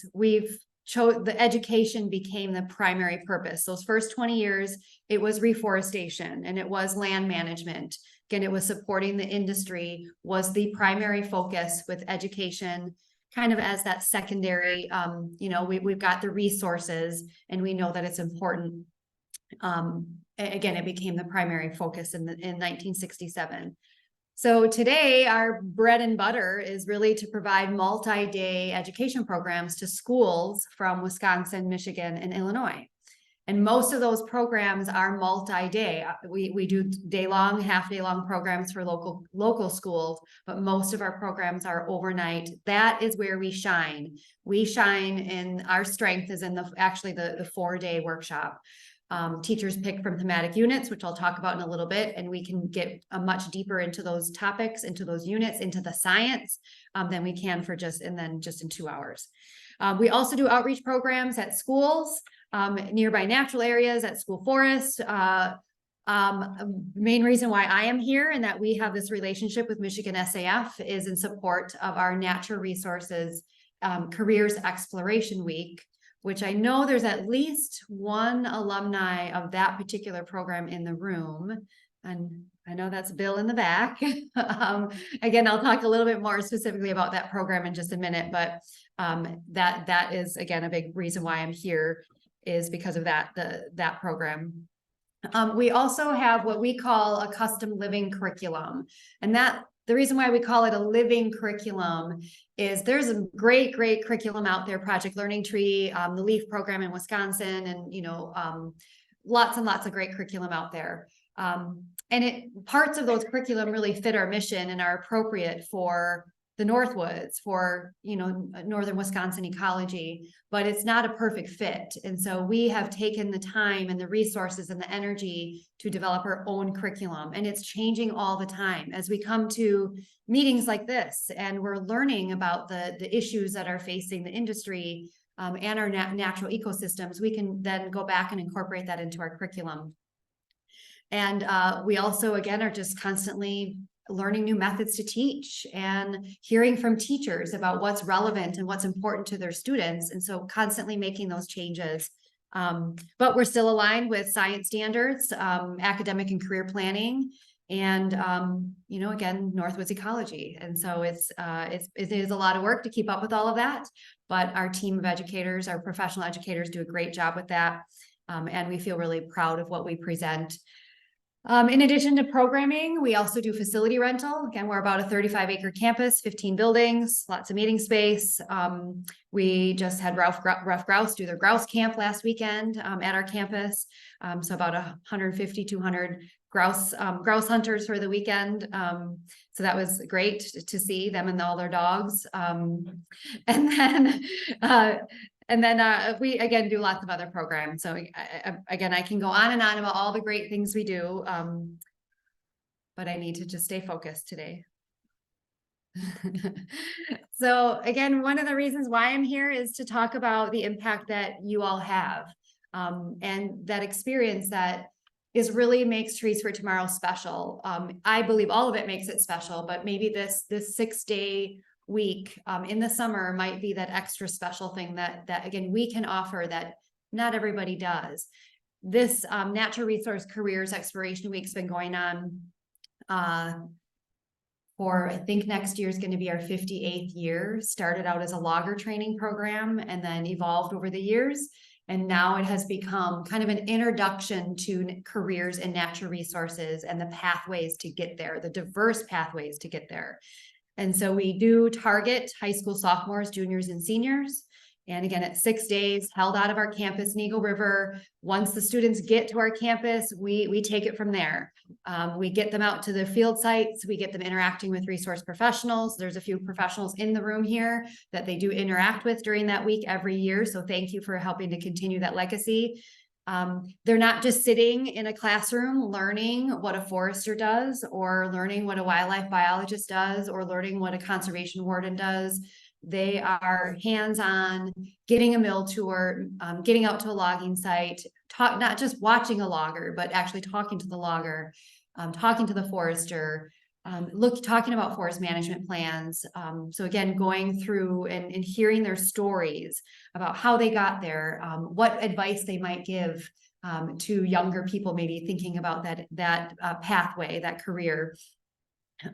S16: the education became the primary purpose. Those first 20 years, it was reforestation and it was land management. Again, it was supporting the industry was the primary focus with education kind of as that secondary, we've got the resources and we know that it's important. Again, it became the primary focus in 1967. So today, our bread and butter is really to provide multi-day education programs to schools from Wisconsin, Michigan, and Illinois. And most of those programs are multi-day. We do day-long, half-day-long programs for local schools, but most of our programs are overnight. That is where we shine. We shine, and our strength is in the 4-day workshop. Teachers pick from thematic units, which I'll talk about in a little bit, and we can get much deeper into those topics, into those units, into the science than we can for just in 2 hours. We also do outreach programs at schools, nearby natural areas, at school forests. Main reason why I am here and that we have this relationship with Michigan SAF is in support of our Natural Resources Careers Exploration Week, which I know there's at least one alumni of that particular program in the room. And I know that's Bill in the back. Again, I'll talk a little bit more specifically about that program in just a minute, but that is, again, a big reason why I'm here is because of that program. We also have what we call a custom living curriculum, and that the reason why we call it a living curriculum is there's a great curriculum out there, Project Learning Tree, the LEAF program in Wisconsin, and lots and lots of great curriculum out there. And parts of those curriculum really fit our mission and are appropriate for the Northwoods, for northern Wisconsin ecology, but it's not a perfect fit. And so we have taken the time and the resources and the energy to develop our own curriculum, and it's changing all the time as we come to meetings like this, and we're learning about the issues that are facing the industry and our natural ecosystems. We can then go back and incorporate that into our curriculum. And we also, again, are just constantly learning new methods to teach and hearing from teachers about what's relevant and what's important to their students. And so constantly making those changes. But we're still aligned with science standards, academic and career planning, and, again, Northwoods ecology. And so it is a lot of work to keep up with all of that, but our team of educators, our professional educators, do a great job with that. And we feel really proud of what we present. In addition to programming, we also do facility rental. Again, we're about a 35-acre campus, 15 buildings, lots of meeting space. We just had Rough Grouse do their grouse camp last weekend at our campus. So about 150, 200 grouse hunters for the weekend. So that was great to see them and all their dogs. And then we, again, do lots of other programs. So again, I can go on and on about all the great things we do, but I need to just stay focused today. So again, one of the reasons why I'm here is to talk about the impact that you all have, and that experience that is really makes Trees for Tomorrow special. I believe all of it makes it special, but maybe this 6-day week in the summer might be that extra special thing that again we can offer that not everybody does. This Natural Resource Careers Exploration Week's been going on for, I think next year is going to be our 58th year. Started out as a logger training program and then evolved over the years, and now it has become kind of an introduction to careers in natural resources and the pathways to get there, the diverse pathways to get there. And so we do target high school sophomores, juniors, and seniors. And again, it's 6 days held out of our campus in Eagle River. Once the students get to our campus, we take it from there. We get them out to the field sites. We get them interacting with resource professionals. There's a few professionals in the room here that they do interact with during that week every year. So thank you for helping to continue that legacy. They're not just sitting in a classroom learning what a forester does, or learning what a wildlife biologist does, or learning what a conservation warden does. They are hands-on, getting a mill tour, getting out to a logging site, not just watching a logger, but actually talking to the logger, talking to the forester, talking about forest management plans. So again, going through and hearing their stories about how they got there, what advice they might give to younger people maybe thinking about that pathway, that career.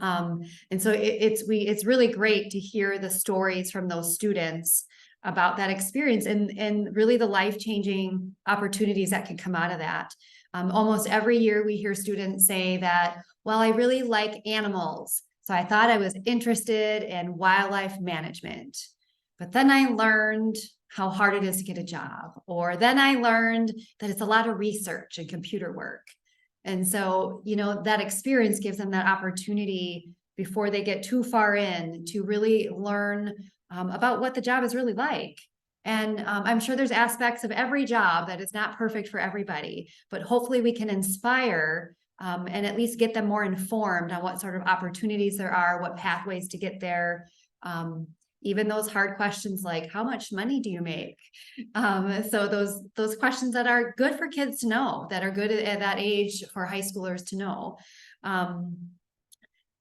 S16: And so it's really great to hear the stories from those students about that experience and really the life-changing opportunities that can come out of that. Almost every year we hear students say that, well, I really like animals, so I thought I was interested in wildlife management, but then I learned how hard it is to get a job, or then I learned that it's a lot of research and computer work. And so, you know, that experience gives them that opportunity before they get too far in to really learn about what the job is really like. And I'm sure there's aspects of every job that is not perfect for everybody, but hopefully we can inspire and at least get them more informed on what sort of opportunities there are, what pathways to get there. Even those hard questions like, how much money do you make? So those questions that are good for kids to know, that are good at that age for high schoolers to know.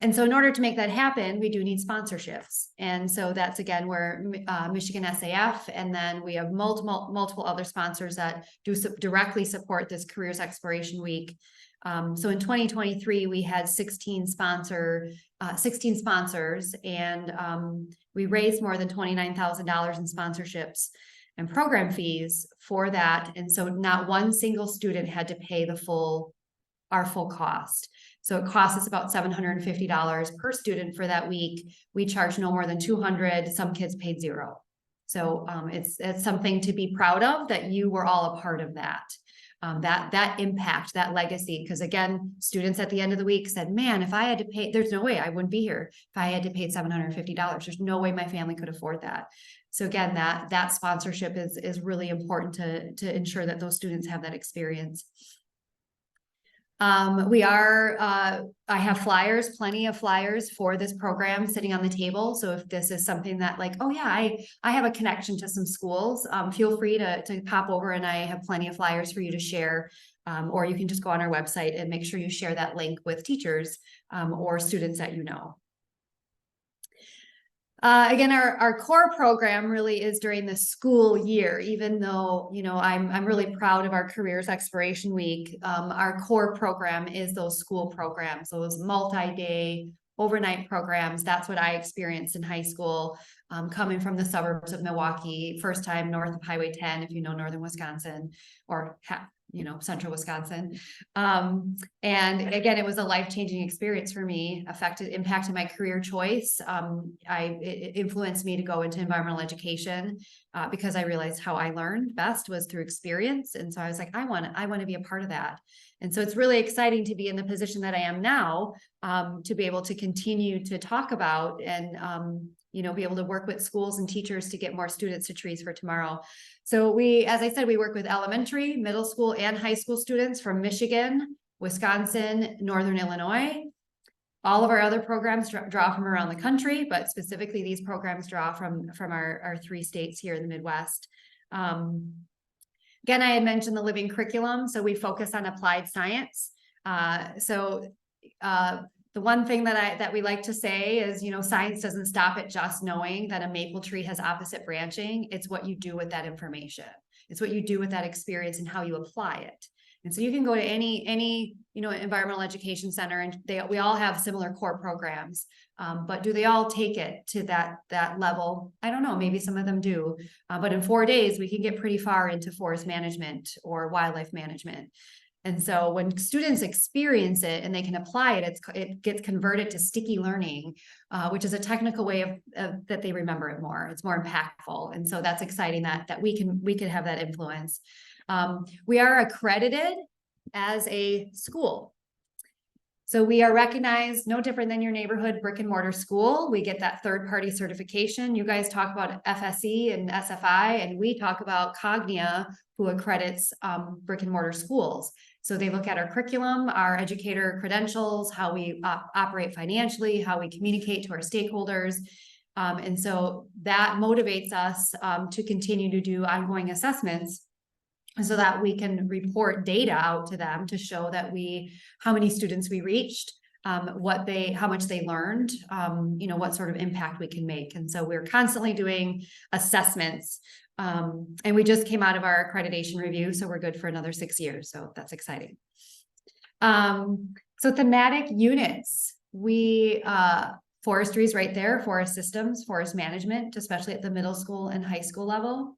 S16: And so in order to make that happen, we do need sponsorships. And so that's again where Michigan SAF, and then we have multiple other sponsors that do directly support this Careers Exploration Week. So in 2023, we had 16 sponsors, and we raised more than $29,000 in sponsorships and program fees for that. And so not one single student had to pay our full cost. So it costs us about $750 per student for that week. We charge no more than $200. Some kids paid $0. So it's something to be proud of, that you were all a part of that. That impact, that legacy, because again, students at the end of the week said, man, if I had to pay, there's no way I wouldn't be here if I had to pay $750. There's no way my family could afford that. So again, that sponsorship is really important to ensure that those students have that experience. I have flyers, plenty of flyers for this program sitting on the table. So if this is something that like, oh yeah, I have a connection to some schools, feel free to pop over, and I have plenty of flyers for you to share. Or you can just go on our website and make sure you share that link with teachers or students that you know. Again, our core program really is during the school year, even though, you know, I'm really proud of our Careers Exploration Week. Our core program is those school programs, those multi-day overnight programs. That's what I experienced in high school, coming from the suburbs of Milwaukee, first time north of Highway 10, if you know northern Wisconsin, or central Wisconsin. And again, it was a life-changing experience for me, impacted my career choice. It influenced me to go into environmental education because I realized how I learned best was through experience. And so I was like, I want to be a part of that. And so it's really exciting to be in the position that I am now, to be able to continue to talk about and be able to work with schools and teachers to get more students to Trees for Tomorrow. So as I said, we work with elementary, middle school, and high school students from Michigan, Wisconsin, Northern Illinois. All of our other programs draw from around the country, but specifically these programs draw from our 3 states here in the Midwest. Again, I had mentioned the living curriculum, so we focus on applied science. The one thing that we like to say is, science doesn't stop at just knowing that a maple tree has opposite branching. It's what you do with that information. It's what you do with that experience and how you apply it. And so you can go to any environmental education center, and we all have similar core programs. But do they all take it to that level? I don't know. Maybe some of them do. But in 4 days, we can get pretty far into forest management or wildlife management. And so when students experience it and they can apply it, it gets converted to sticky learning, which is a technical way that they remember it more. It's more impactful. And so that's exciting that we can have that influence. We are accredited as a school. So we are recognized no different than your neighborhood brick and mortar school. We get that third-party certification. You guys talk about FSE and SFI, and we talk about Cognia, who accredits brick and mortar schools. So they look at our curriculum, our educator credentials, how we operate financially, how we communicate to our stakeholders. And so that motivates us to continue to do ongoing assessments so that we can report data out to them to show that how many students we reached, how much they learned, what sort of impact we can make. And so we're constantly doing assessments. And we just came out of our accreditation review, so we're good for another 6 years. So that's exciting. So thematic units. forestry is right there, forest systems, forest management, especially at the middle school and high school level.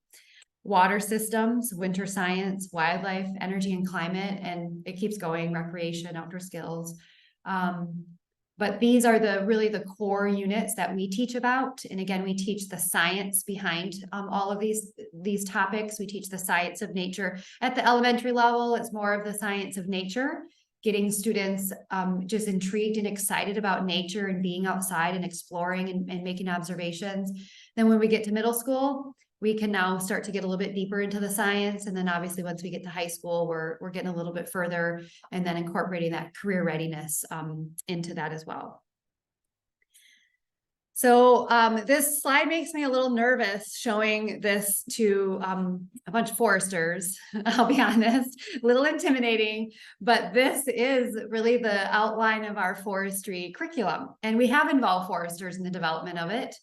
S16: Water systems, winter science, wildlife, energy and climate, and it keeps going, recreation, outdoor skills. But these are really the core units that we teach about. And again, we teach the science behind all of these topics. We teach the science of nature. At the elementary level, it's more of the science of nature, getting students just intrigued and excited about nature and being outside and exploring and making observations. Then when we get to middle school, we can now start to get a little bit deeper into the science. And then obviously once we get to high school, we're getting a little bit further and then incorporating that career readiness into that as well. So this slide makes me a little nervous showing this to a bunch of foresters, I'll be honest, a little intimidating, but this is really the outline of our forestry curriculum. And we have involved foresters in the development of it.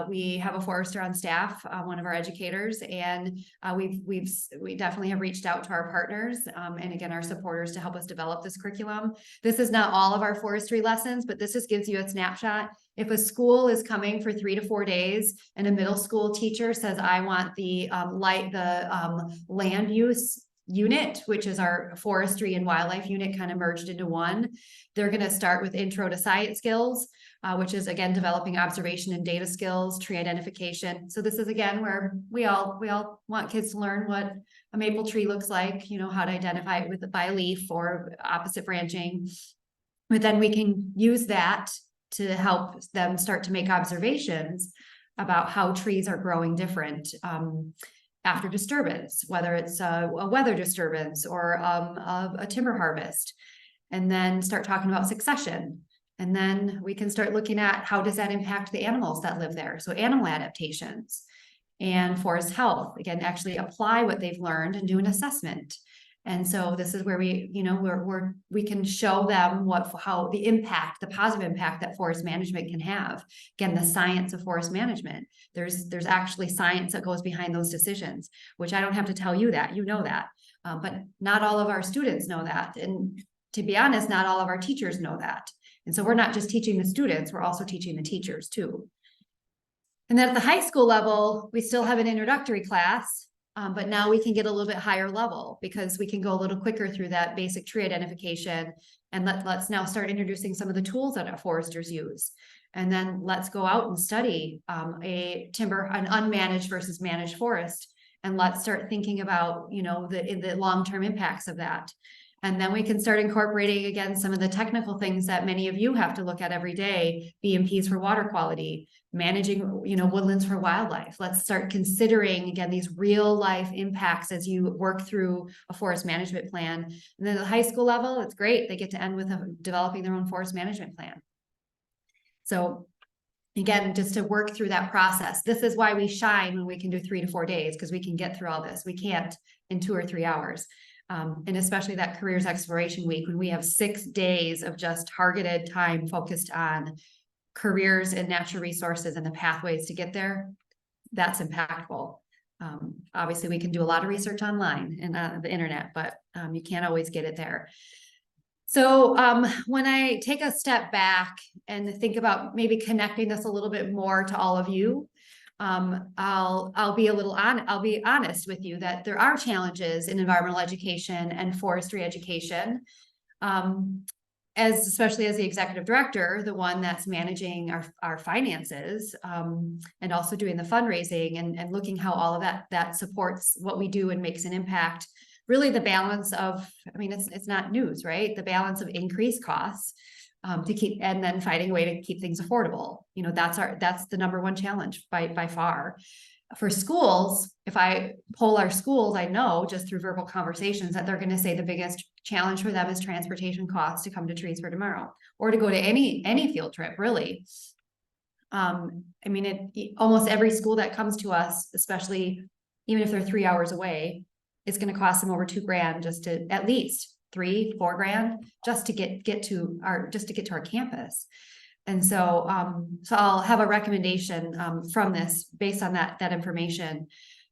S16: We have a forester on staff, one of our educators, and we definitely have reached out to our partners and again, our supporters to help us develop this curriculum. This is not all of our forestry lessons, but this just gives you a snapshot. If a school is coming for 3 to 4 days and a middle school teacher says, I want the land use unit, which is our forestry and wildlife unit kind of merged into one, they're going to start with intro to science skills, which is again developing observation and data skills, tree identification. So this is again where we all want kids to learn what a maple tree looks like, you know, how to identify it by a leaf or opposite branching. But then we can use that to help them start to make observations about how trees are growing different after disturbance, whether it's a weather disturbance or a timber harvest, and then start talking about succession. And then we can start looking at how does that impact the animals that live there. So animal adaptations and forest health, again, actually apply what they've learned and do an assessment. And so this is where we, you know, we can show them how the positive impact that forest management can have. Again, the science of forest management. There's actually science that goes behind those decisions, which I don't have to tell you that, you know that. But not all of our students know that. And to be honest, not all of our teachers know that. And so we're not just teaching the students, we're also teaching the teachers too. And then at the high school level, we still have an introductory class. But now we can get a little bit higher level because we can go a little quicker through that basic tree identification. And let's now start introducing some of the tools that our foresters use. And then let's go out and study an unmanaged versus managed forest. And let's start thinking about, you know, the long-term impacts of that. And then we can start incorporating again some of the technical things that many of you have to look at every day, BMPs for water quality, managing, you know, woodlands for wildlife. Let's start considering again these real life impacts as you work through a forest management plan. And then at the high school level, it's great. They get to end with developing their own forest management plan. So again, just to work through that process. This is why we shine when we can do 3 to 4 days, because we can get through all this. We can't in 2 or 3 hours. And especially that careers exploration week, when we have 6 days of just targeted time focused on careers and natural resources and the pathways to get there, that's impactful. Obviously, we can do a lot of research online and the internet, but you can't always get it there. So when I take a step back and think about maybe connecting this a little bit more to all of you, I'll be honest with you that there are challenges in environmental education and forestry education. Especially as the executive director, the one that's managing our finances, and also doing the fundraising and looking how all of that supports what we do and makes an impact. Really the balance of, I mean, it's not news, right? The balance of increased costs to keep, and then finding a way to keep things affordable. You know, that's the number one challenge by far. For schools, if I poll our schools, I know just through verbal conversations that they're going to say the biggest challenge for them is transportation costs to come to Trees for Tomorrow or to go to any field trip, really. I mean, almost every school that comes to us, especially even if they're 3 hours away, it's going to cost them over $2,000 just to at least $3-4 just to get to our campus. And so, so I'll have a recommendation from this based on that information.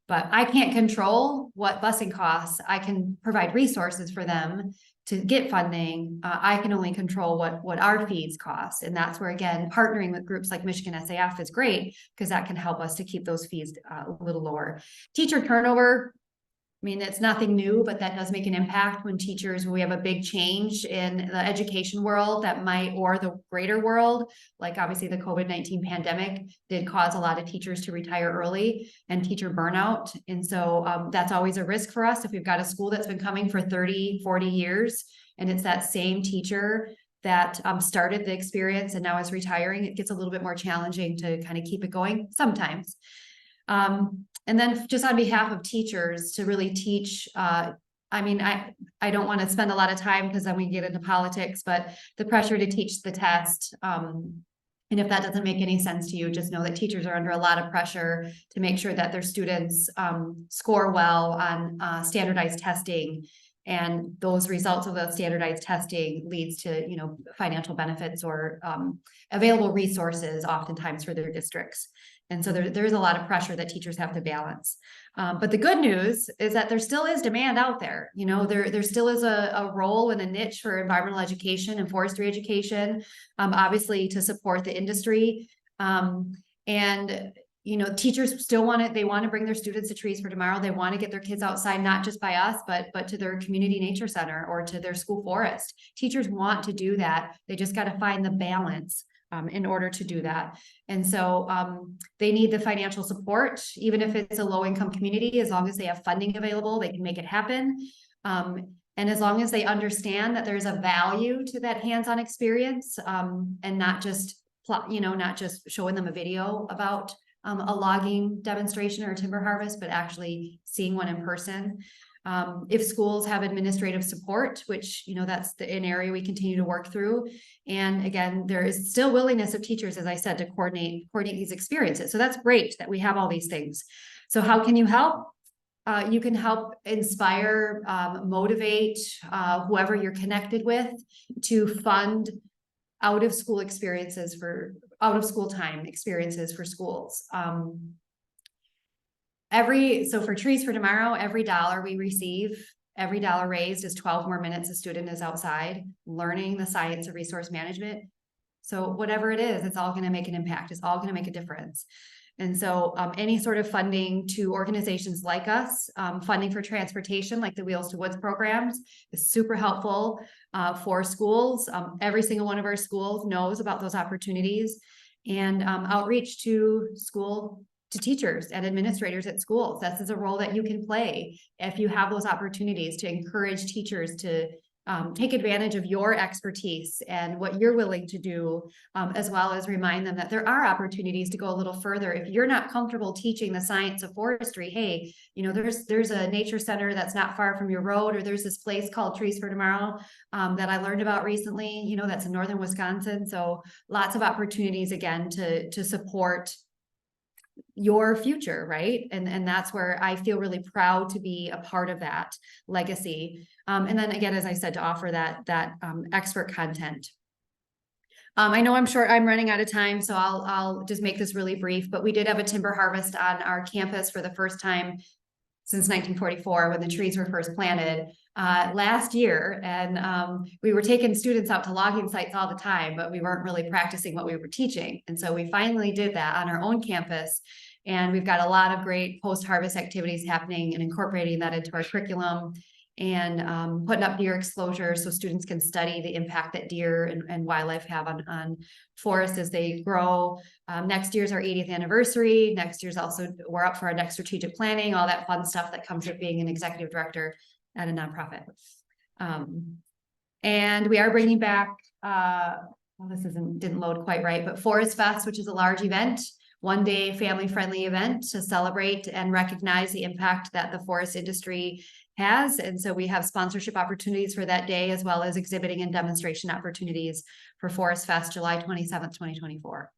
S16: But I can't control what busing costs. I can provide resources for them to get funding. I can only control what our fees cost. And that's where, again, partnering with groups like Michigan SAF is great because that can help us to keep those fees a little lower. Teacher turnover. I mean, it's nothing new, but that does make an impact when we have a big change in the education world that might, or the greater world, like obviously the COVID-19 pandemic did cause a lot of teachers to retire early and teacher burnout. And so that's always a risk for us. If we've got a school that's been coming for 30, 40 years, and it's that same teacher that started the experience and now is retiring, it gets a little bit more challenging to kind of keep it going sometimes. And then just on behalf of teachers to really teach, I mean, I don't want to spend a lot of time because then we get into politics, but the pressure to teach the test. And if that doesn't make any sense to you, just know that teachers are under a lot of pressure to make sure that their students score well on standardized testing. And those results of the standardized testing leads to, financial benefits or available resources oftentimes for their districts. And so there's a lot of pressure that teachers have to balance. But the good news is that there still is demand out there. There still is a role and a niche for environmental education and forestry education, obviously to support the industry. Teachers still they want to bring their students to Trees for Tomorrow. They want to get their kids outside, not just by us, but to their community nature center or to their school forest. Teachers want to do that. They just got to find the balance in order to do that. And so they need the financial support, even if it's a low-income community, as long as they have funding available, they can make it happen. And as long as they understand that there's a value to that hands-on experience and not just showing them a video about a logging demonstration or a timber harvest, but actually seeing one in person. If schools have administrative support, which, that's an area we continue to work through. And again, there is still willingness of teachers, as I said, to coordinate these experiences. So that's great that we have all these things. So how can you help? You can help inspire, motivate whoever you're connected with to fund out of school time experiences for schools. So for Trees for Tomorrow, every dollar we receive, every dollar raised is 12 more minutes a student is outside learning the science of resource management. So whatever it is, it's all going to make an impact. It's all going to make a difference. And so any sort of funding to organizations like us, funding for transportation, like the Wheels to Woods programs, is super helpful for schools. Every single one of our schools knows about those opportunities, and outreach to teachers and administrators at schools. This is a role that you can play if you have those opportunities to encourage teachers to take advantage of your expertise and what you're willing to do, as well as remind them that there are opportunities to go a little further. If you're not comfortable teaching the science of forestry, hey, there's a nature center that's not far from your road, or there's this place called Trees for Tomorrow that I learned about recently, that's in northern Wisconsin. So lots of opportunities, again, to support your future, right? And that's where I feel really proud to be a part of that legacy. And then again, as I said, to offer that expert content. I know I'm running out of time, so I'll just make this really brief, but we did have a timber harvest on our campus for the first time since 1944, when the trees were first planted last year. And we were taking students out to logging sites all the time, but we weren't really practicing what we were teaching. And so we finally did that on our own campus. And we've got a lot of great post-harvest activities happening and incorporating that into our curriculum, and putting up deer exposure so students can study the impact that deer and wildlife have on forests as they grow. Next year's our 80th anniversary. Next year's also, we're up for our next strategic planning, all that fun stuff that comes with being an executive director at a nonprofit. And we are bringing back, this didn't load quite right, but Forest Fest, which is a large event, one-day family-friendly event to celebrate and recognize the impact that the forest industry has. And so we have sponsorship opportunities for that day, as well as exhibiting and demonstration opportunities for Forest Fest, July 27th, 2024.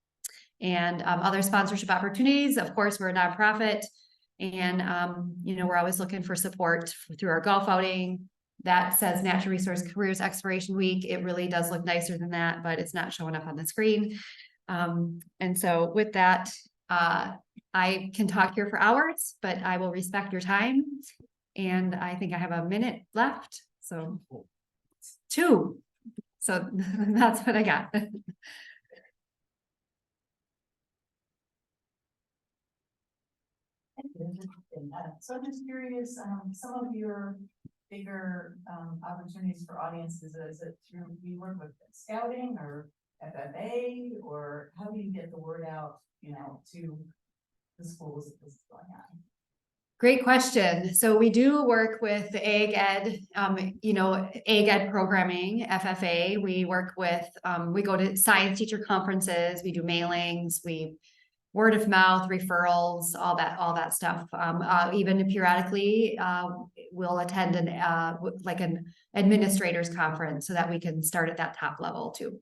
S16: And other sponsorship opportunities, of course, we're a nonprofit, and we're always looking for support through our golf outing. That says Natural Resource Careers Exploration Week. It really does look nicer than that, but it's not showing up on the screen. And so with that, I can talk here for hours, but I will respect your time. And I think I have a minute left, so 2. So that's what I got.
S14: So I'm just curious, some of your bigger opportunities for audiences, is it through, do you work with scouting or FFA, or how do you get the word out, you know, to the schools that this is going on?
S16: Great question. So we do work with the ag ed, ag ed programming, FFA. We work with, we go to science teacher conferences, we do mailings, we word of mouth, referrals, all that stuff. Even periodically, we'll attend an administrators conference so that we can start at that top level too.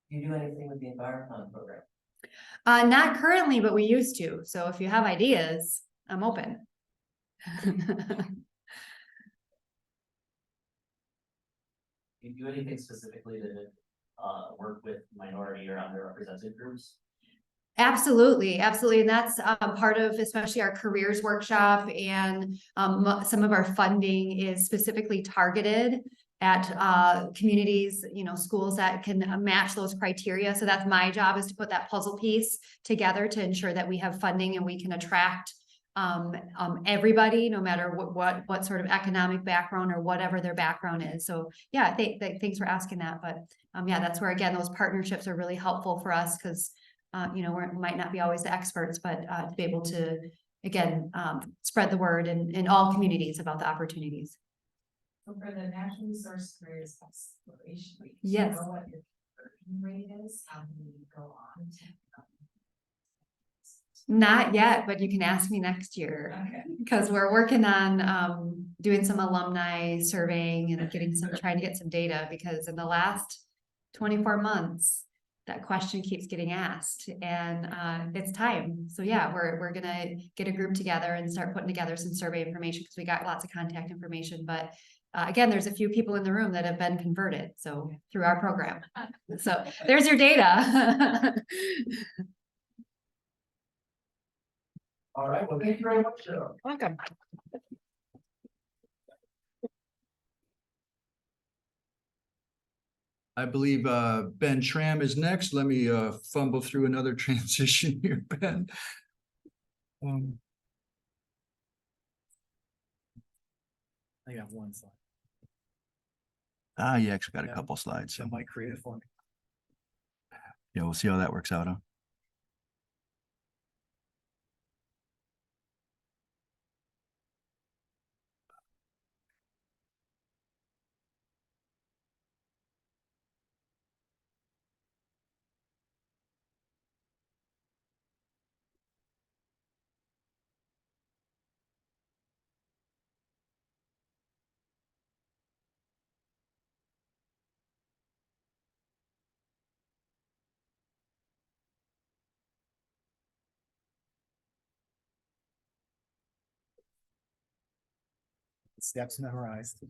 S17: Do you do anything with the Environment program?
S16: Not currently, but we used to. So if you have ideas, I'm open.
S17: Do you do anything specifically to work with minority or underrepresented groups?
S16: Absolutely. And that's part of especially our careers workshop, and some of our funding is specifically targeted at communities, schools that can match those criteria. So that's my job, is to put that puzzle piece together to ensure that we have funding and we can attract everybody, no matter what sort of economic background or whatever their background is. So yeah, thanks for asking that. But yeah, that's where, again, those partnerships are really helpful for us, because we might not be always the experts, but to be able to, again, spread the word in all communities about the opportunities.
S14: So for the National Resource Careers Exploration Week, do
S16: Yes.
S14: you know what your conversion rate is? How many go on to?
S16: Not yet, but you can ask me next year, because we're working on doing some alumni surveying and trying to get some data, because in the last 24 months, that question keeps getting asked, and it's time. So yeah, we're gonna get a group together and start putting together some survey information, because we got lots of contact information. But again, there's a few people in the room that have been converted, so through our program. So there's your data.
S8: All right, well, thank you very much, Cheryl.
S16: Welcome.
S2: I believe Ben Schramm is next. Let me fumble through another transition here, Ben.
S18: I got one slide.
S2: You actually got a couple slides.
S18: So might create it for me.
S2: Yeah, we'll see how that works out, huh?
S18: Steps memorized.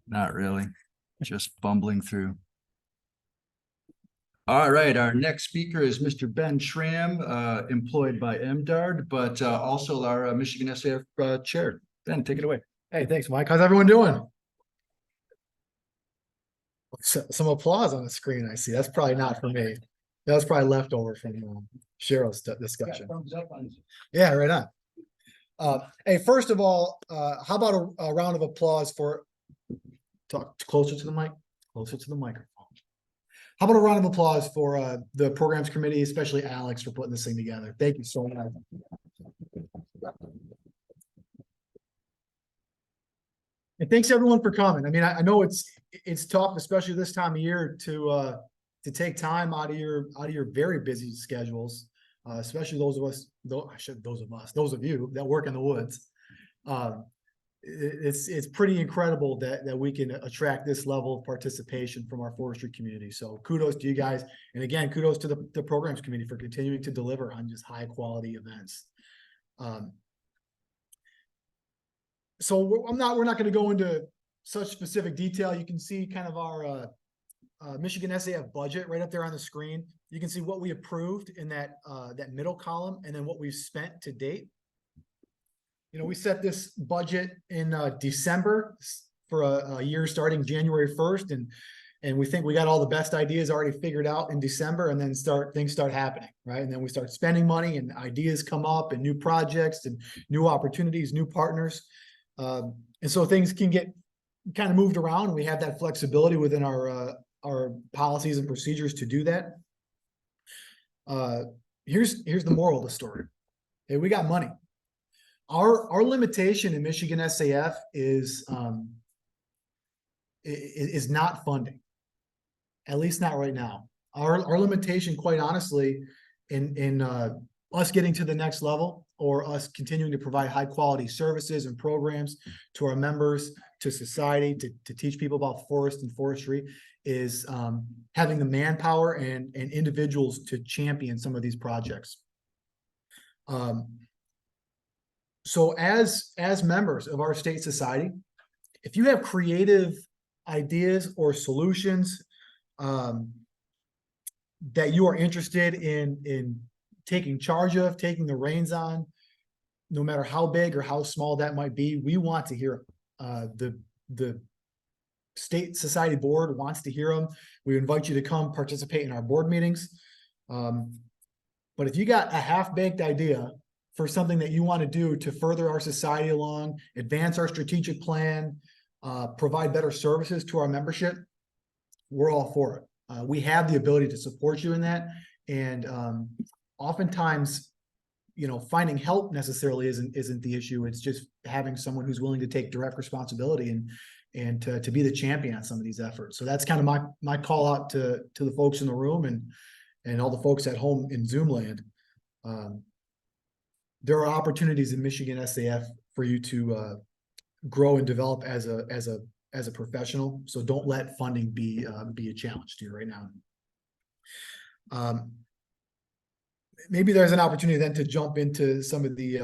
S2: Not really, just fumbling through. All right, our next speaker is Mr. Ben Schramm, employed by MDARD, but also our Michigan SAF chair. Ben, take it away.
S18: Hey, thanks, Mike. How's everyone doing? Some applause on the screen, I see. That's probably not for me. That was probably leftover from Cheryl's discussion. Yeah, right on. Hey, first of all, how about a round of applause for, talk closer to the mic, closer to the microphone. How about a round of applause for the programs committee, especially Alex, for putting this thing together. Thank you so much. And thanks everyone for coming. I mean, I know it's tough, especially this time of year, to take time out of your very busy schedules. Especially those of you that work in the woods. It's pretty incredible that we can attract this level of participation from our forestry community. So kudos to you guys. And again, kudos to the programs committee for continuing to deliver on just high quality events. So we're not going to go into such specific detail. You can see kind of our Michigan SAF budget right up there on the screen. You can see what we approved in that middle column and then what we've spent to date. You know, we set this budget in December for a year starting January 1st, and we think we got all the best ideas already figured out in December, and then things start happening, right? And then we start spending money and ideas come up and new projects and new opportunities, new partners. And so things can get kind of moved around. We have that flexibility within our policies and procedures to do that. Here's the moral of the story. Hey, we got money. Our limitation in Michigan SAF is not funding, at least not right now. Our limitation, quite honestly, in us getting to the next level or us continuing to provide high quality services and programs to our members, to society, to teach people about forest and forestry, is having the manpower and individuals to champion some of these projects. So as members of our state society, if you have creative ideas or solutions that you are interested in taking charge of, taking the reins on, no matter how big or how small that might be, we want to hear them. The state society board wants to hear them. We invite you to come participate in our board meetings. But if you got a half-baked idea for something that you want to do to further our society along, advance our strategic plan, provide better services to our membership, we're all for it. We have the ability to support you in that. And oftentimes, you know, finding help necessarily isn't the issue. It's just having someone who's willing to take direct responsibility and to be the champion on some of these efforts. So that's kind of my call out to the folks in the room and all the folks at home in Zoom land. There are opportunities in Michigan SAF for you to grow and develop as a professional. So don't let funding be a challenge to you right now. Maybe there's an opportunity then to jump into some of the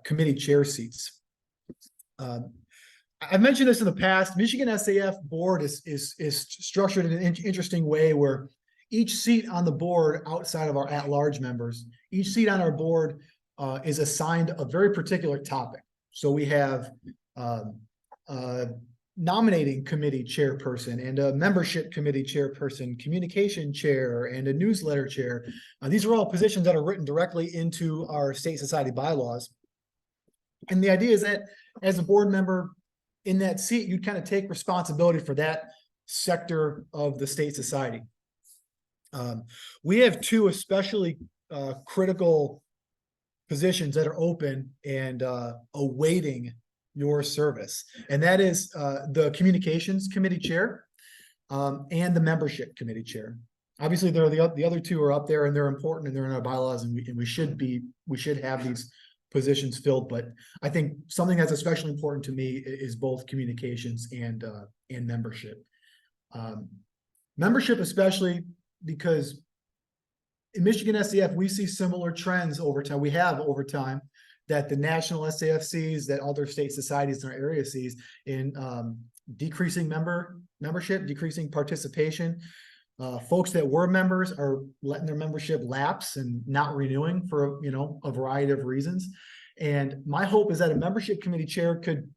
S18: committee chair seats. I've mentioned this in the past. Michigan SAF board is structured in an interesting way where each seat on the board outside of our at-large members, each seat on our board is assigned a very particular topic. So we have a nominating committee chairperson and a membership committee chairperson, communication chair, and a newsletter chair. These are all positions that are written directly into our state society bylaws. And the idea is that as a board member in that seat, you'd kind of take responsibility for that sector of the state society. We have two especially critical positions that are open and awaiting your service. And that is the communications committee chair and the membership committee chair. Obviously, the other two are up there and they're important and they're in our bylaws and we should have these positions filled. But I think something that's especially important to me is both communications and membership. Membership especially because in Michigan SAF, we see similar trends over time. We have over time that the national SAF sees, that other state societies in our area sees in decreasing membership, decreasing participation. Folks that were members are letting their membership lapse and not renewing for, a variety of reasons. And my hope is that a membership committee chair could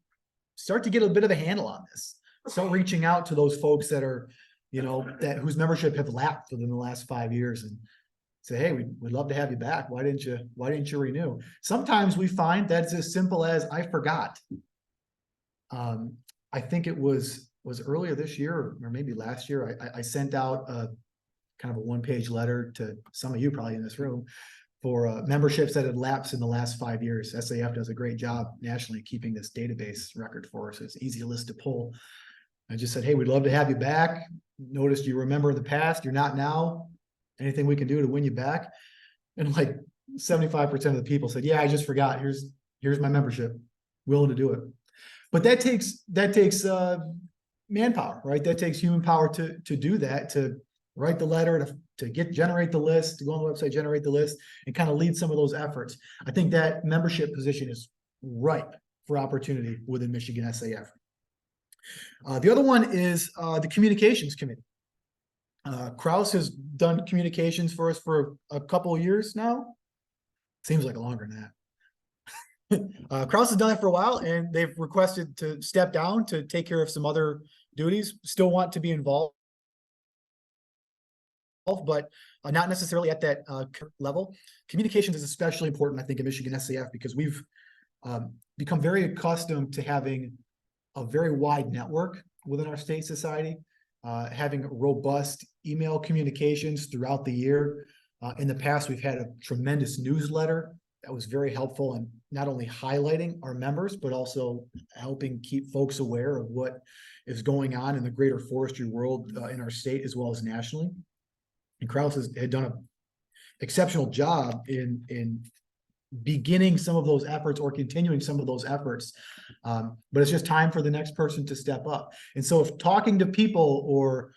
S18: start to get a bit of a handle on this. Start reaching out to those folks that are, whose membership have lapsed within the last 5 years and say, hey, we'd love to have you back. Why didn't you renew? Sometimes we find that it's as simple as I forgot. I think it was earlier this year or maybe last year, I sent out a kind of a one-page letter to some of you probably in this room for memberships that had lapsed in the last 5 years. SAF does a great job nationally keeping this database record for us. It's an easy list to pull. I just said, hey, we'd love to have you back. Noticed you remember the past. You're not now. Anything we can do to win you back? And like 75% of the people said, yeah, I just forgot. Here's my membership. Willing to do it. But that takes manpower, right? That takes human power to do that, to write the letter, to generate the list, to go on the website, generate the list, and kind of lead some of those efforts. I think that membership position is ripe for opportunity within Michigan SAF. The other one is the communications committee. Kraus has done communications for us for a couple of years now. Seems like longer than that. Kraus has done it for a while, and they've requested to step down to take care of some other duties. Still want to be involved, but not necessarily at that level. Communications is especially important, I think, in Michigan SAF, because we've become very accustomed to having a very wide network within our state society, having robust email communications throughout the year. In the past, we've had a tremendous newsletter that was very helpful in not only highlighting our members, but also helping keep folks aware of what is going on in the greater forestry world in our state as well as nationally. And Kraus had done an exceptional job in beginning some of those efforts or continuing some of those efforts. But it's just time for the next person to step up. And so if talking to people or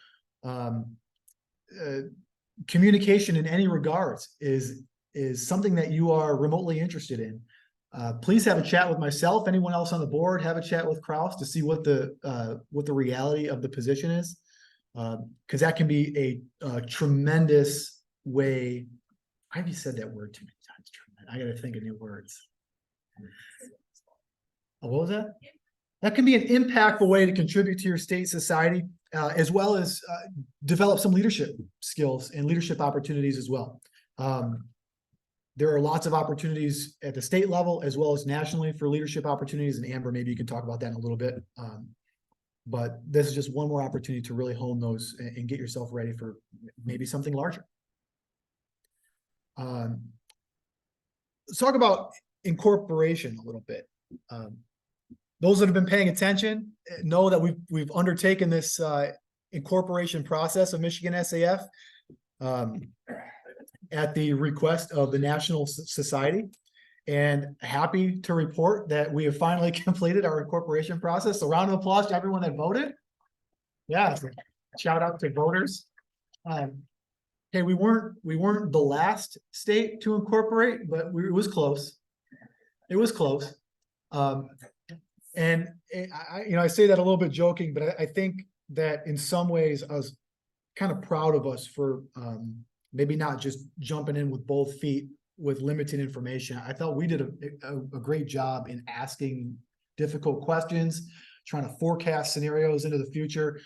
S18: communication in any regards is something that you are remotely interested in, please have a chat with myself, anyone else on the board, have a chat with Kraus to see what the reality of the position is. Because that can be a tremendous way. I've said that word too many times. I got to think of new words. What was that? That can be an impactful way to contribute to your state society, as well as develop some leadership skills and leadership opportunities as well. There are lots of opportunities at the state level as well as nationally for leadership opportunities. And Amber, maybe you can talk about that in a little bit. But this is just one more opportunity to really hone those and get yourself ready for maybe something larger. Let's talk about incorporation a little bit. Those that have been paying attention know that we've undertaken this incorporation process of Michigan SAF at the request of the National Society. And happy to report that we have finally completed our incorporation process. So round of applause to everyone that voted. Yeah, shout out to voters. Hey, we weren't the last state to incorporate, but it was close. It was close. And I say that a little bit joking, but I think that in some ways I was kind of proud of us for maybe not just jumping in with both feet with limited information. I thought we did a great job in asking difficult questions, trying to forecast scenarios into the future,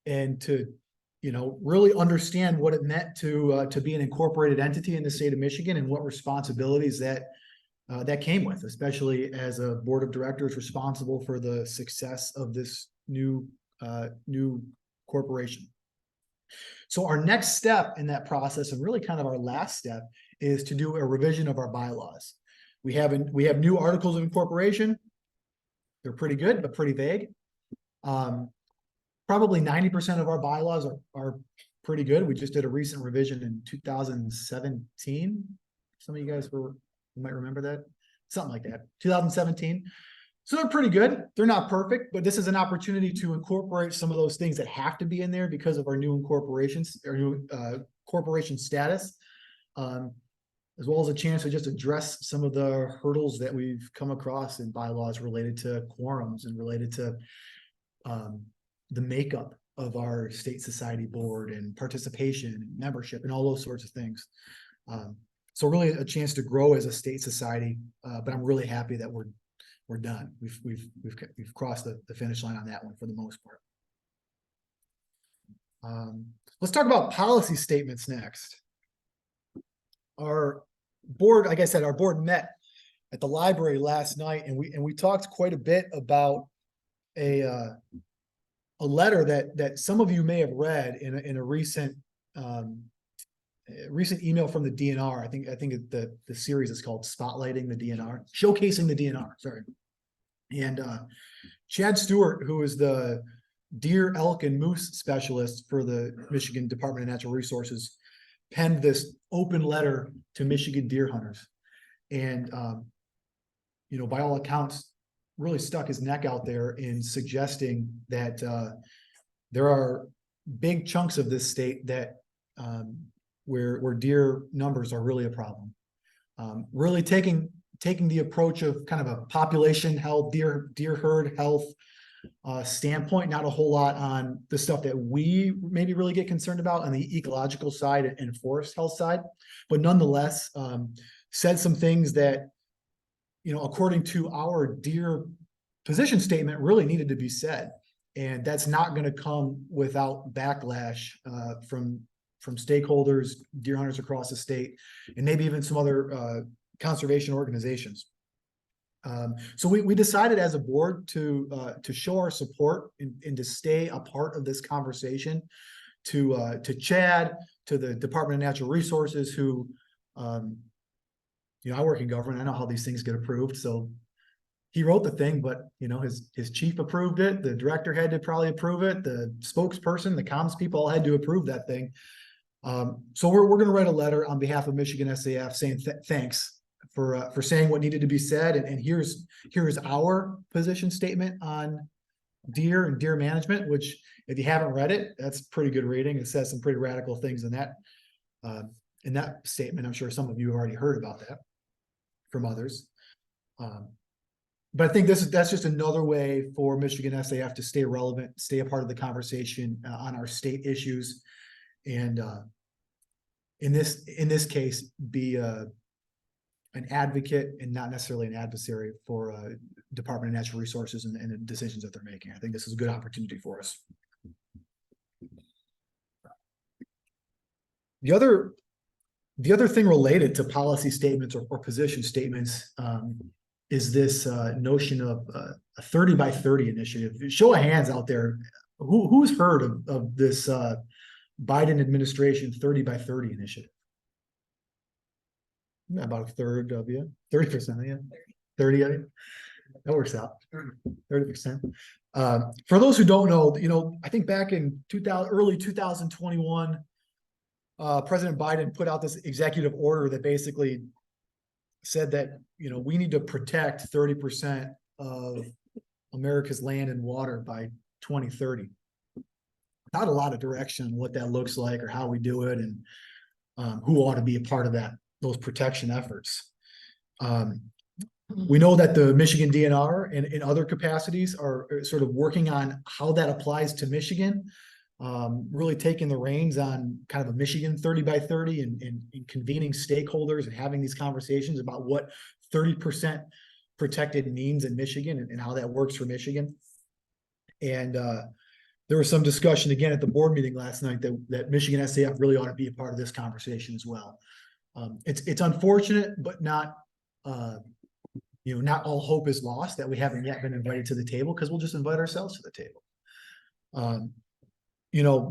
S18: and to really understand what it meant to be an incorporated entity in the state of Michigan and what responsibilities that came with, especially as a board of directors responsible for the success of this new corporation. So our next step in that process, and really kind of our last step, is to do a revision of our bylaws. We have new articles of incorporation. They're pretty good, but pretty vague. Probably 90% of our bylaws are pretty good. We just did a recent revision in 2017. Some of you guys might remember that. Something like that, 2017. So they're pretty good. They're not perfect, but this is an opportunity to incorporate some of those things that have to be in there because of our new incorporations, or new corporation status, as well as a chance to just address some of the hurdles that we've come across in bylaws related to quorums and related to the makeup of our state society board and participation and membership and all those sorts of things. So really a chance to grow as a state society, but I'm really happy that we're done. We've crossed the finish line on that one for the most part. Let's talk about policy statements next. Our board, like I said, our board met at the library last night, and we talked quite a bit about a letter that some of you may have read in a recent email from the DNR. I think the series is called Spotlighting the DNR, Showcasing the DNR, sorry. And Chad Stewart, who is the deer, elk, and moose specialist for the Michigan Department of Natural Resources, penned this open letter to Michigan deer hunters. And by all accounts, really stuck his neck out there in suggesting that there are big chunks of this state that where deer numbers are really a problem. Really taking the approach of kind of a population health, deer herd health standpoint, not a whole lot on the stuff that we maybe really get concerned about on the ecological side and forest health side, but nonetheless, said some things that, according to our deer position statement, really needed to be said. And that's not going to come without backlash from stakeholders, deer hunters across the state, and maybe even some other conservation organizations. So we decided as a board to show our support and to stay a part of this conversation to Chad, to the Department of Natural Resources, who, I work in government. I know how these things get approved. So he wrote the thing, but his chief approved it. The director had to probably approve it. The spokesperson, the comms people all had to approve that thing. So we're going to write a letter on behalf of Michigan SAF saying thanks for saying what needed to be said. And here's our position statement on deer and deer management, which if you haven't read it, that's pretty good reading. It says some pretty radical things in that statement. I'm sure some of you have already heard about that from others. But I think that's just another way for Michigan SAF to stay relevant, stay a part of the conversation on our state issues, and in this case, be an advocate and not necessarily an adversary for Department of Natural Resources and the decisions that they're making. I think this is a good opportunity for us. The other thing related to policy statements or position statements is this notion of a 30 by 30 initiative. Show of hands out there. Who's heard of this Biden administration 30 by 30 initiative? About a third of you, 30% of you, 30 of you. That works out. 30%. For those who don't know, I think back in early 2021, President Biden put out this executive order that basically said that, we need to protect 30% of America's land and water by 2030. Not a lot of direction on what that looks like or how we do it, and who ought to be a part of those protection efforts. We know that the Michigan DNR and in other capacities are sort of working on how that applies to Michigan, really taking the reins on kind of a Michigan 30 by 30 and convening stakeholders and having these conversations about what 30% protected means in Michigan and how that works for Michigan. And there was some discussion again at the board meeting last night that Michigan SAF really ought to be a part of this conversation as well. It's unfortunate, but not not all hope is lost that we haven't yet been invited to the table, because we'll just invite ourselves to the table.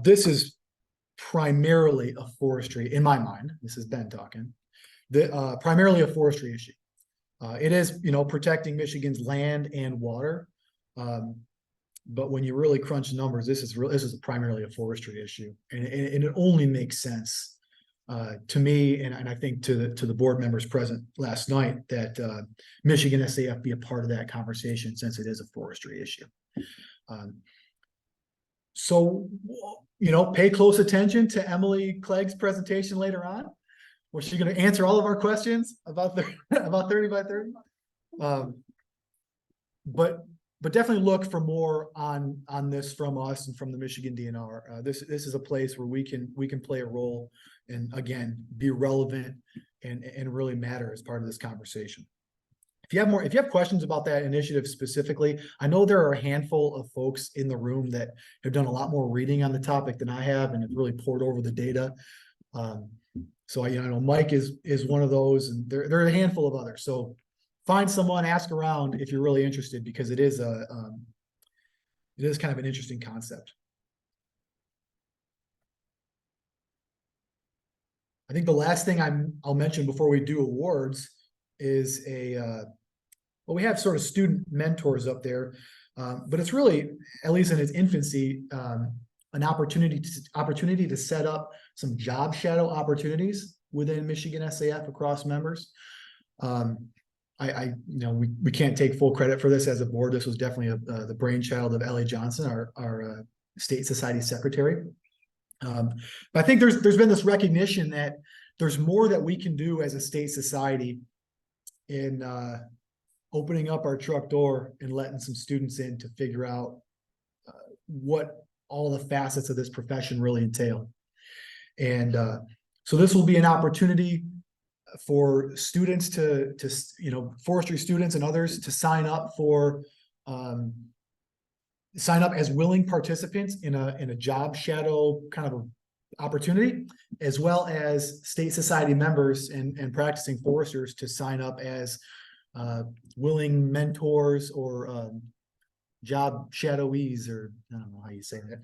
S18: This is primarily a forestry, in my mind, this is Ben talking, primarily a forestry issue. It is, protecting Michigan's land and water. But when you really crunch numbers, this is primarily a forestry issue. And it only makes sense to me, and I think to the board members present last night, that Michigan SAF be a part of that conversation, since it is a forestry issue. So, pay close attention to Emily Clegg's presentation later on, where she's going to answer all of our questions about 30 by 30. But definitely look for more on this from us and from the Michigan DNR. This is a place where we can play a role and, again, be relevant and really matter as part of this conversation. If you have questions about that initiative specifically, I know there are a handful of folks in the room that have done a lot more reading on the topic than I have and have really poured over the data. So I know Mike is one of those, and there are a handful of others. So find someone, ask around if you're really interested, because it is kind of an interesting concept. I think the last thing I'll mention before we do awards is well, we have sort of student mentors up there, but it's really, at least in its infancy, an opportunity to set up some job shadow opportunities within Michigan SAF across members. We can't take full credit for this as a board. This was definitely the brainchild of Ellie Johnson, our state society secretary. But I think there's been this recognition that there's more that we can do as a state society in opening up our truck door and letting some students in to figure out what all the facets of this profession really entail. And so this will be an opportunity for students to forestry students and others to sign up as willing participants in a job shadow kind of a opportunity, as well as state society members and practicing foresters to sign up as willing mentors or job shadowees, or I don't know how you say that.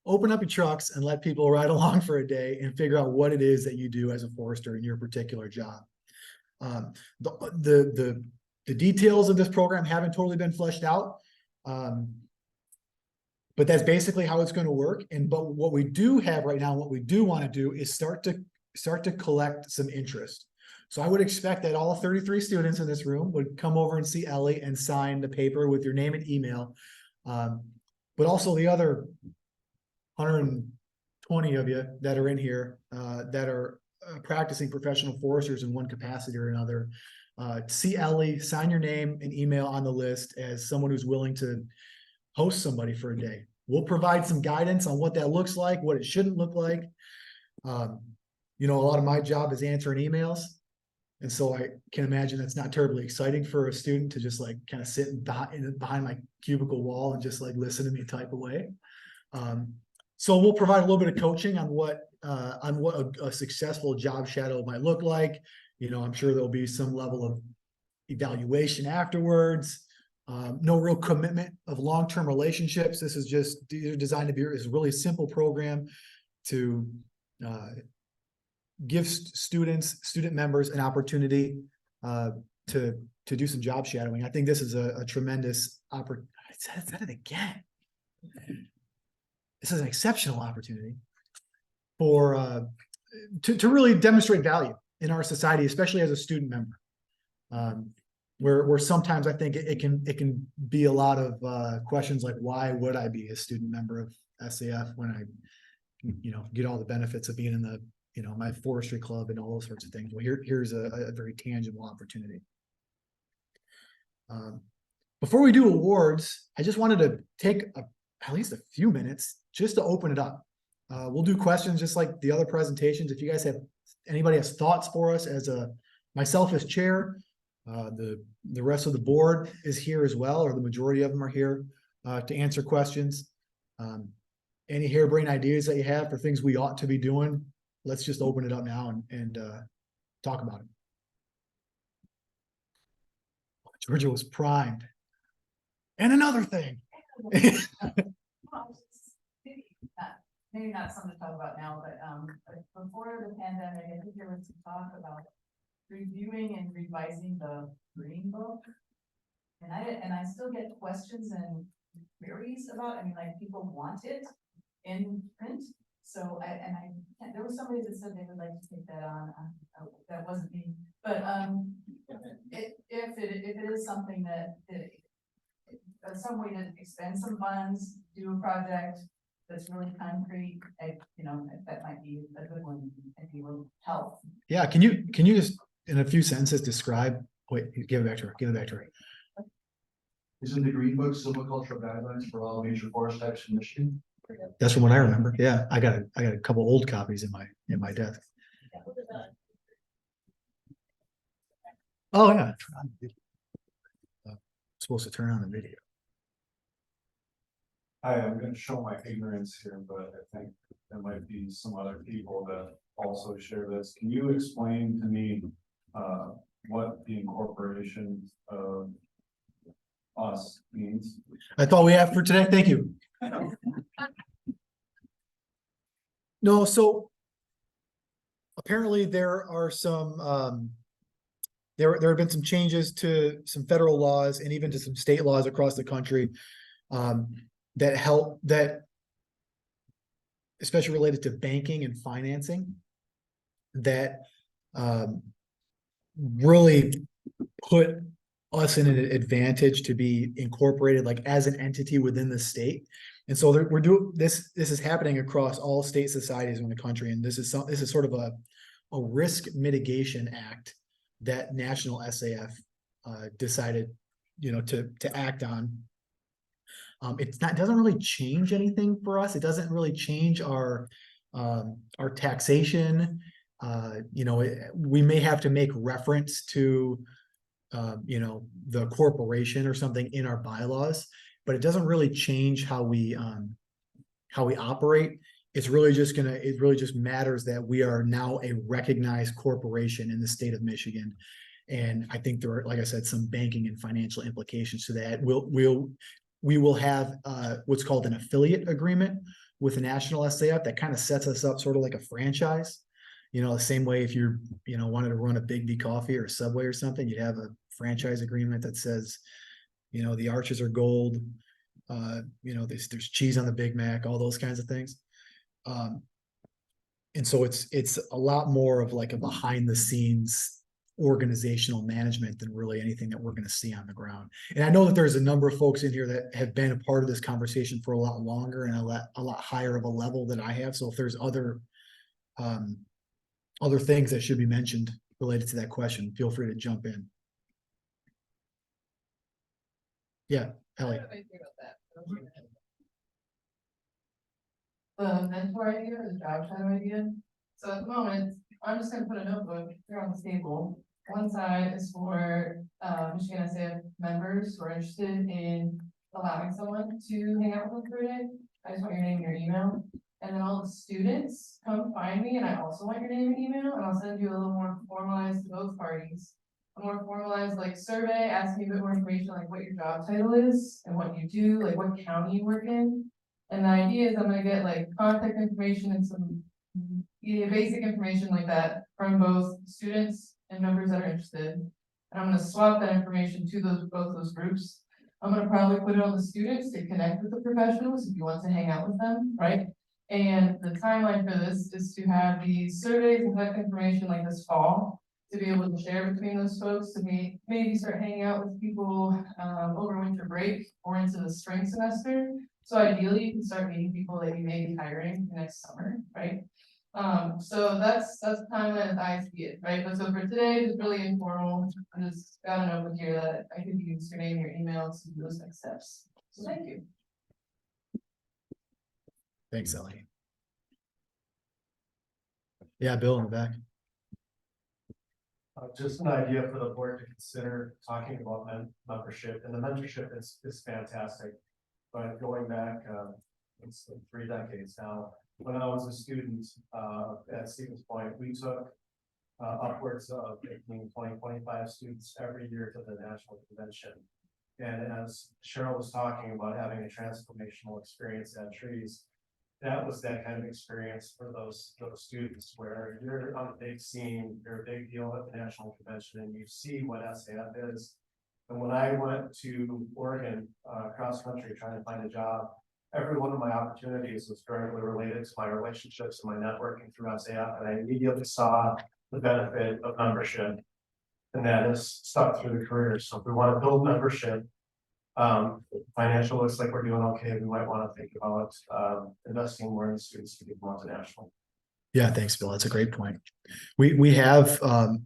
S18: Open up your trucks and let people ride along for a day and figure out what it is that you do as a forester in your particular job. The details of this program haven't totally been fleshed out, but that's basically how it's going to work. But what we do have right now, what we do want to do is start to collect some interest. So I would expect that all 33 students in this room would come over and see Ellie and sign the paper with your name and email. But also the other 120 of you that are in here that are practicing professional foresters in one capacity or another. See Ellie, sign your name and email on the list as someone who's willing to host somebody for a day. We'll provide some guidance on what that looks like, what it shouldn't look like. A lot of my job is answering emails. And so I can imagine that's not terribly exciting for a student to just like kind of sit behind my cubicle wall and just like listen to me type away. So we'll provide a little bit of coaching on what a successful job shadow might look like. I'm sure there'll be some level of evaluation afterwards. No real commitment of long-term relationships. This is just designed to be a really simple program to give student members an opportunity to do some job shadowing. I think this is a tremendous opportunity. I said it again. This is an exceptional opportunity for to really demonstrate value in our society, especially as a student member. Where sometimes I think it can be a lot of questions like, why would I be a student member of SAF when I get all the benefits of being in the my forestry club and all those sorts of things. Well, here's a very tangible opportunity. Before we do awards, I just wanted to take at least a few minutes just to open it up. We'll do questions just like the other presentations. If you guys anybody has thoughts for us, myself as chair, the rest of the board is here as well, or the majority of them are here to answer questions. Any harebrained ideas that you have for things we ought to be doing, let's just open it up now and talk about it. Georgia was primed. And another thing.
S19: Maybe not something to talk about now, but before the pandemic, I think there was some talk about reviewing and revising the green book. And I still get questions and queries about, people want it in print. So there was somebody that said they would like to take that on, that wasn't me, but if it is something that some way to expend some funds, do a project that's really concrete, that might be a good one, if you will help.
S18: Yeah, can you just in a few sentences describe? Wait, give it back to her.
S2: Isn't the Green Book silvicultural guidelines for all major forest types in Michigan?
S18: That's from what I remember. Yeah, I got a couple old copies in my desk. Oh yeah, supposed to turn on the video.
S4: Hi, I'm going to show my ignorance here, but I think there might be some other people that also share this. Can you explain to me what the incorporation of us means?
S18: That's all we have for today. Thank you. No, so apparently there are some there have been some changes to some federal laws and even to some state laws across the country that especially related to banking and financing, that really put us in an advantage to be incorporated like as an entity within the state. And so we're doing this is happening across all state societies in the country, and this is sort of a risk mitigation act that National SAF decided to act on. Doesn't really change anything for us. It doesn't really change our taxation. We may have to make reference to, the corporation or something in our bylaws, but it doesn't really change how we operate. It really just matters that we are now a recognized corporation in the state of Michigan. And I think there are, like I said, some banking and financial implications to that. We will have what's called an affiliate agreement with the national SAF that kind of sets us up sort of like a franchise. The same way if you're, wanted to run a Big B Coffee or a Subway or something, you'd have a franchise agreement that says, the arches are gold, there's cheese on the Big Mac, all those kinds of things. And so it's a lot more of like a behind the scenes organizational management than really anything that we're going to see on the ground. And I know that there's a number of folks in here that have been a part of this conversation for a lot longer and a lot higher of a level than I have. So if there's other things that should be mentioned related to that question, feel free to jump in. Yeah, Ellie.
S19: The mentor idea or the job shadow idea. So at the moment, I'm just gonna put a notebook here on the table. One side is for Michigan SAF members who are interested in allowing someone to hang out with them for a day. I just want your name and your email. And then all the students come find me and I also want your name and email, and I'll send you a little more formalized to both parties. A more formalized like survey, asking you a bit more information like what your job title is and what you do, like what county you work in. And the idea is I'm gonna get like contact information and some basic information like that from both students and members that are interested. And I'm gonna swap that information to both those groups. I'm gonna probably put it on the students to connect with the professionals if you want to hang out with them, right? And the timeline for this is to have these surveys and collect information like this fall to be able to share between those folks, to maybe start hanging out with people over winter break or into the spring semester. So ideally you can start meeting people that you may be hiring next summer, right? So that's the timeline as I see it, right? But so for today, it's really informal. I just got a notebook here that I could use your name, your email to do those next steps. So thank you.
S18: Thanks, Ellie. Yeah, Bill in the back.
S20: Just an idea for the board to consider talking about membership, and the mentorship is fantastic. But going back, it's like 3 decades now. When I was a student at Stevens Point, we took upwards of 25 students every year to the national convention. And as Cheryl was talking about having a transformational experience at Trees, that was that kind of experience for those students where you're on a big scene, you're a big deal at the national convention, and you see what SAF is. And when I went to Oregon cross country trying to find a job, every one of my opportunities was directly related to my relationships and my networking through SAF, and I immediately saw the benefit of membership, and that is stuck through the career. So if we want to build membership, financial looks like we're doing okay. We might want to think about investing more in the students to get more international.
S18: Yeah, thanks, Bill. That's a great point. We have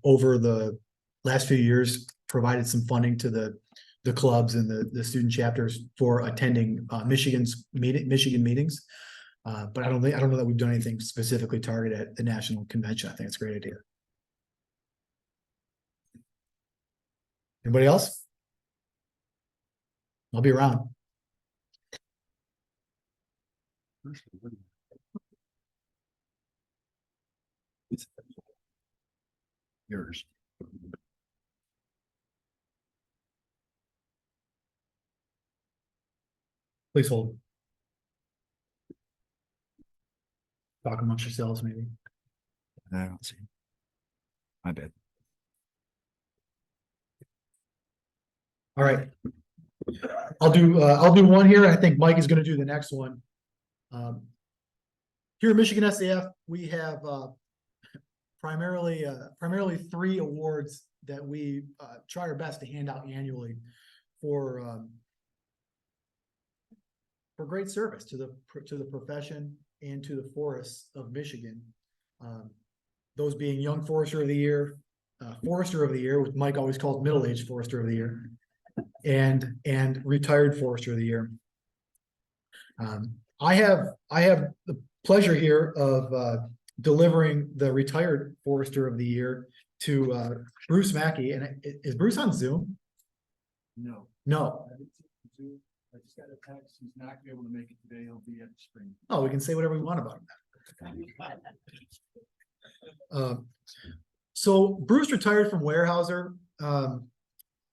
S18: over the last few years provided some funding to the clubs and the student chapters for attending Michigan meetings. But I don't know that we've done anything specifically targeted at the national convention. I think it's a great idea. Anybody else? I'll be around. Yours. Please hold. Talk amongst yourselves, maybe.
S21: I don't see. My bad.
S18: All right. I'll do one here. I think Mike is going to do the next one. Here at Michigan SAF, we have primarily 3 awards that we try our best to hand out annually for great service to the profession and to the forests of Michigan. Those being Young Forester of the Year, Forester of the Year, which Mike always calls Middle-Aged Forester of the Year, and retired forester of the year. I have the pleasure here of delivering the retired forester of the year to Bruce Mackey. And is Bruce on Zoom?
S2: No.
S18: No.
S2: I just got a text, he's not gonna be able to make it today, he'll be at the spring.
S18: Oh, we can say whatever we want about him. So Bruce retired from Weyerhaeuser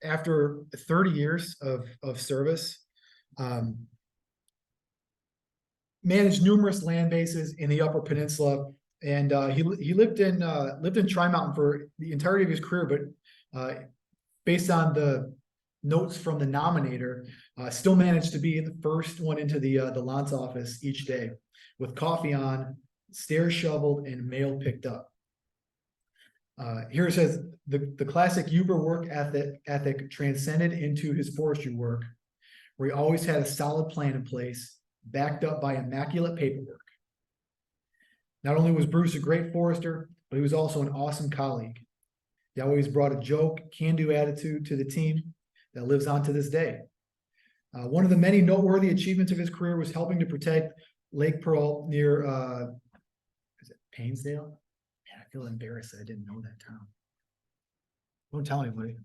S18: after 30 years of service. Managed numerous land bases in the Upper Peninsula, and he lived in Tri-Mountain for the entirety of his career, but based on the notes from the nominator, still managed to be the first one into the Lance office each day with coffee on, stairs shoveled, and mail picked up. Here it says the classic Huber work ethic transcended into his forestry work, where he always had a solid plan in place, backed up by immaculate paperwork. Not only was Bruce a great forester, but he was also an awesome colleague. He always brought a joke, can-do attitude to the team that lives on to this day. One of the many noteworthy achievements of his career was helping to protect Lake Pearl near is it Painesdale? Man, I feel embarrassed that I didn't know that town. Don't tell anybody.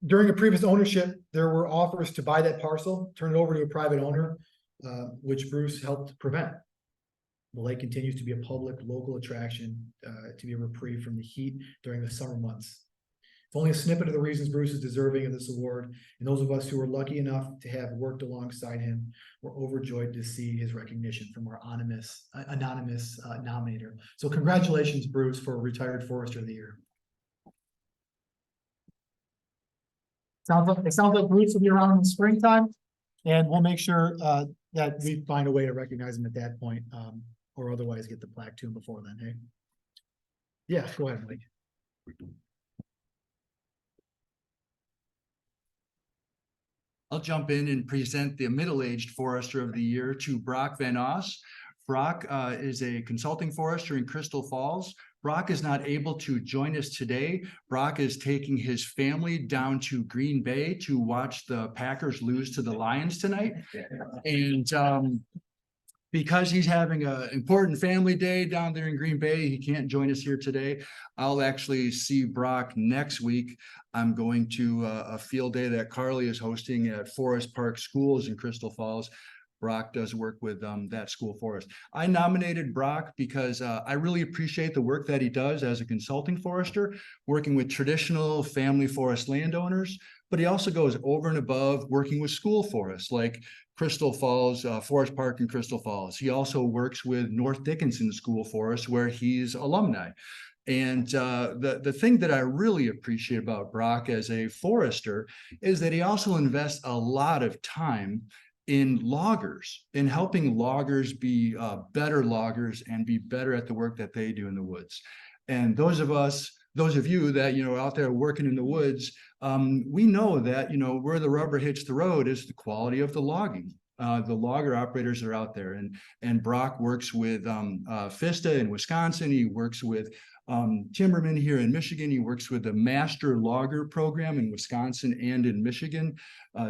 S18: During a previous ownership, there were offers to buy that parcel, turn it over to a private owner, which Bruce helped prevent. The lake continues to be a public local attraction, to be a reprieve from the heat during the summer months. It's only a snippet of the reasons Bruce is deserving of this award, and those of us who were lucky enough to have worked alongside him were overjoyed to see his recognition from our anonymous nominator. So congratulations, Bruce, for Retired Forester of the Year. It sounds like Bruce will be around in the springtime, and we'll make sure that we find a way to recognize him at that point, or otherwise get the plaque to him before then. Hey, yeah, go ahead, Mike.
S2: I'll jump in and present the middle-aged forester of the year to Brock Van Oss. Brock is a consulting forester in Crystal Falls. Brock is not able to join us today. Brock is taking his family down to Green Bay to watch the Packers lose to the Lions tonight. And because he's having an important family day down there in Green Bay, he can't join us here today. I'll actually see Brock next week. I'm going to a field day that Carly is hosting at Forest Park Schools in Crystal Falls. Brock does work with that school for us. I nominated Brock because I really appreciate the work that he does as a consulting forester, working with traditional family forest landowners, but he also goes over and above working with school forests like Crystal Falls, Forest Park in Crystal Falls. He also works with North Dickinson School Forest, where he's alumni. And the thing that I really appreciate about Brock as a forester is that he also invests a lot of time in loggers, in helping loggers be better loggers and be better at the work that they do in the woods. And those of you that, are out there working in the woods, we know that, where the rubber hits the road is the quality of the logging. The logger operators are out there, and Brock works with FISTA in Wisconsin. He works with Timberman here in Michigan. He works with the Master Logger program in Wisconsin and in Michigan.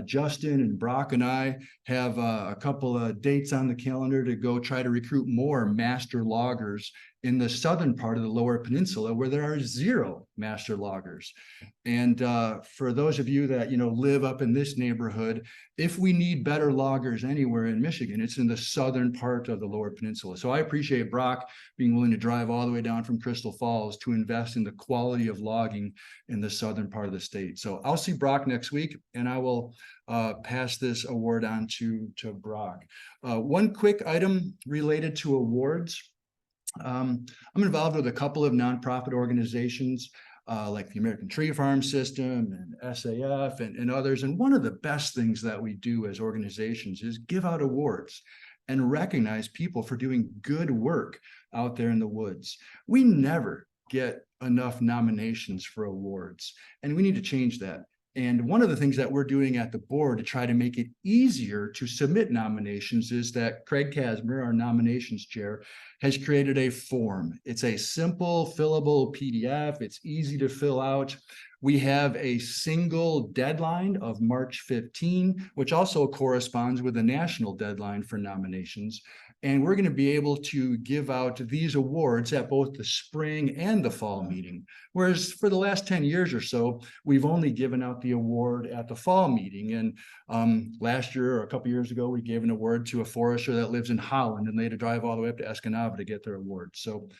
S2: Justin and Brock and I have a couple of dates on the calendar to go try to recruit more master loggers in the southern part of the Lower Peninsula, where there are 0 master loggers. And for those of you that live up in this neighborhood, if we need better loggers anywhere in Michigan, it's in the southern part of the Lower Peninsula. So I appreciate Brock being willing to drive all the way down from Crystal Falls to invest in the quality of logging in the southern part of the state. So I'll see Brock next week, and I will pass this award on to Brock. One quick item related to awards. I'm involved with a couple of nonprofit organizations like the American Tree Farm System and SAF and others. And one of the best things that we do as organizations is give out awards and recognize people for doing good work out there in the woods. We never get enough nominations for awards, and we need to change that. And one of the things that we're doing at the board to try to make it easier to submit nominations is that Craig Casmer, our nominations chair, has created a form. It's a simple fillable PDF. It's easy to fill out. We have a single deadline of March 15, which also corresponds with a national deadline for nominations. And we're going to be able to give out these awards at both the spring and the fall meeting. Whereas for the last 10 years or so, we've only given out the award at the fall meeting. And last year or a couple years ago, we gave an award to a forester that lives in Holland, and they had to drive all the way up to Escanaba to get their award. So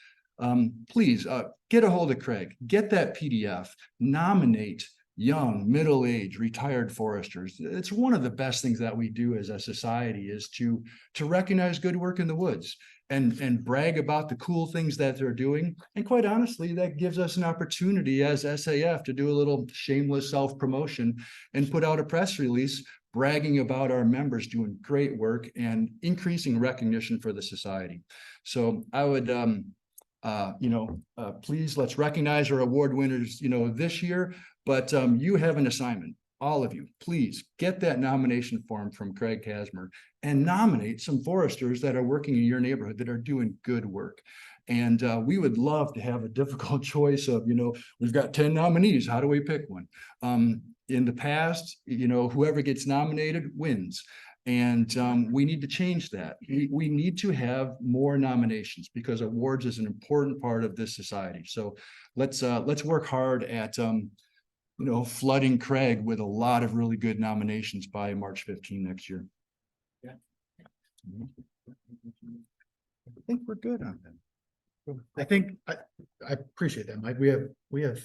S2: please get a hold of Craig, get that PDF, nominate young, middle-aged, retired foresters. It's one of the best things that we do as a society is to recognize good work in the woods and brag about the cool things that they're doing. And quite honestly, that gives us an opportunity as SAF to do a little shameless self-promotion and put out a press release bragging about our members doing great work and increasing recognition for the society. So I would, please let's recognize our award winners, this year. But you have an assignment, all of you, please get that nomination form from Craig Casmer and nominate some foresters that are working in your neighborhood that are doing good work. And we would love to have a difficult choice of, we've got 10 nominees. How do we pick one? In the past, whoever gets nominated wins. And we need to change that. We need to have more nominations because awards is an important part of this society. So let's work hard at flooding Craig with a lot of really good nominations by March 15 next year. Yeah.
S18: I think we're good on that. I think I appreciate that, Mike. We have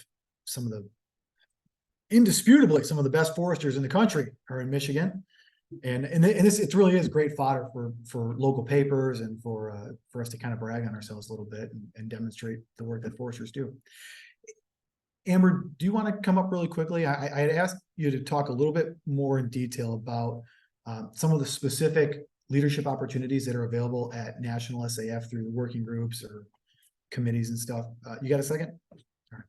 S18: indisputably some of the best foresters in the country are in Michigan. And it really is great fodder for local papers and for us to kind of brag on ourselves a little bit and demonstrate the work that foresters do. Amber, do you want to come up really quickly? I had asked you to talk a little bit more in detail about some of the specific leadership opportunities that are available at National SAF through working groups or committees and stuff. You got a second? All right.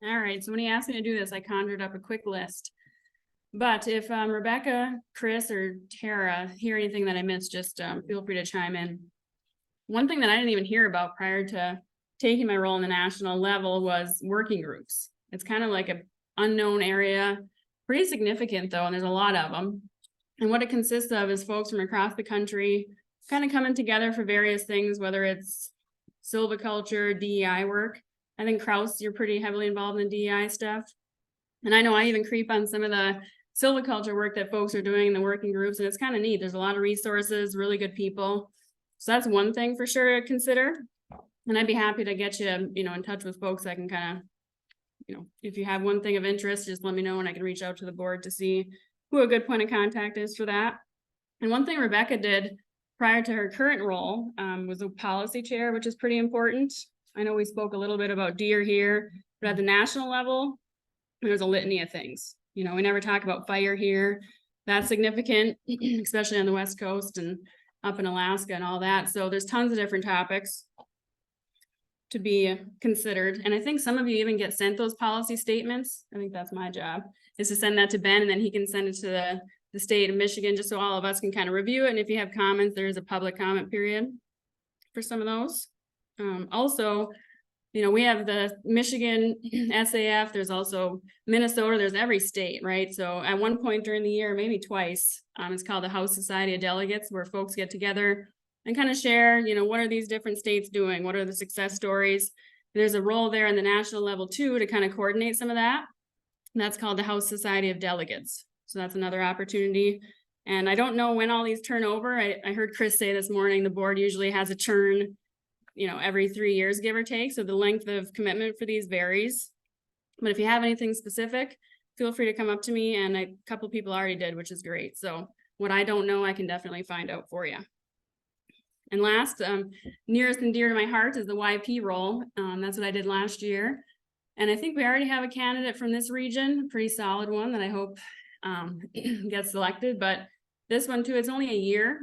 S13: All right, so when he asked me to do this, I conjured up a quick list. But if Rebecca, Chris, or Tara hear anything that I missed, just feel free to chime in. One thing that I didn't even hear about prior to taking my role in the national level was working groups. It's kind of like an unknown area, pretty significant though, and there's a lot of them. And what it consists of is folks from across the country kind of coming together for various things, whether it's silviculture, DEI work. I think Kraus, you're pretty heavily involved in the DEI stuff. And I know I even creep on some of the silviculture work that folks are doing in the working groups, and it's kind of neat. There's a lot of resources, really good people. So that's one thing for sure to consider. And I'd be happy to get you, in touch with folks that can kind of, if you have one thing of interest, just let me know and I can reach out to the board to see who a good point of contact is for that. And one thing Rebecca did prior to her current role was a policy chair, which is pretty important. I know we spoke a little bit about deer here, but at the national level, there's a litany of things. We never talk about fire here. That's significant, especially on the West Coast and up in Alaska and all that. So there's tons of different topics to be considered. And I think some of you even get sent those policy statements. I think that's my job, is to send that to Ben, and then he can send it to the state of Michigan, just so all of us can kind of review it. And if you have comments, there is a public comment period for some of those. Also, we have the Michigan SAF, there's also Minnesota, there's every state, right? So at one point during the year, maybe twice, it's called the House Society of Delegates, where folks get together and kind of share, what are these different states doing? What are the success stories? There's a role there in the national level too, to kind of coordinate some of that. And that's called the House Society of Delegates. So that's another opportunity. And I don't know when all these turn over. I heard Chris say this morning, the board usually has a turn every 3 years, give or take. So the length of commitment for these varies. But if you have anything specific, feel free to come up to me. And a couple people already did, which is great. So what I don't know, I can definitely find out for you. And last, nearest and dear to my heart is the YP role. That's what I did last year. And I think we already have a candidate from this region, a pretty solid one that I hope gets selected. But this one too, it's only a year.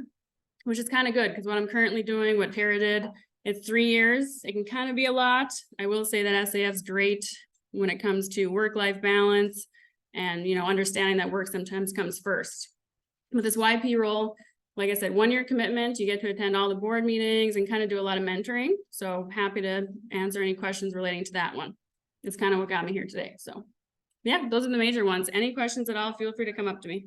S13: which is kind of good because what I'm currently doing, what Tara did, it's 3 years. It can kind of be a lot. I will say that SAF's great when it comes to work-life balance and, you know, understanding that work sometimes comes first. With this YP role, like I said, 1 year commitment, you get to attend all the board meetings and kind of do a lot of mentoring. So happy to answer any questions relating to that one. It's kind of what got me here today. So yeah, those are the major ones. Any questions at all, feel free to come up to me.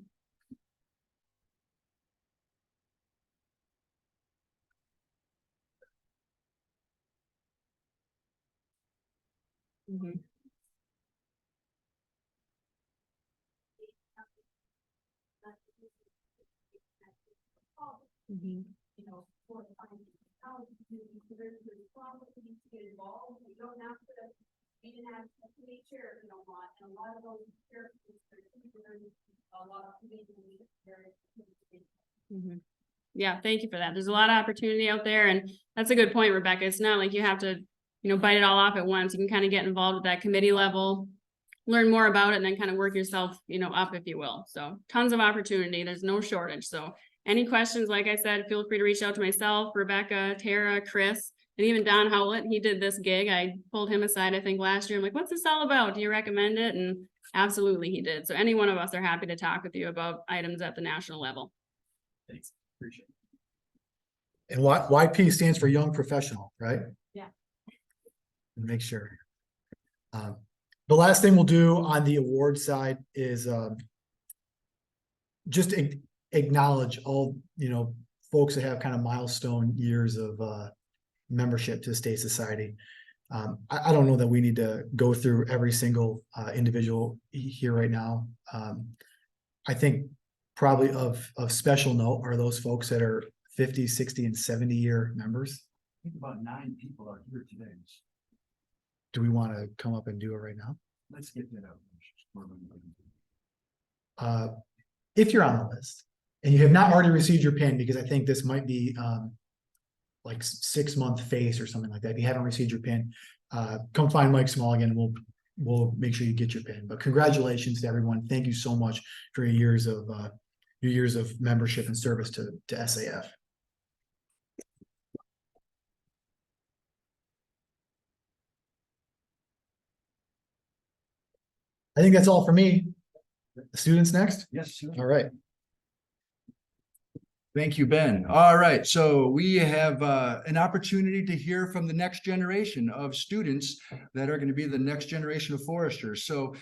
S13: Mhm. Mhm.
S12: You know, for the how you consider to get involved, you don't have to even have a committee chair if you don't want, and a lot of those chairs, a lot of committee
S13: Mhm. Yeah, thank you for that. There's a lot of opportunity out there, and that's a good point, Rebecca. It's not like you have to, you know, bite it all off at once. You can kind of get involved with that committee level, learn more about it, and then kind of work yourself, you know, up, if you will. So tons of opportunity. There's no shortage. So any questions, like I said, feel free to reach out to myself, Rebecca, Tara, Chris, and even Don Howlett. He did this gig. I pulled him aside, I think last year. I'm like, what's this all about? Do you recommend it? And absolutely he did. So any one of us are happy to talk with you about items at the national level.
S18: Thanks. Appreciate it. And YP stands for Young Professional, right?
S13: Yeah.
S18: Make sure. The last thing we'll do on the award side is just acknowledge all, you know, folks that have kind of milestone years of membership to the State Society. I don't know that we need to go through every single individual here right now. I think probably of special note are those folks that are 50, 60, and 70-year members.
S8: I think about 9 people are here today.
S18: Do we want to come up and do it right now?
S8: Let's get that out.
S18: If you're on the list and you have not already received your pin, because I think this might be like 6-month face or something like that. If you haven't received your pin, come find Mike Small again. We'll make sure you get your pin. But congratulations to everyone. Thank you so much for your years of membership and service to SAF. I think that's all for me. The students next?
S2: Yes, sir.
S18: All right.
S2: Thank you, Ben. All right, so we have an opportunity to hear from the next generation of students that are going to be the next generation of foresters. So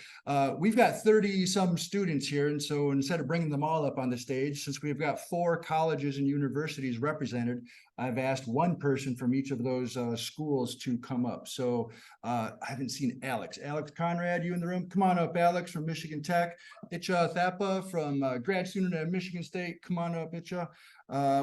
S2: we've got 30-some students here, and so instead of bringing them all up on the stage, since we've got 4 colleges and universities represented, I've asked one person from each of those schools to come up. So I haven't seen Alex. Alex Conrad, you in the room? Come on up, Alex, from Michigan Tech. Itcha Thapa from grad student at Michigan State. Come on up, Itcha.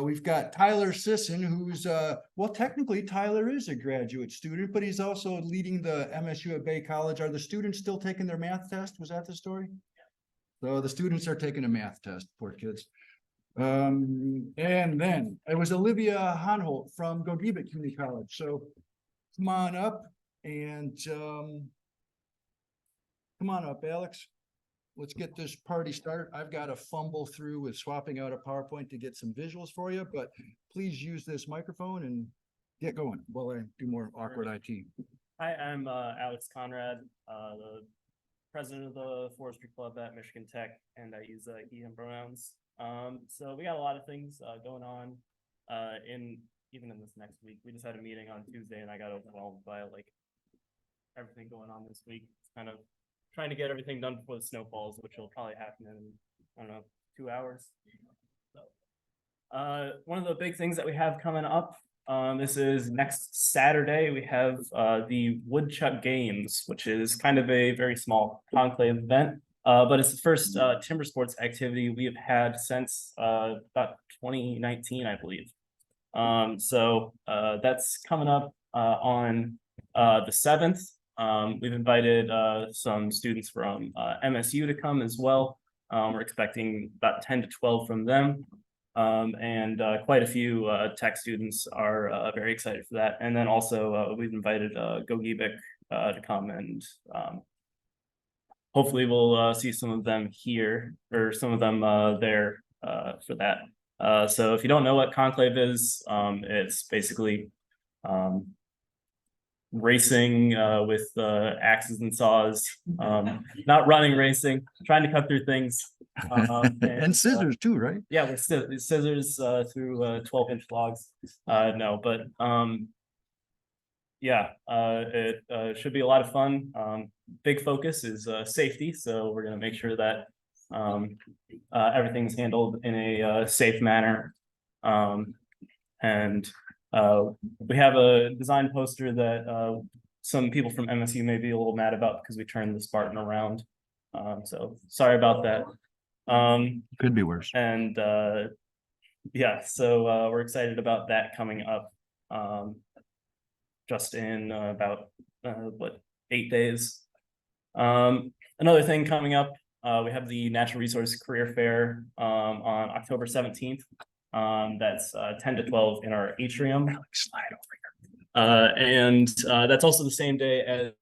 S2: We've got Tyler Sisson, who's, well, technically Tyler is a graduate student, but he's also leading the MSU at Bay College. Are the students still taking their math test? Was that the story? So the students are taking a math test, poor kids. And then it was Olivia Hanholt from Gogebic Community College. So come on up and come on up, Alex. Let's get this party started. I've got to fumble through with swapping out a PowerPoint to get some visuals for you, but please use this microphone and get going while I do more awkward IT.
S5: Hi, I'm Alex Conrad, the president of the Forestry Club at Michigan Tech, and I use he, him pronouns. So we got a lot of things going on even in this next week. We just had a meeting on Tuesday and I got overwhelmed by like everything going on this week. It's kind of trying to get everything done before the snow falls, which will probably happen in, I don't know, 2 hours. So, one of the big things that we have coming up, this is next Saturday, we have the Woodchuck Games, which is kind of a very small conclave event, but it's the first timber sports activity we have had since about 2019, I believe. So that's coming up on the 7th. We've invited some students from MSU to come as well. We're expecting about 10 to 12 from them. And quite a few tech students are very excited for that. And then also we've invited Gogebic to come, and hopefully we'll see some of them here, or some of them there for that. So if you don't know what conclave is, it's basically racing with axes and saws, not running racing, trying to cut through things.
S2: And scissors too, right?
S5: Yeah, with scissors through 12-inch logs. No, but yeah, it should be a lot of fun. Big focus is safety, so we're gonna make sure that everything's handled in a safe manner. And we have a design poster that some people from MSU may be a little mad about because we turned the Spartan around. So sorry about that.
S2: Could be worse.
S5: And yeah, so we're excited about that coming up just in about what, 8 days. Another thing coming up, we have the Natural Resource Career Fair on October 17th. That's 10 to 12 in our atrium. And that's also the same day as